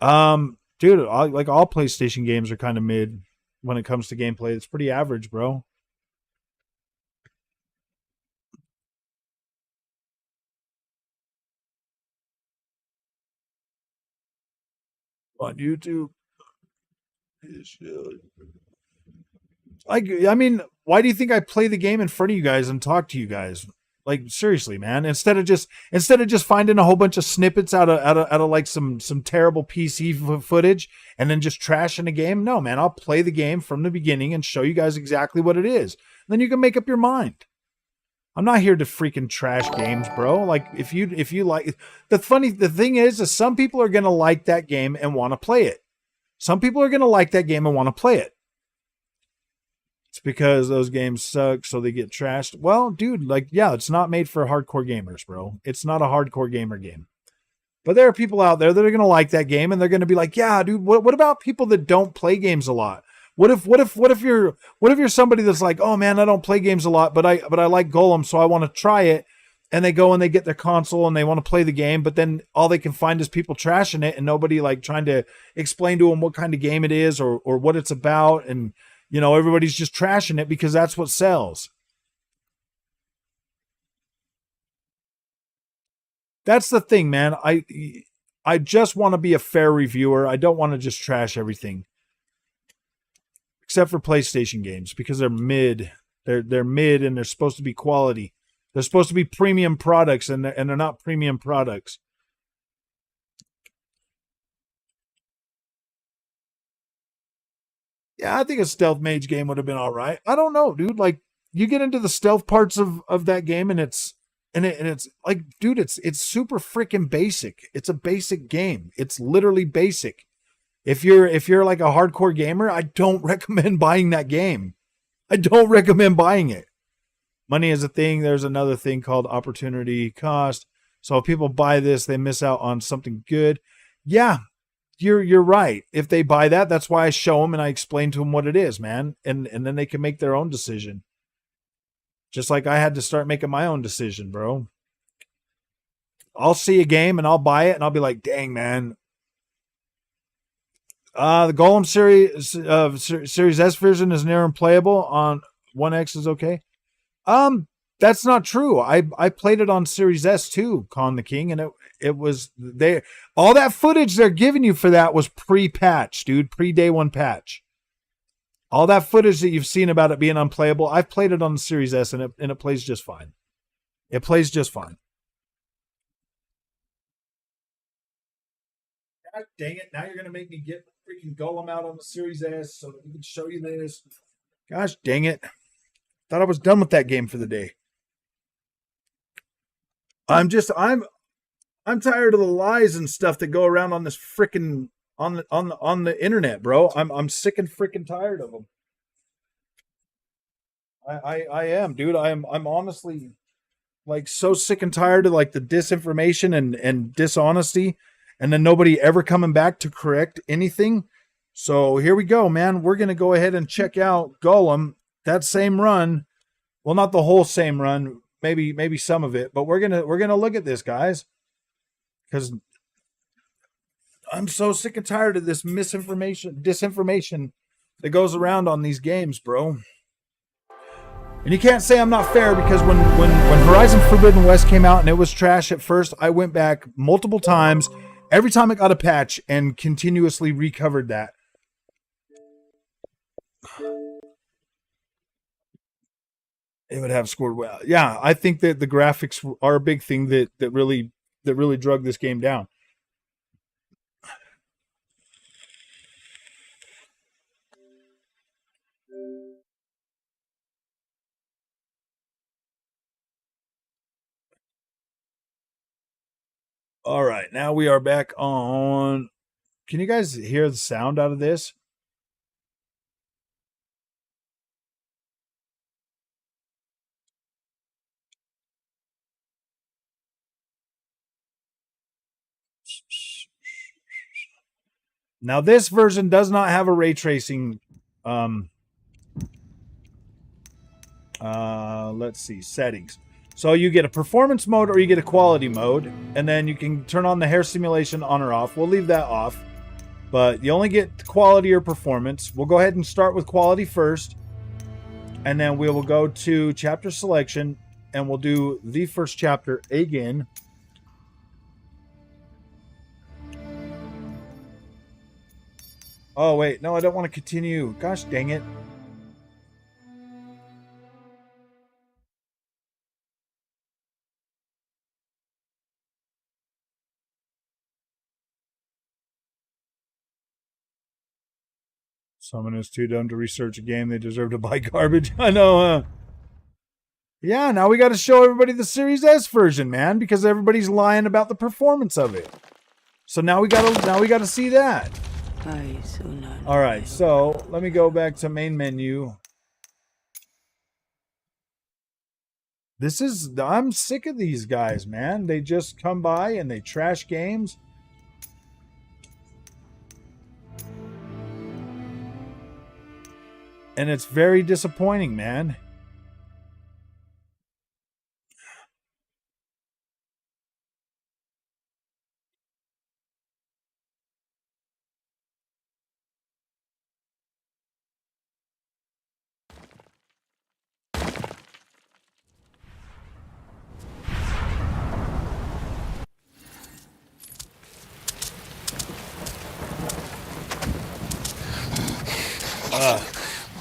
A: Dude, like all PlayStation games are kind of mid when it comes to gameplay. It's pretty average, bro. on YouTube. I mean, why do you think I play the game in front of you guys and talk to you guys? Like, seriously, man. Instead of just finding a whole bunch of snippets out of like some terrible PC footage and then just trashing the game. No, man, I'll play the game from the beginning and show you guys exactly what it is. Then you can make up your mind. I'm not here to freaking trash games, bro. Like, if you like, the thing is some people are gonna like that game and want to play it. Some people are gonna like that game and want to play it. It's because those games suck, so they get trashed. Well, dude, like, yeah, it's not made for hardcore gamers, bro. It's not a hardcore gamer game. But there are people out there that are gonna like that game, and they're gonna be like, yeah, dude. What about people that don't play games a lot? What if you're somebody that's like, oh man, I don't play games a lot, but I like Gollum, so I want to try it. And they go and they get their console and they want to play the game, but then all they can find is people trashing it and nobody like trying to explain to them what kind of game it is or what it's about. And, you know, everybody's just trashing it because that's what sells. That's the thing, man. I just want to be a fair reviewer. I don't want to just trash everything. Except for PlayStation games, because they're mid. They're mid and they're supposed to be quality. They're supposed to be premium products and they're not premium products. Yeah, I think a stealth mage game would have been all right. I don't know, dude. Like, you get into the stealth parts of that game and it's like, dude, it's super freaking basic. It's a basic game. It's literally basic. If you're like a hardcore gamer, I don't recommend buying that game. I don't recommend buying it. Money is a thing. There's another thing called opportunity cost. So if people buy this, they miss out on something good. Yeah, you're right. If they buy that, that's why I show them and I explain to them what it is, man. And then they can make their own decision. Just like I had to start making my own decision, bro. I'll see a game and I'll buy it and I'll be like, dang, man. The Gollum Series S version is near unplayable. On One X is okay. That's not true. I played it on Series S too, Con the King, and it was there. All that footage they're giving you for that was pre-patch, dude, pre-day one patch. All that footage that you've seen about it being unplayable, I've played it on the Series S and it plays just fine. It plays just fine. God dang it! Now you're gonna make me get freaking Gollum out on the Series S so that we can show you this. Gosh dang it. Thought I was done with that game for the day. I'm tired of the lies and stuff that go around on this freaking on the internet, bro. I'm sick and freaking tired of them. I am, dude. I'm honestly like so sick and tired of like the disinformation and dishonesty. And then nobody ever coming back to correct anything. So here we go, man. We're going to go ahead and check out Gollum, that same run. Well, not the whole same run, maybe some of it, but we're going to look at this, guys. Cuz I'm so sick and tired of this disinformation that goes around on these games, bro. And you can't say I'm not fair because when Horizon Forbidden West came out and it was trash at first, I went back multiple times. Every time I got a patch and continuously recovered that. It would have scored well. Yeah, I think that the graphics are a big thing that really drug this game down. All right, now we are back on. Can you guys hear the sound out of this? Now this version does not have a ray tracing. Let's see, settings. So you get a performance mode or you get a quality mode, and then you can turn on the hair simulation on or off. We'll leave that off, but you only get quality or performance. We'll go ahead and start with quality first, and then we will go to chapter selection, and we'll do the first chapter again. Oh, wait. No, I don't want to continue. Gosh dang it. Someone is too dumb to research a game. They deserve to buy garbage. I know, Yeah, now we got to show everybody the Series S version, man, because everybody's lying about the performance of it. So now we gotta see that. All right, so let me go back to main menu. I'm sick of these guys, man. They just come by and they trash games. And it's very disappointing, man.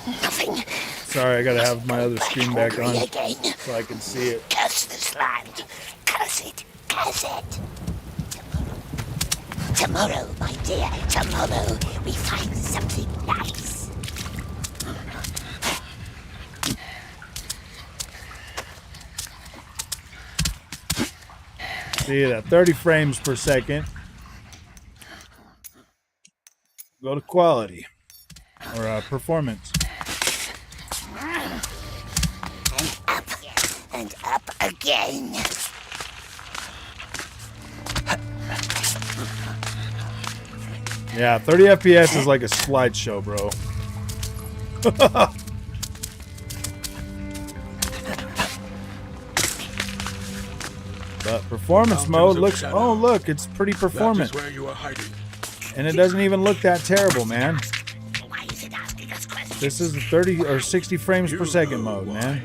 G: Nothing.
A: Sorry, I gotta have my other screen back on so I can see it.
G: Curse this land. Curse it. Curse it. Tomorrow, my dear, tomorrow we find something nice.
A: See that 30 frames per second. Go to quality or performance.
G: And up again.
A: Yeah, 30 FPS is like a slideshow, bro. But performance mode looks... Oh, look, it's pretty performant.
H: That is where you are hiding.
A: And it doesn't even look that terrible, man. This is the 30 or 60 frames per second mode, man.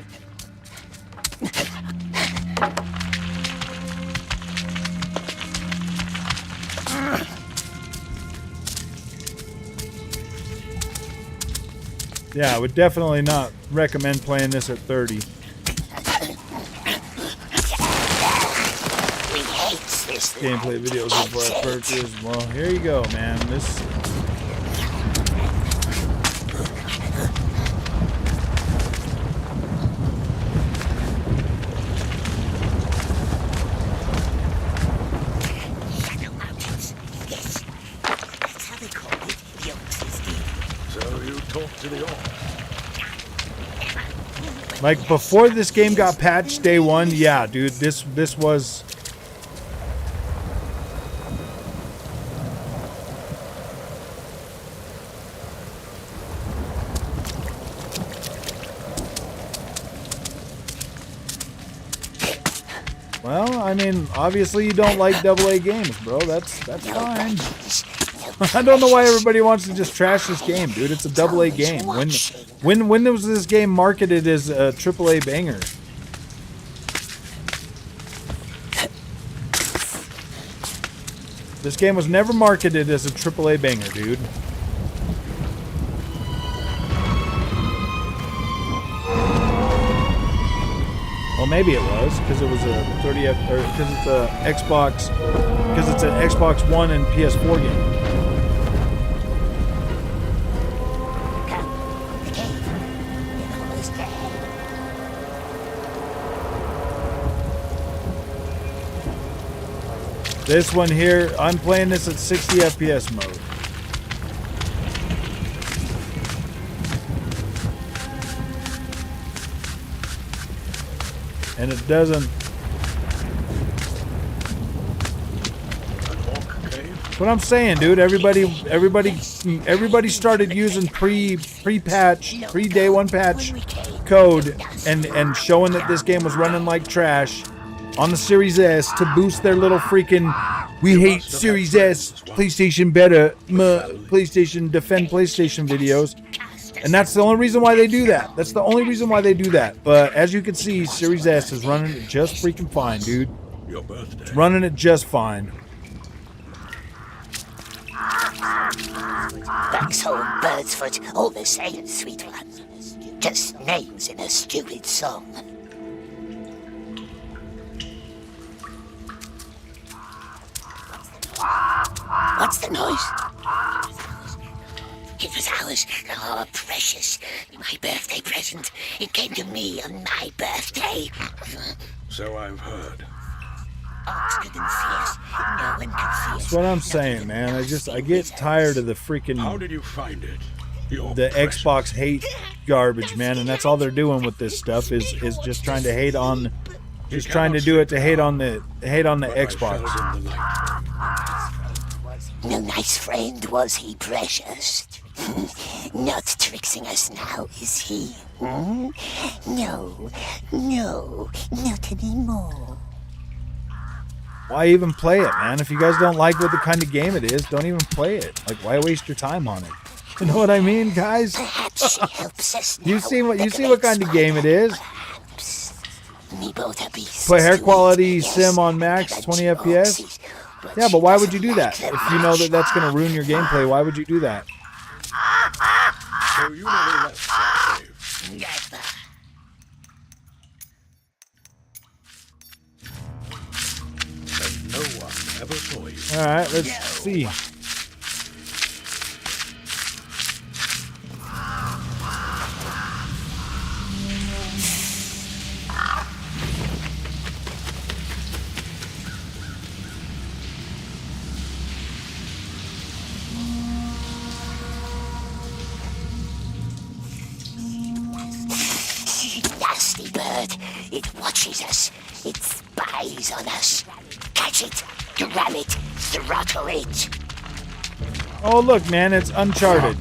A: Yeah, I would definitely not recommend playing this at 30. Gameplay videos before I purchase. Well, here you go, man. This... Like, before this game got patched day one, yeah, dude, this was... Well, I mean, obviously you don't like AA games, bro. That's fine. I don't know why everybody wants to just trash this game, dude. It's a AA game. When was this game marketed as a AAA banger? This game was never marketed as a AAA banger, dude. Well, maybe it was, because it was a 30F, or because it's a Xbox, because it's an Xbox One and PS4 game. This one here, I'm playing this at 60 FPS mode. And it doesn't... That's what I'm saying, dude. Everybody started using pre-patch, pre-day one patch code and showing that this game was running like trash on the Series S to boost their little freaking "we hate Series S, PlayStation better, PlayStation defend PlayStation" videos. And that's the only reason why they do that. That's the only reason why they do that. But as you can see, Series S is running it just freaking fine, dude. It's running it just fine.
G: Foxhole, Birdsfoot, all the same, sweet one. Just names in a stupid song. What's the noise? It was ours. Oh, precious. My birthday present. It came to me on my birthday.
H: So I've heard.
G: Ox couldn't see us. No one could see us.
A: That's what I'm saying, man. I get tired of the freaking
H: How did you find it?
A: the Xbox hate garbage, man, and that's all they're doing with this stuff is just trying to hate on, just trying to do it to hate on the Xbox.
G: No nice friend, was he, precious? Not tricksing us now, is he? Hmm? No, not anymore.
A: Why even play it, man? If you guys don't like what the kind of game it is, don't even play it. Like, why waste your time on it? You know what I mean, guys?
G: Perhaps she helps us now.
A: You see what kind of game it is?
G: We both are beasts.
A: Put hair quality sim on max, 20 FPS. Yeah, but why would you do that? If you know that that's going to ruin your gameplay, why would you do that?
H: So you never left that cave?
G: Never.
H: And no one ever saw you.
A: All right, let's see.
G: Nasty bird. It watches us. It spies on us. Catch it. Grab it. Throttle it.
A: Oh, look, man, it's Uncharted.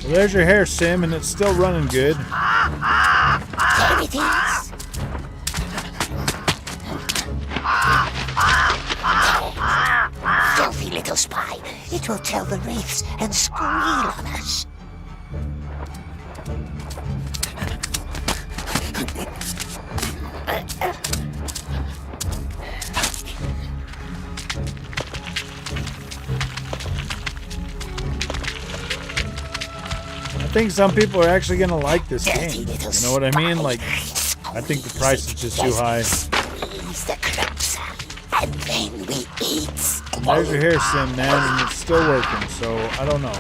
A: Well, there's your hair sim, and it's still running good.
G: There it is. Filthy little spy. It will tell the wraiths and squeal on us.
A: I think some people are actually going to like this game. You know what I mean? Like, I think the price is just too high.
G: Squeeze the crops, and then we eat.
A: There's your hair sim, man, and it's still working, so I don't know.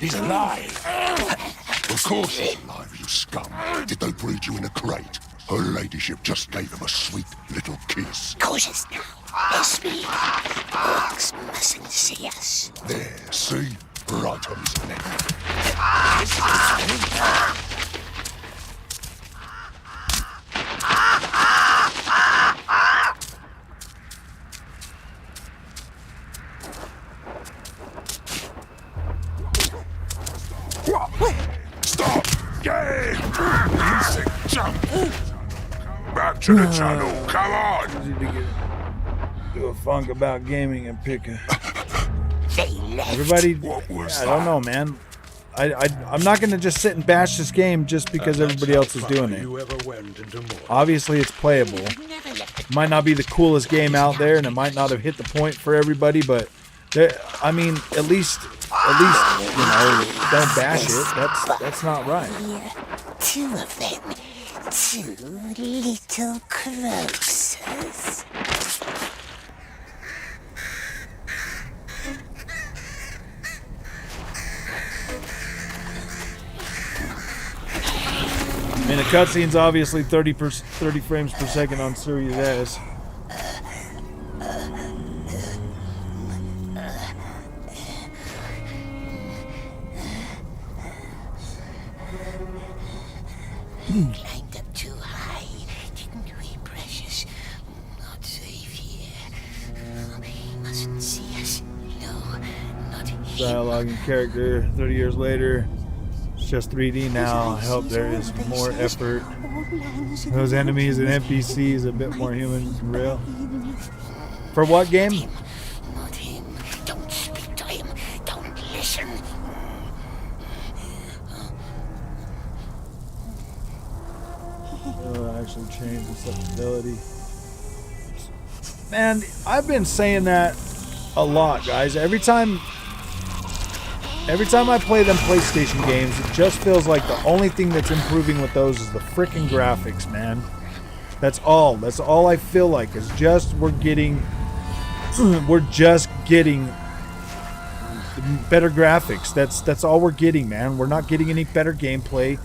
H: He's alive. Of course he's alive, you scum. Did they breed you in a crate? Her ladyship just gave him a sweet little kiss.
G: Cautious now. Yes, me. Orcs mustn't see us.
H: There, see? Right on his neck. Stop! Yeah! Insect jump! Back to the channel, come on!
A: Do a funk about gaming and pick a...
G: They left.
A: Everybody,
H: What was
A: I don't know, man. I'm not going to just sit and bash this game just because everybody else is doing it.
H: You ever went into more.
A: Obviously, it's playable. It might not be the coolest game out there, and it might not have hit the point for everybody, but I mean, at least, you know, don't bash it. That's not right.
G: Two of them. Two little croakers.
A: I mean, the cutscene's obviously 30 frames per second on Series S.
G: Climbed up too high, didn't we, precious? Not safe here. He mustn't see us. No, not him.
A: Dialogue and character, 30 years later. just 3D now. I hope there is more effort. Those enemies and NPCs a bit more human and real. For what game?
G: Not him. Don't speak to him. Don't listen.
A: Actually change accessibility. Man, I've been saying that a lot, guys. Every time I play them PlayStation games, it just feels like the only thing that's improving with those is the freaking graphics, man. That's all. That's all I feel like. Is just we're just getting better graphics. That's all we're getting, man. We're not getting any better gameplay.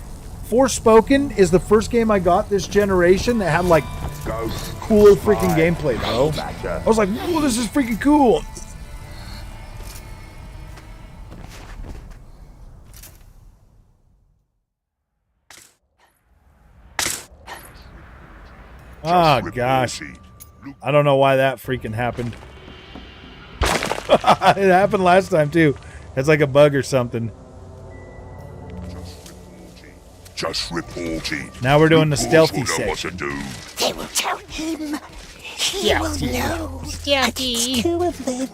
A: Forspoken is the first game I got this generation that had like cool freaking gameplay, bro. I was like, whoa, this is freaking cool. Ah, gosh. I don't know why that freaking happened. It happened last time, too. It's like a bug or something.
H: Just report it.
A: Now we're doing the stealthy
H: section.
G: They will tell him. He will know. It's two of them.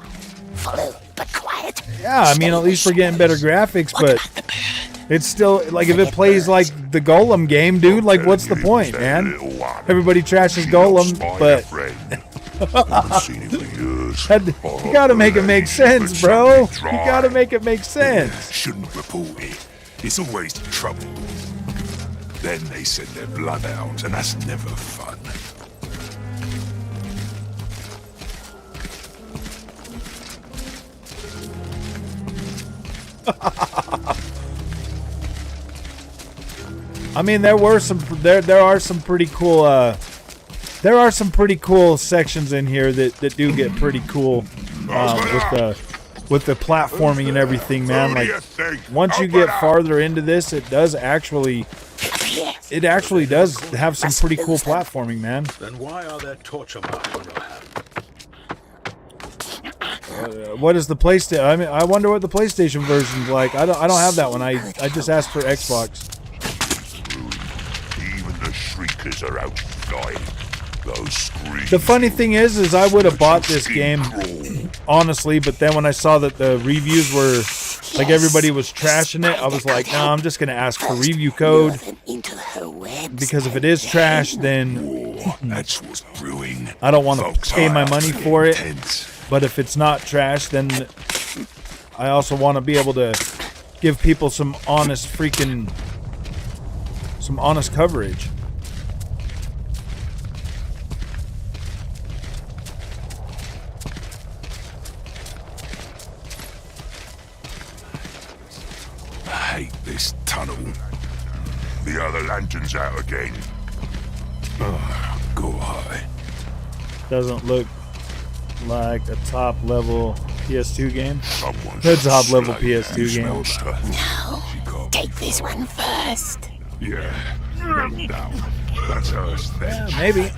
G: Follow, but quiet.
A: Yeah, I mean, at least we're getting better graphics, but it's still, like, if it plays like the Gollum game, dude, like, what's the point, man? Everybody trashes Gollum, but you gotta make it make sense, bro. You gotta make it make sense.
H: Shouldn't report it. It's always trouble. Then they send their blood out, and that's never fun.
A: I mean, there are some pretty cool sections in here that do get pretty cool with the platforming and everything, man. Like, once you get farther into this, it actually does have some pretty cool platforming, man.
H: Then why are there torture marks on your hand?
A: What is the PlayStation? I mean, I wonder what the PlayStation version's like. I don't have that one. I just asked for Xbox.
H: Even the shriekers are out flying. Those screams.
A: The funny thing is I would have bought this game, honestly, but then when I saw that the reviews were, like, everybody was trashing it, I was like, no, I'm just going to ask for review code, because if it is trash, then
H: That's what's brewing.
A: I don't want to pay my money for it, but if it's not trash, then I also want to be able to give people some honest coverage.
H: I hate this tunnel. The other lantern's out again. Oh, go high.
A: Doesn't look like a top level PS2 game.
H: Someone's
A: The top level
H: slain
A: PS2 game.
H: Monster.
G: No, take this one first.
H: Yeah. No, that's us then.
A: Maybe.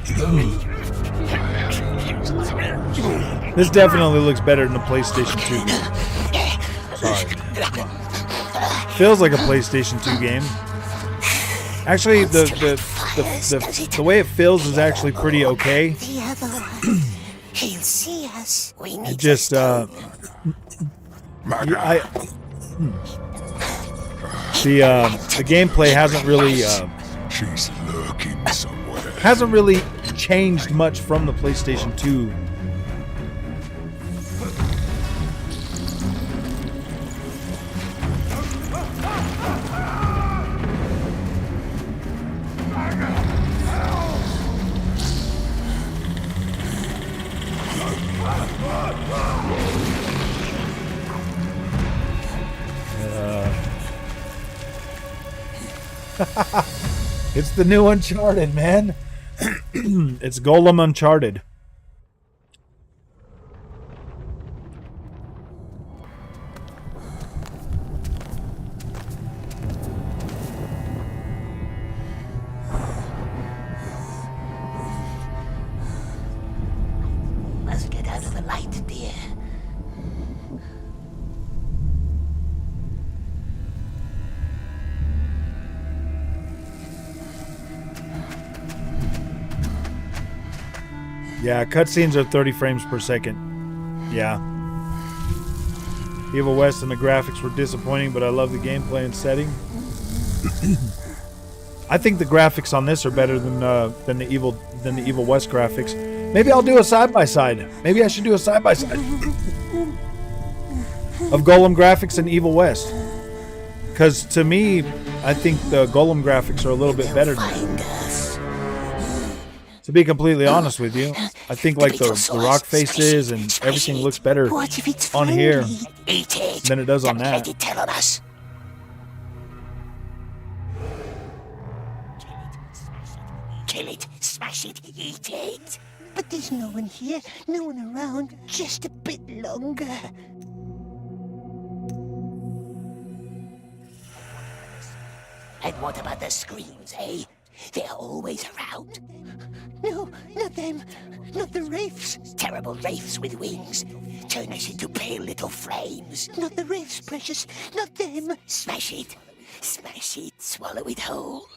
A: This definitely looks better than the PlayStation 2 game. Sorry. Feels like a PlayStation 2 game. Actually, the way it feels is actually pretty okay.
G: The other one. He'll see us. We need
A: It just the gameplay hasn't really
H: She's lurking somewhere.
A: hasn't really changed much from the PlayStation 2. It's the new Uncharted, man. It's Gollum Uncharted.
G: Must get out of the light, dear.
A: Yeah, cutscenes are 30 frames per second. Yeah. Evil West and the graphics were disappointing, but I love the gameplay and setting. I think the graphics on this are better than the Evil West graphics. Maybe I'll do a side-by-side. Maybe I should do a side-by-side of Gollum graphics and Evil West. Because to me, I think the Gollum graphics are a little bit better. To be completely honest with you, I think like the rock faces and everything looks better on here than it does on that.
G: Kill it, smash it, eat it. But there's no one here, no one around, just a bit longer. And what about the screams, eh? They're always around. No, not them. Not the wraiths. Terrible wraiths with wings. Turn us into pale little flames. Not the wraiths, precious. Not them. Smash it. Smash it. Swallow it whole.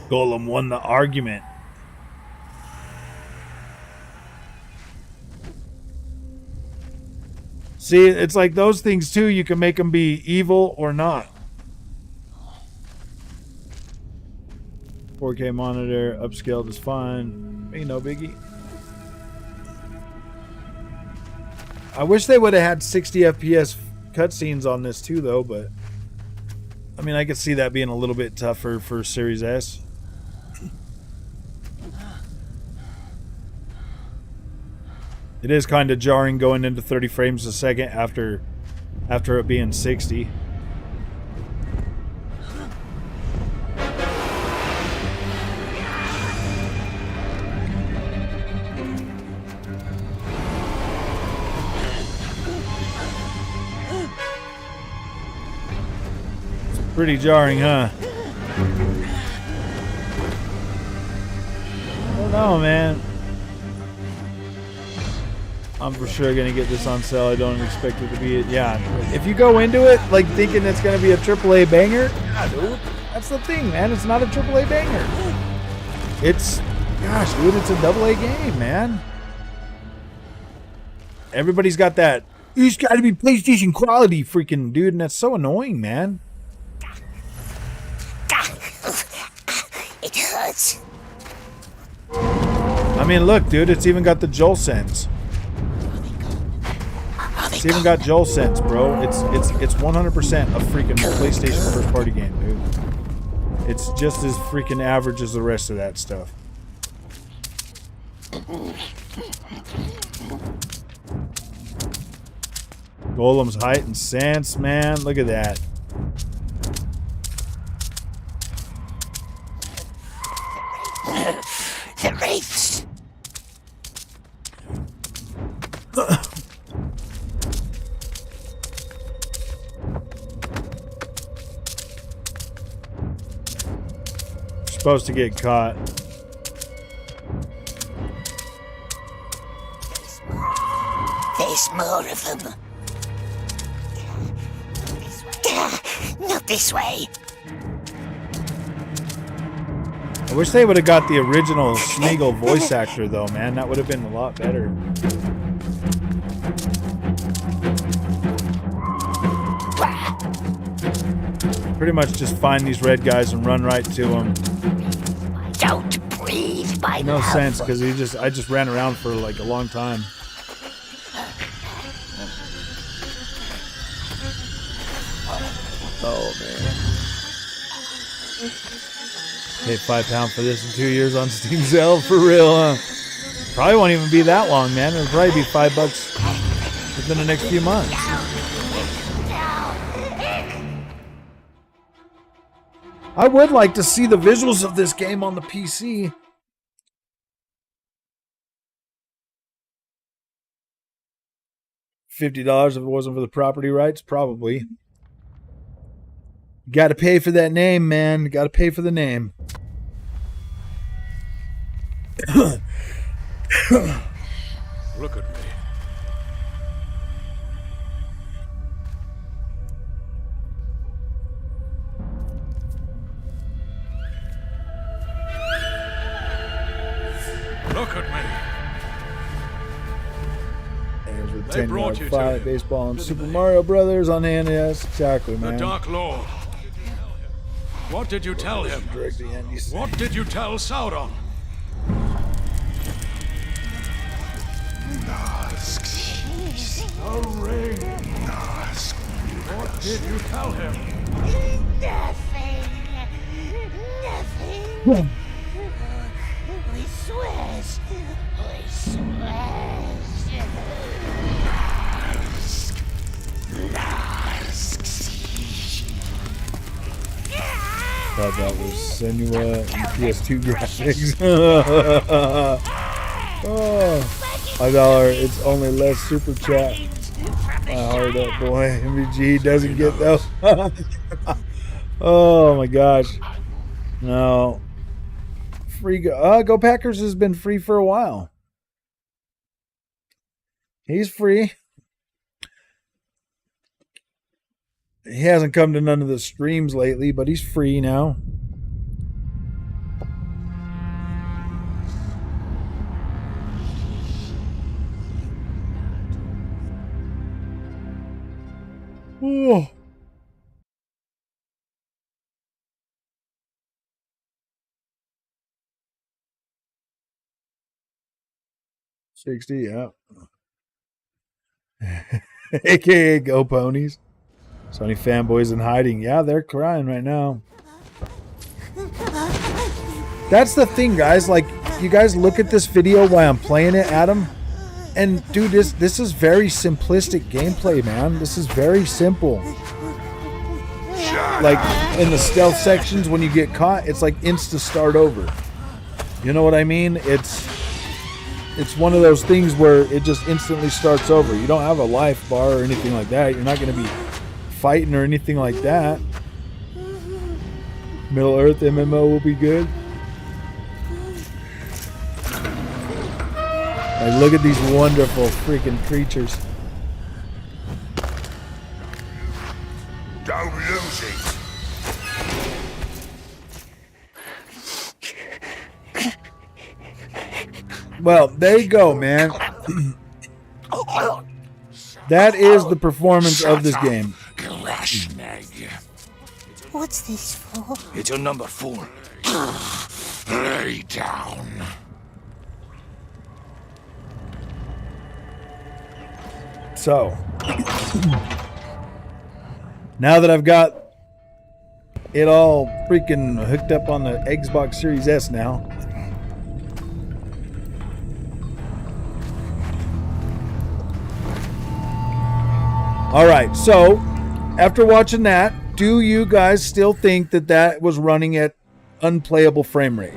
A: Gollum won the argument. See, it's like those things too, you can make them be evil or not. 4K monitor, upscaled is fine. Ain't no biggie. I wish they would have had 60 FPS cutscenes on this too though, but I mean I could see that being a little bit tougher for Series S. It is kind of jarring going into 30 frames a second after it being 60. It's pretty jarring, huh? I don't know, man. I'm for sure gonna get this on sale. I don't expect it to be it. Yeah, if you go into it like thinking it's gonna be a AAA banger, yeah, dude, that's the thing, man. It's not a AAA banger. It's, gosh, dude, it's a AA game, man. Everybody's got that. It's got to be PlayStation quality, freaking dude, and that's so annoying, man.
G: It hurts.
A: I mean, look, dude, it's even got the DualSense. It's even got DualSense, bro. It's 100% a freaking PlayStation first party game, dude. It's just as freaking average as the rest of that stuff. Gollum's height and sense, man. Look at that.
G: The wraiths.
A: Supposed to get caught.
G: There's more of them. Not this way.
A: I wish they would have got the original Smeagol voice actor, though, man. That would have been a lot better. Pretty much just find these red guys and run right to them.
G: Don't breathe, my
A: No
G: love.
A: sense, because I just ran around for like a long time. Oh, man. Pay £5 for this in 2 years on Steam sale, for real, huh? Probably won't even be that long, man. It'll probably be $5 within the next few months. I would like to see the visuals of this game on the PC. $50 if it wasn't for the property rights, probably. Got to pay for that name, man. Got to pay for the name.
H: Look at me. Look at me.
A: 10-yard fight, baseball, and Super Mario Brothers on hand. Yes, exactly, man.
H: The Dark Lord. What did you tell him? What did you tell Sauron? The ring. What did you tell him?
G: Nothing. Nothing. We swears. We swears.
A: Thought that was Senua and PS2 graphics. Oh, $5. It's only less super chat. My heart up, boy. MVG doesn't get those. Oh my gosh. No. Free Go Packers has been free for a while. He's free. He hasn't come to none of the streams lately, but he's free now. Oh. $60, yeah. AKA Go Ponies. Sony fanboys in hiding. Yeah, they're crying right now. That's the thing, guys. Like, you guys look at this video while I'm playing it, Adam. And, dude, this is very simplistic gameplay, man. This is very simple. Like, in the stealth sections, when you get caught, it's like insta start over. You know what I mean? It's one of those things where it just instantly starts over. You don't have a life bar or anything like that. You're not going to be fighting or anything like that. Middle Earth MMO will be good. Like, look at these wonderful freaking creatures.
H: Don't lose it.
A: Well, there you go, man. That is the performance of this game.
G: What's this for?
F: It's your number 4.
H: Lay down.
A: So, now that I've got it all freaking hooked up on the Xbox Series S now. All right, so after watching that, do you guys still think that that was running at unplayable frame rate?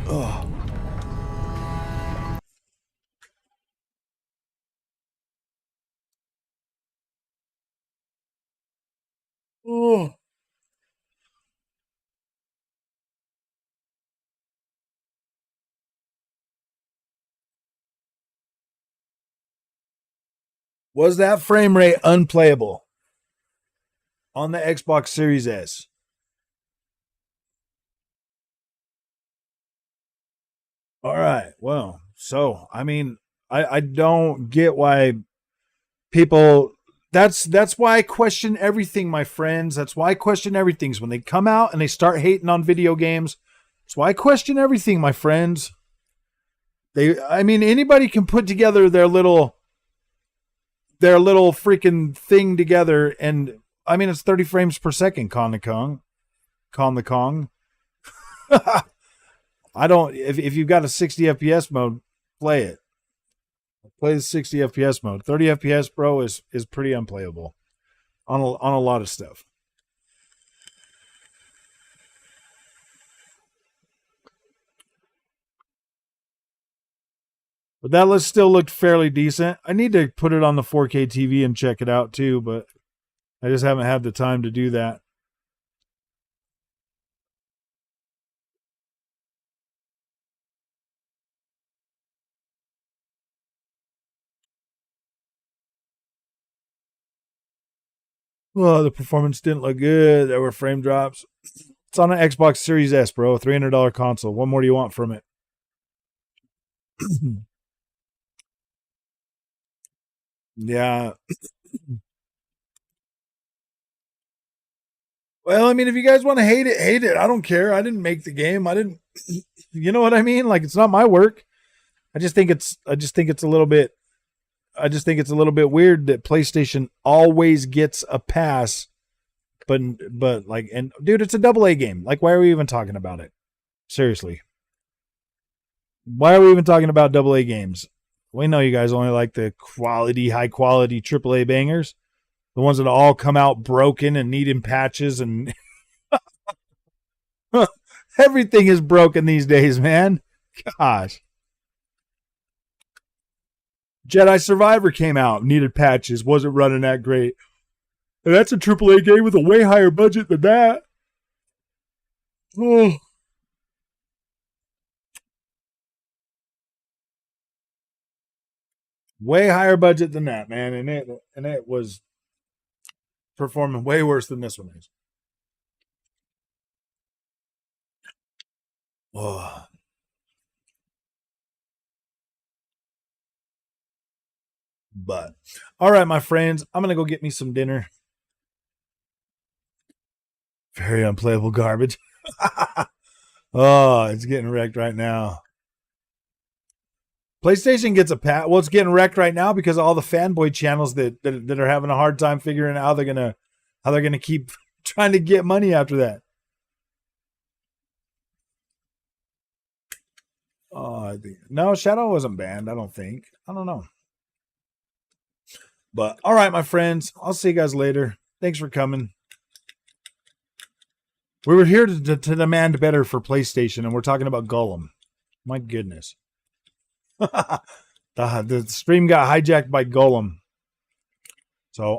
A: Oh. Oh. Was that frame rate unplayable on the Xbox Series S? All right. Well, so, I mean, I don't get why people... That's why I question everything, my friends. That's why I question everything. When they come out and they start hating on video games, that's why I question everything, my friends. I mean, anybody can put together their little freaking thing together, and I mean, it's 30 frames per second. Con the Kong. I don't. If you've got a 60 FPS mode, play it. Play the 60 FPS mode. 30 FPS, bro, is pretty unplayable on a lot of stuff. But that still looked fairly decent. I need to put it on the 4K TV and check it out too, but I just haven't had the time to do that. Well, the performance didn't look good. There were frame drops. It's on an Xbox Series S, bro. $300 console. What more do you want from it? Yeah. Well, I mean, if you guys want to hate it, hate it. I don't care. I didn't make the game. I didn't, you know what I mean? Like, it's not my work. I just think it's a little bit weird that PlayStation always gets a pass, but like, and dude, it's a AA game. Like, why are we even talking about it? Seriously. Why are we even talking about AA games? We know you guys only like the high quality AAA bangers. The ones that all come out broken and needing patches and everything is broken these days, man. Gosh. Jedi Survivor came out, needed patches, wasn't running that great. And that's a AAA game with a way higher budget than that. Oh. Way higher budget than that, man, and it was performing way worse than this one is. Oh. But all right, my friends, I'm gonna go get me some dinner. Very unplayable garbage. Oh, it's getting wrecked right now. PlayStation gets a pat. Well, it's getting wrecked right now because of all the fanboy channels that are having a hard time figuring out how they're gonna keep trying to get money after that. Oh, no, Shadow wasn't banned. I don't think. I don't know. But all right, my friends, I'll see you guys later. Thanks for coming. We were here to demand better for PlayStation, and we're talking about Gollum. My goodness. The stream got hijacked by Gollum. So